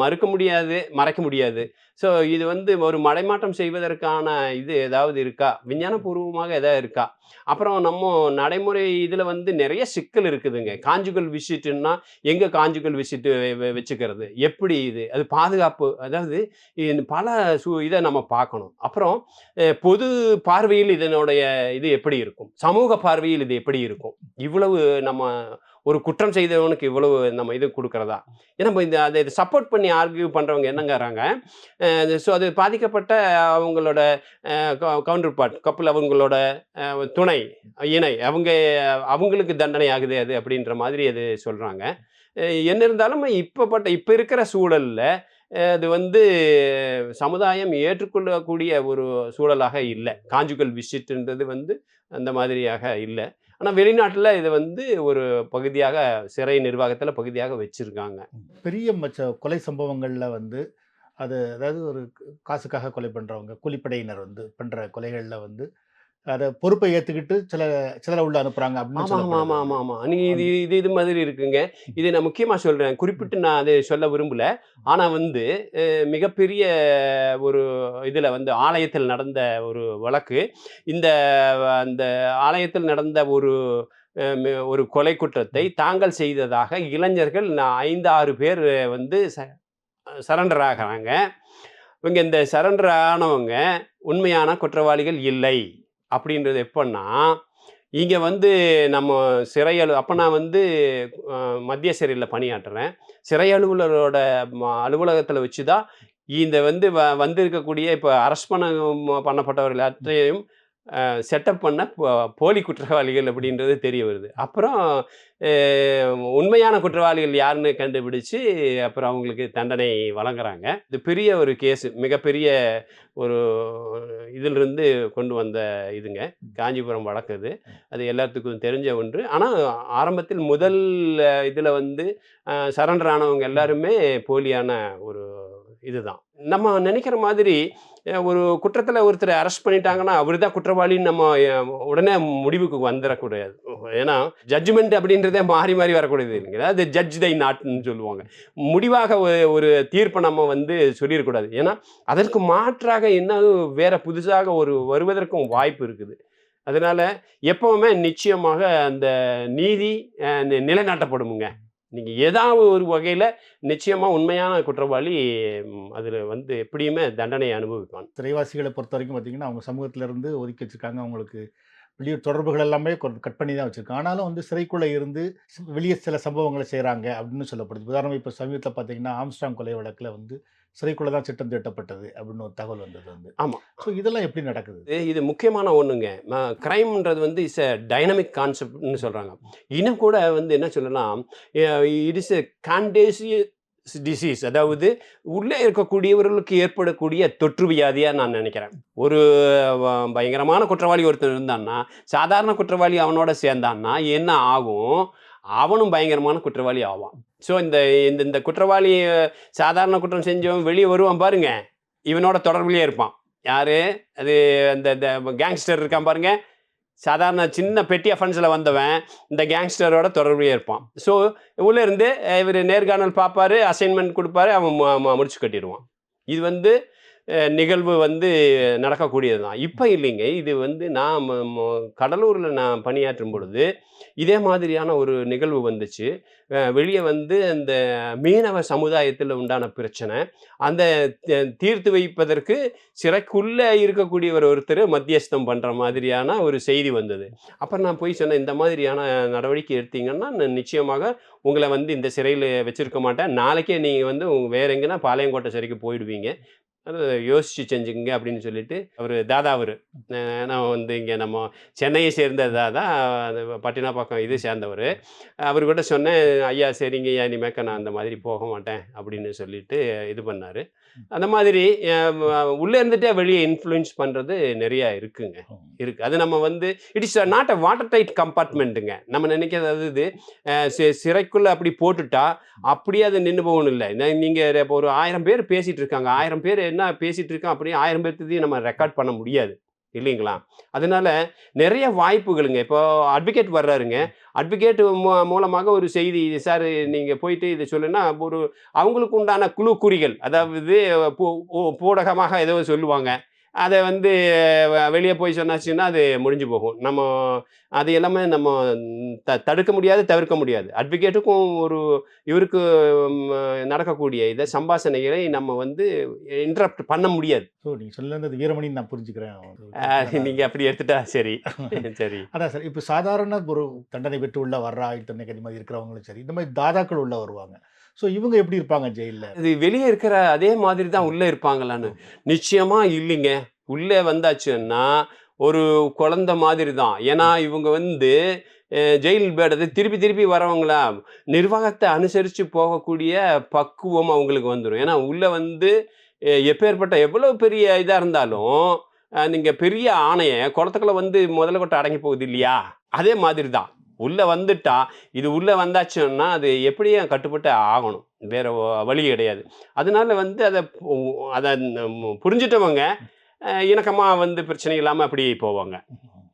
மறுக்க முடியாது, மறைக்க முடியாது. ஸோ இது வந்து ஒரு மடைமாற்றம் செய்வதற்கான இது ஏதாவது இருக்கா? விஞ்ஞானபூர்வமாக எதாவது இருக்கா? அப்புறம் நம்ம நடைமுறை இதுல வந்து நெறைய சிக்கல் இருக்குதுங்க. கான்ஜுகல் விசிட்ன்னா எங்க கான்ஜுகல் விசிட் வச்சுக்கிறது? எப்படி இது? அது பாதுகாப்பு அதாவது பல இத நம்ம பார்க்கணும். அப்புறம் பொது பார்வையில் இதனுடைய இது எப்படி இருக்கும்? சமூக பார்வையில் இது எப்படி இருக்கும்? இவ்வளவு நம்ம ஒரு குற்றம் செய்தவனுக்கு இவ்வளவு நம்ம இது குடுக்கிறதா? ஏன்னா நம்ம இந்த அத சப்போர்ட் பண்ணி ஆர்க்யூ பண்றவங்க என்னங்கிறாங்க, ஸோ அது பாதிக்கப்பட்ட அவங்களோட கவுண்டர் பார்ட் கப்பல் அவங்களோட துணை, இணை அவங்களுக்கு தண்டனை ஆகுது அது அப்படின்ற மாதிரி அது சொல்றாங்க. அ என்ன இருந்தாலும் இப்ப இருக்கிற சூழல்ல அது வந்து சமுதாயம் ஏற்றுக்கொள்ளக்கூடிய ஒரு சூழலாக இல்ல. கான்ஜுகல் விசிட்ன்றது வந்து அந்த மாதிரியாக இல்ல. ஆனா வெளிநாட்டுல இத வந்து ஒரு பகுதியாக சிறை நிர்வாகத்துல பகுதியாக வச்சிருக்காங்க. பெரிய கொலை சம்பவங்கள்ல வந்து அது அதாவது ஒரு காசுக்காக கொலை பண்றவங்க, கூலிப்படையினர் வந்து பண்ற கொலைகள்ல வந்து அத பொறுப்பை ஏத்துக்கிட்டு சிலர உள்ள அனுப்புறாங்க அப்படின்னு ஆமா, ஆமா, சொல்லப்படுது ஆமா, அது. ஆமா, ஆமா. நீங்க இது அந் இது இது மாதிரி இருக்குங்க. இது நான் முக்கியமா சொல்றேன். ம். குறிப்பிட்டு நான் அதை சொல்ல விரும்பல. ஆனா வந்து மிகப்பெரிய ஒரு இதுல வந்து ஆலயத்தில் நடந்த ஒரு வழக்கு. இந்த அந்த ஆலயத்தில் நடந்த ஒரு கொலை குற்றத்தை ம். தாங்கள் செய்ததாக இளைஞர்கள் 5, 6 பேர் வந்து சரண்டர் ஆகுறாங்க. இவங்க இந்த சரண்டர் ஆனவங்க உண்மையான குற்றவாளிகள் இல்லை. அப்படின்றது எப்பன்னா, இங்க வந்து நம்ம அப்ப நான் வந்து அ மத்திய சிறையில பணியாற்றுறேன். சிறை அலுவலரோட அலுவலகத்தில வச்சு தான் இந்த வந்து வந்திருக்கக்கூடிய இப்ப அரெஸ்ட் பண்ணப்பட்டவர்கள் எல்லாத்தையும் செட்டப் பண்ண போலி குற்றவாளிகள் ம். அப்படின்றது தெரிய வருது. அப்புறம் அ உண்மையான குற்றவாளிகள் யாருன்னு கண்டுபிடிச்சு, அப்புறம் அவங்களுக்கு தண்டனை வழங்குறாங்க. இது பெரிய ஒரு கேஸ். மிகப்பெரிய ஒரு இதிலிருந்து கொண்டு வந்த இதுங்க. ம். காஞ்சிபுரம் வழக்கு அது. ம். அது எல்லாத்துக்கும் தெரிஞ்ச ஒன்று. ஆனா ஆரம்பத்தில் முதல் இதுல வந்து சரண்டர் ஆனவங்க ம். எல்லாருமே போலியான ஒரு இதுதான். நம்ம நெனைக்கிற மாதிரி ஒரு குற்றத்துல ஒருத்தர அரெஸ்ட் பண்ணிட்டாங்கன்னா, அவரு தான் குற்றவாளின்னு நம்ம உடனே முடிவுக்கு வந்துரக்கூடாது. ஏன்னா, ஜட்ஜ்மென்ட் அப்படின்றதே மாறி, மாறி வரக்கூடியது இல்லைங்களா? அது ஜட்ஜ் தை நாட்ன்னு சொல்லுவாங்க. முடிவாக ஒரு தீர்ப்ப நம்ம வந்து சொல்லிறக்கூடாது. ஏன்னா, அதற்கு மாற்றாக இன்னும் வேற புதுசாக வருவதற்கும் வாய்ப்பு இருக்குது. அதனால எப்பவுமே நிச்சயமாக அந்த நீதி நிலைநாட்டப்படுமுங்க. நீங்க ஏதாவது ஒரு வகையில நிச்சயமா உண்மையான குற்றவாளி அதுல வந்து எப்படியுமே தண்டனைய அனுபவிப்பான். சிறைவாசிகள பொறுத்தவரைக்கும் பார்த்தீங்கன்னா, அவங்க சமூகத்தில இருந்து ஒதுக்கி வச்சிருக்காங்க. அவங்களுக்கு வெளியூர் தொடர்புகள் எல்லாமே கட் பண்ணி தான் வச்சிருக்காங்க. ஆனாலும் வந்து சிறைக்குள்ள இருந்து வெளிய சில சம்பவங்கள செய்றாங்க அப்படின்னு சொல்லப்படுது. உதாரணமா இப்ப சமீபத்தில பார்த்தீங்கன்னா, ஆம்ஸ்ட்ராங் கொலை வழக்குல வந்து சிறைக்குள்ள தான் சிட்டம் தீட்டப்பட்டது அப்படின்னு ஒரு தகவல் வந்தது வந்து. ஆமா. ஸோ இதெல்லாம் எப்படி நடக்குது? இது முக்கியமான ஒண்ணுங்க. கிரைம்ன்றது வந்து இஸ் எ டைனமிக் கான்செப்ட்ன்னு சொல்றாங்க. இன்னும் கூட வந்து என்ன சொல்லலாம், எ it is a contagious disease. அதாவது உள்ளே இருக்கக்கூடியவர்களுக்கு ஏற்படக்கூடிய தொற்று வியாதியா நான் நினைக்கிறேன். ஒரு வ பயங்கரமான குற்றவாளி ஒருத்தன் இருந்தான்னா, சாதாரண குற்றவாளி அவனோட சேர்ந்தான்னா என்ன ஆகும்? அவனும் பயங்கரமான குற்றவாளி ஆவான். ஸோ இந்த இந்த இந்த குற்றவாளி சாதாரண குற்றம் செஞ்சவன் வெளிய வருவான் பாருங்க, இவனோட தொடர்பிலேயே இருப்பான். யாரு? அது அந்த இந்த கேங்ஸ்டர் இருக்கான் பாருங்க. சாதாரண சின்ன பெட்டி அஃபென்ஸ்ல வந்தவன், இந்த கேங்ஸ்டரோட தொடர்புலயே இருப்பான். ஸோ உள்ள இருந்து இவரு நேர்காணல் பார்ப்பாரு, அசைன்மென்ட் குடுப்பாரு, அவன் முடிச்சு கட்டிருவான். இது வந்து நிகழ்வு வந்து நடக்கக்கூடியது தான். இப்ப இல்லைங்க. இது வந்து நான் கடலூர்ல நான் பணியாற்றும் பொழுது, இதே மாதிரியான ஒரு நிகழ்வு வந்துச்சு. வெளிய வந்து அந்த மீனவ சமுதாயத்தில உண்டான பிரச்சனை. அந்த தீர்த்து வைப்பதற்கு சிறைக்குள்ள இருக்கக்கூடியவர் ஒருத்தர் மத்தியஸ்தம் பண்ற மாதிரியான ஒரு செய்தி வந்தது. அப்ப நான் போய் சொன்னேன், "இந்த மாதிரியான நடவடிக்கை எடுத்தீங்கன்னா, நான் நிச்சயமாக உங்கள வந்து இந்த சிறையில வச்சிருக்க மாட்டேன். நாளைக்கே நீங்க வந்து வேற எங்கேனா பாளையங்கோட்டை சிறைக்கு போயிடுவீங்க. அது யோசிச்சு செஞ்சுக்கங்க" அப்படின்னு சொல்லிட்டு தாதா அவரு. நான் வந்து இங்க நம்ம சென்னையை சேர்ந்த தாதா, அது பட்டினப்பாக்கம் இது சேர்ந்தவரு. அவருகிட்ட சொன்னேன், "ஐயா சரிங்கய்யா, இனிமேக்க நான் அந்த மாதிரி போக மாட்டேன்" அப்படின்னு சொல்லிட்டு இது பண்ணாரு. அந்த மாதிரி அ வ உள்ள இருந்துட்டே வெளிய இன்ஃப்ளூயன்ஸ் பண்றது நெறைய இருக்குங்க. இருக்கு. அது நம்ம வந்து it is not a water tight கம்பார்ட்மெண்ட்டுங்க. நம்ம நினைக்கிறது இது சிறைக்குள்ள அப்படி போட்டுட்டா, அப்படியே அது நின்னு போகணும் இல்ல. நீங்க இப்போ ஒரு 1000 பேர் பேசிட்டு இருக்காங்க. 1000 பேர் என்ன பேசிட்டு இருக்கான் அப்படியே 1000 பேர்த்ததையும் நம்ம ரெக்கார்ட் பண்ண முடியாது. இல்லைங்களா? அதனால நெறைய வாய்ப்புகளுங்க. இப்போ அட்வொகேட் வர்றாருங்க. அட்வொகேட் மூலமாக ஒரு செய்தி, "சார் நீங்க போயிட்டு இத சொல்லுன்னா" அவங்களுக்கு உண்டான குழு குறிகள். அதாவது பூடகமாக ஏதோ சொல்லுவாங்க. அதை வந்து வெளியே போய் சொன்னாச்சுன்னா அது முடிஞ்சு போகும். நம்ம அது எல்லாமே நம்ம தடுக்க முடியாது, தவிர்க்க முடியாது. அட்வொகேட்டுக்கும் இவருக்கு நடக்கக்கூடிய இதை சம்பாஷணைகளை நம்ம வந்து இன்டரப்ட் பண்ண முடியாது. ஸோ நீங்கள் சொல்லுறது வீரமணின்னு நான் புரிஞ்சுக்கிறேன். நீங்க அப்படி எடுத்துட்டா சரி. சரி. அதான் சார். இப்போ சாதாரண ஒரு தண்டனை பெற்று உள்ள வர்ற ஆயுள் தண்டனை கைதி இருக்கிறவங்களும் சரி, இந்த மாதிரி தாதாக்கள் உள்ள வருவாங்க. ஸோ இவங்க எப்படி இருப்பாங்க ஜெயிலில்? இது வெளியே இருக்கிற அதே மாதிரி தான் உள்ளே இருப்பாங்களான்னு நிச்சயமா இல்லைங்க. உள்ளே வந்தாச்சுன்னா ஒரு குழந்தை மாதிரி தான். ஏன்னா இவங்க வந்து ஜெயில் பேடத்தை திருப்பி திருப்பி வரவங்களா நிர்வாகத்தை அனுசரித்து போகக்கூடிய பக்குவம் அவங்களுக்கு வந்துடும். ஏன்னா உள்ளே வந்து எப்பேற்பட்ட எவ்வளோ பெரிய இதாக இருந்தாலும் நீங்கள் பெரிய ஆணையை குளத்துக்குள்ள வந்து முதல்ல கொட்ட அடங்கி போகுது இல்லையா, அதே மாதிரி தான் உள்ளே வந்துட்டா. இது உள்ளே வந்தாச்சுன்னா அது எப்படியும் கட்டுப்பட்டு ஆகணும், வேற வழி கிடையாது. அதனால வந்து அதை புரிஞ்சிட்டவங்க இணக்கமாக வந்து பிரச்சனை இல்லாமல் அப்படி போவாங்க.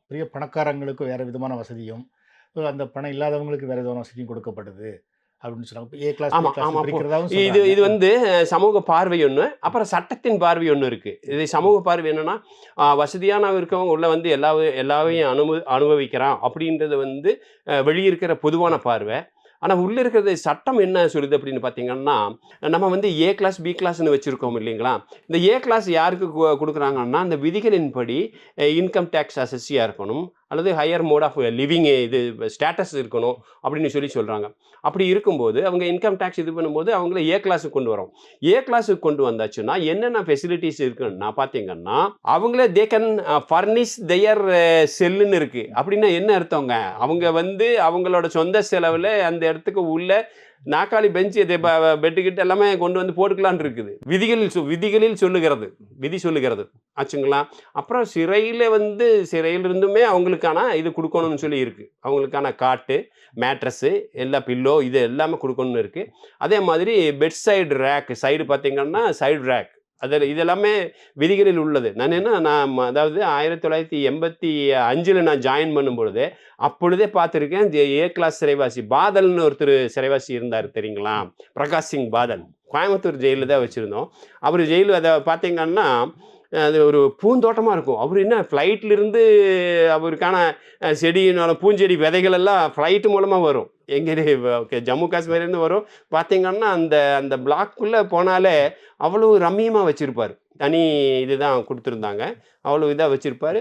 பெரிய பணக்காரங்களுக்கு வேறு விதமான வசதியும், அந்த பணம் இல்லாதவங்களுக்கு வேறு விதமான வசதியும் கொடுக்கப்படுது அப்படின்னு சொன்னாங்க. ஏ கிளாஸ் இது வந்து சமூக பார்வை ஒன்று, அப்புறம் சட்டத்தின் பார்வை ஒன்று இருக்கு. இது சமூக பார்வை என்னன்னா வசதியான இருக்கவங்க உள்ள வந்து எல்லாவையும் அனுபவிக்கிறான் அப்படின்றது வந்து வெளியிருக்கிற பொதுவான பார்வை. ஆனால் உள்ளே இருக்கிறது சட்டம் என்ன சொல்லுது அப்படின்னு பார்த்தீங்கன்னா, நம்ம வந்து ஏ கிளாஸ் பி கிளாஸ்ன்னு வச்சுருக்கோம் இல்லைங்களா. இந்த ஏ கிளாஸ் யாருக்கு கொடுக்குறாங்கன்னா, அந்த விதிகளின்படி இன்கம் டேக்ஸ் அசஸியாக இருக்கணும், அல்லது ஹையர் மோட் ஆஃப் லிவிங் இது ஸ்டேட்டஸ் இருக்கணும் அப்படின்னு சொல்கிறாங்க. அப்படி இருக்கும்போது அவங்க இன்கம் டேக்ஸ் இது பண்ணும்போது அவங்கள ஏ கிளாஸுக்கு கொண்டு வரோம். ஏ கிளாஸுக்கு கொண்டு வந்தாச்சுன்னா என்னென்ன ஃபெசிலிட்டிஸ் இருக்குன்னா பார்த்தீங்கன்னா, அவங்களே தே கேன் ஃபர்னிஷ் தெயர் செல்லுன்னு இருக்குது. அப்படின்னா என்ன அர்த்தங்க, அவங்க வந்து அவங்களோட சொந்த செலவில் அந்த இடத்துக்கு உள்ள நாக்காளி பெஞ்சு பெட்டுக்கிட்ட எல்லாமே கொண்டு வந்து போட்டுக்கலான் இருக்குது. விதிகளில் சொல்லுகிறது ஆச்சுங்களா. அப்புறம் சிறையிலிருந்துமே அவங்களுக்கான இது கொடுக்கணும்னு சொல்லி இருக்கு. அவங்களுக்கான காட்டு, மேட்ரஸு, எல்லா பில்லோ இது எல்லாமே கொடுக்கணும்னு இருக்கு. அதே மாதிரி பெட் சைடு பார்த்தீங்கன்னா சைடு ரேக் இதெல்லாமே விதிகளில் உள்ளது. நான் அதாவது 1985 நான் ஜாயின் பண்ணும்பொழுது அப்பொழுதே பார்த்துருக்கேன். ஏ கிளாஸ் சிறைவாசி பாதல்னு ஒருத்தர் சிறைவாசி இருந்தார் தெரியுங்களா, பிரகாஷ் சிங் பாதல். கோயம்புத்தூர் ஜெயிலில் தான் வச்சுருந்தோம். அவர் ஜெயிலு அதை பார்த்தீங்கன்னா அது ஒரு பூந்தோட்டமாக இருக்கும். அவர் என்ன ஃப்ளைட்லேருந்து அவருக்கான பூஞ்செடி விதைகள் எல்லாம் ஃப்ளைட்டு மூலமாக வரும். எங்கே ஜம்மு காஷ்மீர்லேருந்து வரும். பார்த்தீங்கன்னா அந்த பிளாக்குள்ளே போனாலே அவ்வளோ ரம்மியமாக வச்சுருப்பார். தனி இதுதான் கொடுத்துருந்தாங்க, அவ்வளோ இதாக வச்சுருப்பார்.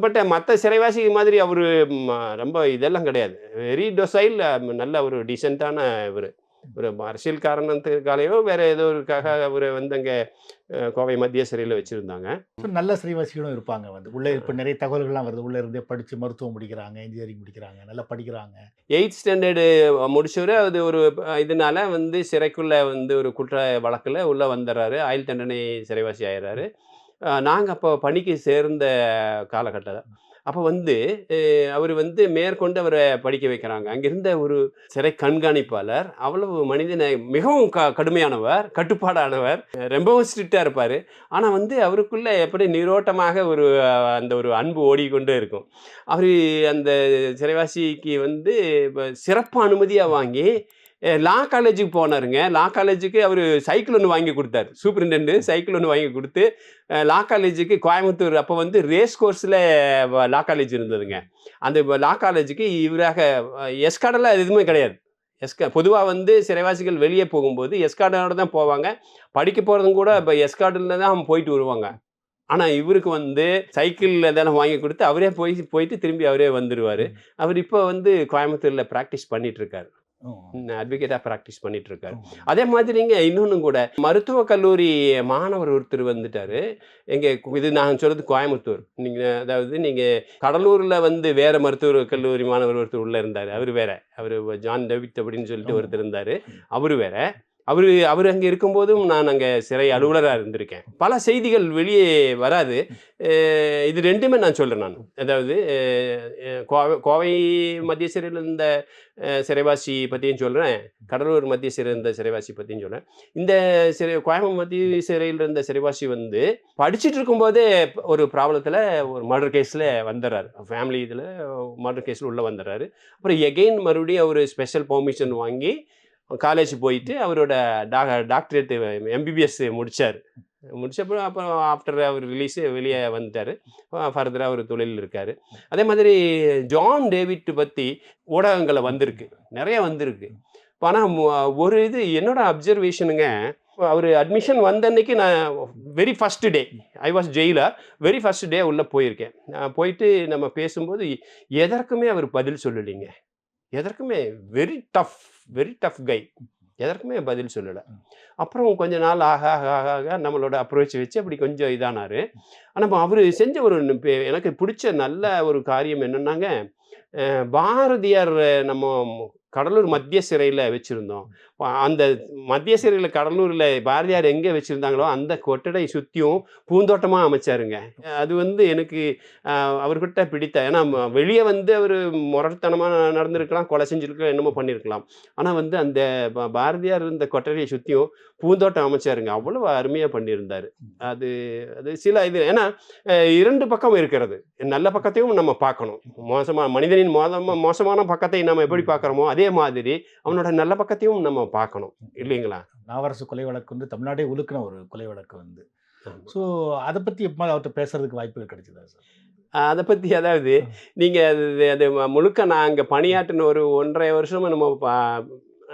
பட் மற்ற சிறைவாசி மாதிரி அவர் ரொம்ப இதெல்லாம் கிடையாது. வெரி டொசைல், நல்ல ஒரு டீசெண்டான ஒரு அரசியல் காரணத்துக்காலையோ வேறு ஏதோ ஒருக்காக அவரை வந்து அங்கே கோவை மத்திய சிறையில் வச்சுருந்தாங்க. நல்ல சிறைவாசிகளும் இருப்பாங்க. உள்ளே இப்போ நிறைய தகவல்கள்லாம் வருது. உள்ளே இருந்தே படித்து மருத்துவம் முடிக்கிறாங்க, இன்ஜினியரிங் முடிக்கிறாங்க, நல்லா படிக்கிறாங்க. 8th ஸ்டாண்டர்டு முடிச்சவர் அது ஒரு இதனால வந்து சிறைக்குள்ளே வந்து ஒரு குற்ற வழக்கில் உள்ளே வந்துடுறாரு. ஆயுள் தண்டனை சிறைவாசி ஆயிடுறாரு. நாங்கள் அப்போ பணிக்கு சேர்ந்த காலகட்டம். அப்போ வந்து அவர் வந்து மேற்கொண்டு அவரை படிக்க வைக்கிறாங்க. அங்கிருந்த ஒரு சிறை கண்காணிப்பாளர் அவ்வளவு மிகவும் கடுமையானவர், கட்டுப்பாடானவர், ரொம்பவும் ஸ்ட்ரிக்டாக இருப்பார். ஆனால் வந்து அவருக்குள்ளே எப்படி நீரோட்டமாக அந்த ஒரு அன்பு ஓடிக்கொண்டே இருக்கும். அவர் அந்த சிறைவாசிக்கு வந்து சிறப்பு அனுமதியாக வாங்கி லா காலேஜுக்கு போனாருங்க. லா காலேஜுக்கு அவர் சைக்கிள் ஒன்று வாங்கி கொடுத்தாரு. சூப்பரிண்டென்ட் சைக்கிள் ஒன்று வாங்கி கொடுத்து லா காலேஜுக்கு கோயம்புத்தூர் அப்போ வந்து ரேஸ் கோர்ஸில் லா காலேஜ் இருந்ததுங்க. அந்த லா காலேஜுக்கு இவராக எஸ்கார்டெல்லாம் எதுவுமே கிடையாது. பொதுவாக வந்து சிறைவாசிகள் வெளியே போகும்போது எஸ்கார்டோட தான் போவாங்க. படிக்க போகிறதும் கூட இப்போ எஸ்கார்டில் தான் போயிட்டு வருவாங்க. ஆனால் இவருக்கு வந்து சைக்கிளில் தானே வாங்கி கொடுத்து அவரே போயிட்டு திரும்பி அவரே வந்துடுவார். அவர் இப்போ வந்து கோயம்புத்தூரில் ப்ராக்டிஸ் பண்ணிகிட்ருக்காரு. அட்வொகேட்டாக ப்ராக்டிஸ் பண்ணிட்டு இருக்காரு. அதே மாதிரிங்க இன்னொன்றும் கூட மருத்துவக் கல்லூரி மாணவர் ஒருத்தர் வந்துட்டார். இது நான் சொல்கிறது கோயம்புத்தூர். நீங்கள் கடலூரில் வந்து வேறு மருத்துவ கல்லூரி மாணவர் ஒருத்தர் உள்ளே இருந்தார். அவர் வேற, அவர் ஜான் டேவிட் அப்படின்னு சொல்லிட்டு ஒருத்தர் இருந்தார். அவர் வேற. அவர் அங்கே இருக்கும்போதும் நான் அங்கே சிறை அலுவலராக இருந்திருக்கேன். பல செய்திகள் வெளியே வராது. இது ரெண்டுமே நான் சொல்கிறேன். நான் அதாவது கோவை மத்திய சிறையில் இருந்த சிறைவாசி பற்றியும் சொல்கிறேன், கடலூர் மத்திய சிறையில் இருந்த சிறைவாசி பற்றியும் சொல்கிறேன். இந்த கோயம்புத்தூர் மத்திய சிறையில் இருந்த சிறைவாசி வந்து படிச்சுட்டு இருக்கும்போதே ஒரு ப்ராப்ளத்தில் ஒரு மர்டர் கேஸில் வந்துடுறாரு. ஃபேமிலி இதில் மர்டர் கேஸில் உள்ளே வந்துடுறாரு. அப்புறம் எகெயின் மறுபடியும் அவர் ஸ்பெஷல் பெர்மிஷன் வாங்கி காலேஜ் போயிட்டு அவரோட டாக்டரேட் எம்பிபிஎஸ் முடித்தார். முடிச்சப்போ அப்புறம் ஆஃப்டர் அவர் ரிலீஸு வெளியே வந்துட்டார். ஃபர்தராக அவர் தொழிலில் இருக்கார். அதே மாதிரி ஜான் டேவிட் பற்றி ஊடகங்களில் வந்திருக்கு, நிறைய வந்திருக்கு. ஆனால் ஒரு இது என்னோட அப்சர்வேஷனுங்க, அவர் அட்மிஷன் வந்த அன்னைக்கு நான் very first day I was Jailer. Very first டே உள்ளே போயிருக்கேன். போயிட்டு நம்ம பேசும்போது எதற்குமே அவர் பதில் சொல்லலைங்க. எதற்குமே வெரி டஃப் கை. எதற்குமே பதில் சொல்லலை. அப்புறம் கொஞ்ச நாள் ஆக ஆக ஆக ஆக நம்மளோட அப்ரோச் வச்சு அப்படி கொஞ்சம் இதானார். ஆனால் அவர் செஞ்ச ஒரு எனக்கு பிடிச்ச நல்ல ஒரு காரியம் என்னன்னாங்க, பாரதியார் நம்ம கடலூர் மத்திய சிறையில் வச்சுருந்தோம். அந்த மத்திய சிறையில் கடலூரில் பாரதியார் எங்கே வச்சுருந்தாங்களோ அந்த கொட்டடை சுற்றியும் பூந்தோட்டமாக அமைச்சாருங்க. அது வந்து எனக்கு அவர்கிட்ட பிடித்த, ஏன்னா வெளியே வந்து அவர் முரட்டுத்தனமாக நடந்திருக்கலாம், கொலை செஞ்சுருக்கலாம், என்னமோ பண்ணியிருக்கலாம். ஆனால் வந்து அந்த பாரதியார் இந்த கொட்டடையை சுற்றியும் பூந்தோட்டம் அமைச்சாருங்க. அவ்வளோ அருமையாக பண்ணியிருந்தார். அது அது சில இது, ஏன்னா 2 பக்கம் இருக்கிறது. நல்ல பக்கத்தையும் நம்ம பார்க்கணும். மனிதனின் மோசமான பக்கத்தை நம்ம எப்படி பார்க்குறோமோ அதே மாதிரி அவனோட நல்ல பக்கத்தையும் நம்ம பார்க்கணும், இல்லைங்களா? நாவரசு கொலை வழக்கு வந்து தமிழ்நாடே உலுக்கின ஒரு கொலை வழக்கு வந்து. ஸோ அதை பற்றி எப்போ அவர்கிட்ட பேசுறதுக்கு வாய்ப்புகள் கிடைச்சதா சார்? அதை பற்றி, அதாவது நீங்கள் அது முழுக்க நான் அங்கே பணியாற்றின ஒரு 1.5 வருஷமாக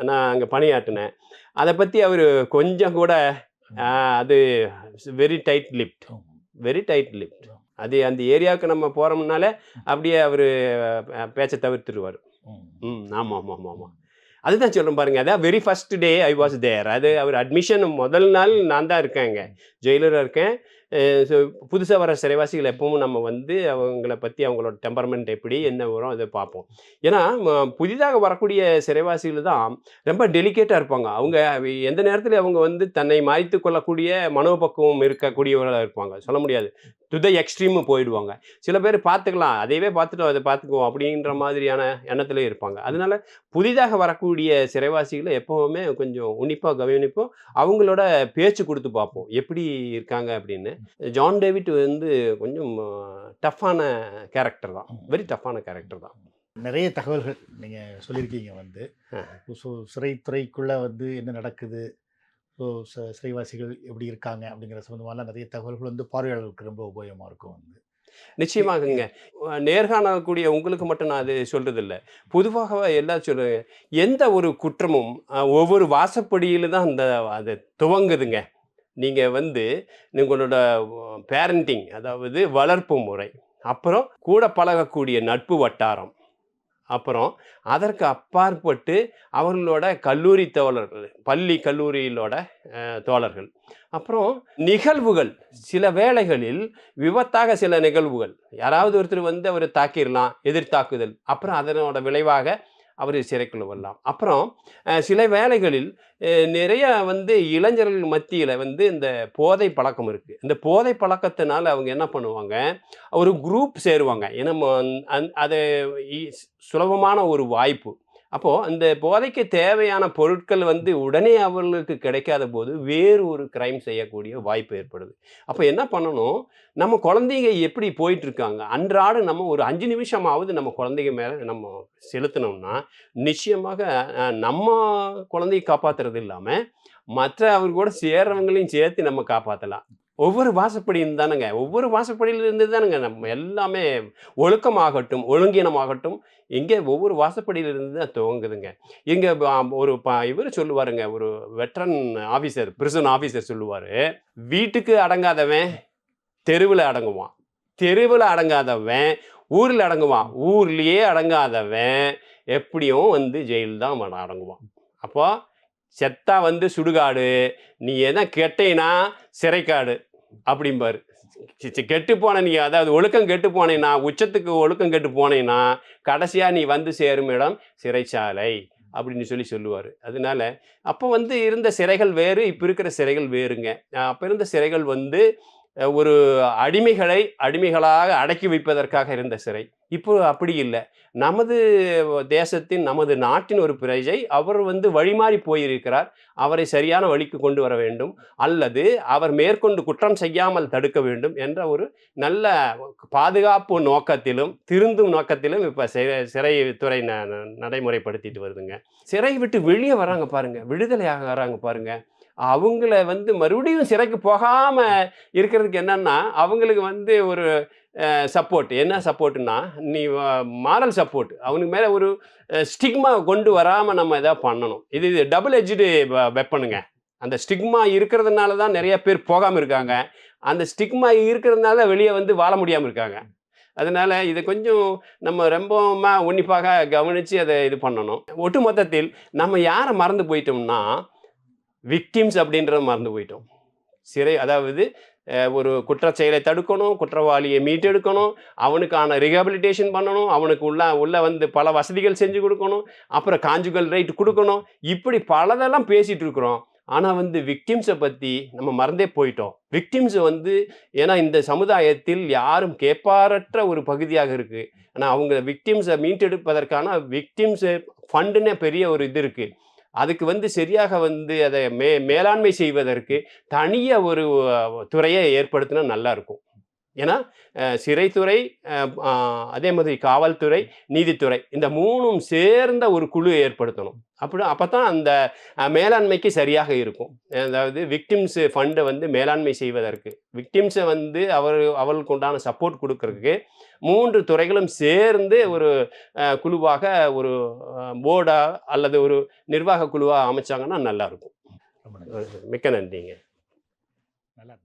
நான் அங்கே பணியாற்றினேன். அதை பற்றி அவர் கொஞ்சம் கூட அது வெரி டைட் லிப்ட். அது அந்த ஏரியாவுக்கு நம்ம போகிறோம்னாலே அப்படியே அவர் பேச்சை தவிர்த்துருவார். ஆமாம். அதுதான் சொல்கிறேன் பாருங்கள். அதான் very first day I was there. அது அவர் அட்மிஷன் முதல் நாள் நான் தான் இருக்கேங்க, ஜெயிலராக இருக்கேன். ஸோ புதுசாக வர சிறைவாசிகள் எப்பவும் நம்ம வந்து அவங்கள பற்றி, அவங்களோட டெம்பர்மெண்ட் எப்படி என்ன வரும் அதை பார்ப்போம். ஏன்னா புதிதாக வரக்கூடிய சிறைவாசிகள் தான் ரொம்ப டெலிகேட்டாக இருப்பாங்க. அவங்க எந்த நேரத்தில் அவங்க வந்து தன்னை மாய்த்து கொள்ளக்கூடிய மனோபக்குவம் இருக்கக்கூடியவர்களாக இருப்பாங்க. சொல்ல முடியாது, டு த எக்ஸ்ட்ரீமு போயிடுவாங்க. சில பேர் பார்த்துக்கலாம், அதையவே பார்த்துட்டோம் அதை பார்த்துக்குவோம் அப்படின்ற மாதிரியான எண்ணத்திலே இருப்பாங்க. அதனால புதிதாக வரக்கூடிய சிறைவாசிகளை எப்போவுமே கொஞ்சம் உன்னிப்பாக கவனிப்போம். அவங்களோட பேச்சு கொடுத்து பார்ப்போம் எப்படி இருக்காங்க அப்படின்னு. ஜான் டேவிட் வந்து கொஞ்சம் டஃப்பான கேரக்டர் தான், வெரி டஃப்பான கேரக்டர் தான். நிறைய தகவல்கள் நீங்கள் சொல்லியிருக்கீங்க வந்து. ஸோ சிறைத்துறைக்குள்ளே வந்து என்ன நடக்குது, ஸோ சிறைவாசிகள் எப்படி இருக்காங்க அப்படிங்கிற சம்மந்தமாலாம் நிறைய தகவல்கள் வந்து பார்வையாளர்களுக்கு ரொம்ப உபயோகமாக இருக்கும் வந்து. நிச்சயமாகங்க. நேர்காணக்கூடிய உங்களுக்கு மட்டும் நான் அது சொல்கிறதில்ல, பொதுவாக எல்லாம் சொல்லுவேன். எந்த ஒரு குற்றமும் ஒவ்வொரு வாசப்படியில் தான் அது துவங்குதுங்க. நீங்கள் வந்து உங்களோட பேரண்டிங், அதாவது வளர்ப்பு முறை, அப்புறம் கூட பழகக்கூடிய நட்பு வட்டாரம், அப்புறம் அதற்கு அப்பாற்பட்டு அவர்களோட கல்லூரி தோழர்கள், பள்ளி கல்லூரியிலோட தோழர்கள், அப்புறம் நிகழ்வுகள். சில வேளைகளில் விபத்தாக சில நிகழ்வுகள், யாராவது ஒருத்தர் வந்து அவர் தாக்கிடலாம், எதிர்த்தாக்குதல், அப்புறம் அதனோட விளைவாக அவர் சிறைக்குள்ள வரலாம். அப்புறம் சில வேளைகளில் நிறைய வந்து இளைஞர்கள் மத்தியில் வந்து இந்த போதை பழக்கம் இருக்குது. இந்த போதை பழக்கத்தினால அவங்க என்ன பண்ணுவாங்க, ஒரு குரூப் சேருவாங்க. ஏன்னா அது சுலபமான ஒரு வாய்ப்பு. அப்போது அந்த போதைக்கு தேவையான பொருட்கள் வந்து உடனே அவர்களுக்கு கிடைக்காத போது வேறு ஒரு கிரைம் செய்யக்கூடிய வாய்ப்பு ஏற்படுது. அப்போ என்ன பண்ணணும், நம்ம குழந்தைங்க எப்படி போயிட்டுருக்காங்க, அன்றாடம் நம்ம ஒரு 5 நிமிஷமாவது நம்ம குழந்தைங்க மேலே நம்ம செலுத்தினோம்னா நிச்சயமாக நம்ம குழந்தையை காப்பாற்றுறது இல்லாமல் மற்ற அவர் கூட சேர்றவங்களையும் சேர்த்து நம்ம காப்பாற்றலாம். ஒவ்வொரு வாசப்படியும் தானுங்க, ஒவ்வொரு வாசப்படியிலிருந்து தானுங்க நம்ம எல்லாமே ஒழுக்கமாகட்டும், ஒழுங்கீனமாகட்டும், இங்கே ஒவ்வொரு வாசப்படியிலிருந்து தான் துவங்குதுங்க. இங்கே ஒரு இவர் சொல்லுவாருங்க, ஒரு வெட்ரன் ஆஃபீஸர், பிரிசன் ஆஃபீஸர் சொல்லுவார், வீட்டுக்கு அடங்காதவன் தெருவில் அடங்குவான், தெருவில் அடங்காதவன் ஊரில் அடங்குவான், ஊர்லேயே அடங்காதவன் எப்படியும் வந்து ஜெயில் தான் அடங்குவான். அப்போ செத்தா வந்து சுடுகாடு, நீ எதை கெட்டேனா சிறைக்காடு அப்படிம்பாரு. கெட்டு போன நீ, அதாவது ஒழுக்கம் கெட்டு போனேன்னா, உச்சத்துக்கு ஒழுக்கம் கெட்டு போனேன்னா கடைசியாக நீ வந்து சேரும் இடம் சிறைச்சாலை அப்படின்னு சொல்லுவார். அதனால அப்போ வந்து இருந்த சிறைகள் வேறு, இப்போ இருக்கிற சிறைகள் வேறுங்க. அப்போ இருந்த சிறைகள் வந்து ஒரு அடிமைகளாக அடக்கி வைப்பதற்காக இருந்த சிறை. இப்போ அப்படி இல்லை. நமது தேசத்தின், நமது நாட்டின் ஒரு பிரஜை, அவர் வந்து வழிமாறி போயிருக்கிறார். அவரை சரியான வழிக்கு கொண்டு வர வேண்டும், அல்லது அவர் மேற்கொண்டு குற்றம் செய்யாமல் தடுக்க வேண்டும் என்ற ஒரு நல்ல பாதுகாப்பு நோக்கத்திலும் திருந்தும் நோக்கத்திலும் இப்போ சிறைத்துறை நடைமுறைப்படுத்திட்டு வருதுங்க. சிறை விட்டு வெளியே வராங்க பாருங்க, விடுதலை ஆகிறாங்க பாருங்க, அவங்கள வந்து மறுபடியும் சிறைக்கு போகாமல் இருக்கிறதுக்கு என்னன்னா அவங்களுக்கு வந்து ஒரு சப்போர்ட். என்ன சப்போர்ட்னா, நீ மாரல் சப்போர்ட். அவனுக்கு மேலே ஒரு ஸ்டிக்மா கொண்டு வராமல் நம்ம எதாவது பண்ணணும். இது டபுள் எட்ஜ்டு வெப்பனுங்க. அந்த ஸ்டிக்மா இருக்கிறதுனால தான் நிறைய பேர் போகாமல் இருக்காங்க. அந்த ஸ்டிக்மா இருக்கிறதுனால வெளியே வந்து வாழ முடியாமல் இருக்காங்க. அதனால இதை கொஞ்சம் நம்ம ரொம்பவுமா உன்னிப்பாக கவனித்து அதை இது பண்ணணும். ஒட்டு மொத்தத்தில் நம்ம யாரை மறந்து போயிட்டோம்னா, விக்டிம்ஸ் அப்படின்றத மறந்து போயிட்டோம். சிறை அதாவது ஒரு குற்றச் செயலை தடுக்கணும், குற்றவாளியை மீட்டெடுக்கணும், அவனுக்கான ரிஹாபிலிட்டேஷன் பண்ணணும், அவனுக்கு உள்ள வந்து பல வசதிகள் செஞ்சு கொடுக்கணும், அப்புறம் கான்ஜுகல் ரைட் கொடுக்கணும். இப்படி பலதெல்லாம் பேசிட்டு இருக்கிறோம். ஆனால் வந்து விக்டிம்ஸை பற்றி நம்ம மறந்தே போயிட்டோம். விக்டிம்ஸ் வந்து ஏன்னா இந்த சமுதாயத்தில் யாரும் கேட்பாரற்ற ஒரு பகுதியாக இருக்குது. ஆனால் அவங்க விக்டிம்ஸை மீட்டெடுப்பதற்கான விக்டிம்ஸு ஃபண்டுன்னே பெரிய ஒரு இது இருக்குது. அதுக்கு வந்து சரியாக வந்து அதை மேலாண்மை செய்வதற்கு தனியாக ஒரு துறையை ஏற்படுத்தினா நல்லா இருக்கும். ஏன்னா சிறைத்துறை, அதே மாதிரி காவல்துறை, நீதித்துறை இந்த 3ம் சேர்ந்த ஒரு குழு ஏற்படுத்தணும். அப்போ தான் அந்த மேலாண்மைக்கு சரியாக இருக்கும். அதாவது விக்டிம்ஸ் ஃபண்டை வந்து மேலாண்மை செய்வதற்கு, விக்டிம்ஸை வந்து அவர்களுக்கு உண்டான சப்போர்ட் கொடுக்கறதுக்கு 3 துறைகளும் சேர்ந்து ஒரு குழுவாக ஒரு போர்டா அல்லது ஒரு நிர்வாக குழுவாக அமைச்சாங்கன்னா நல்லா இருக்கும். மிக்க நன்றிங்க. நல்லா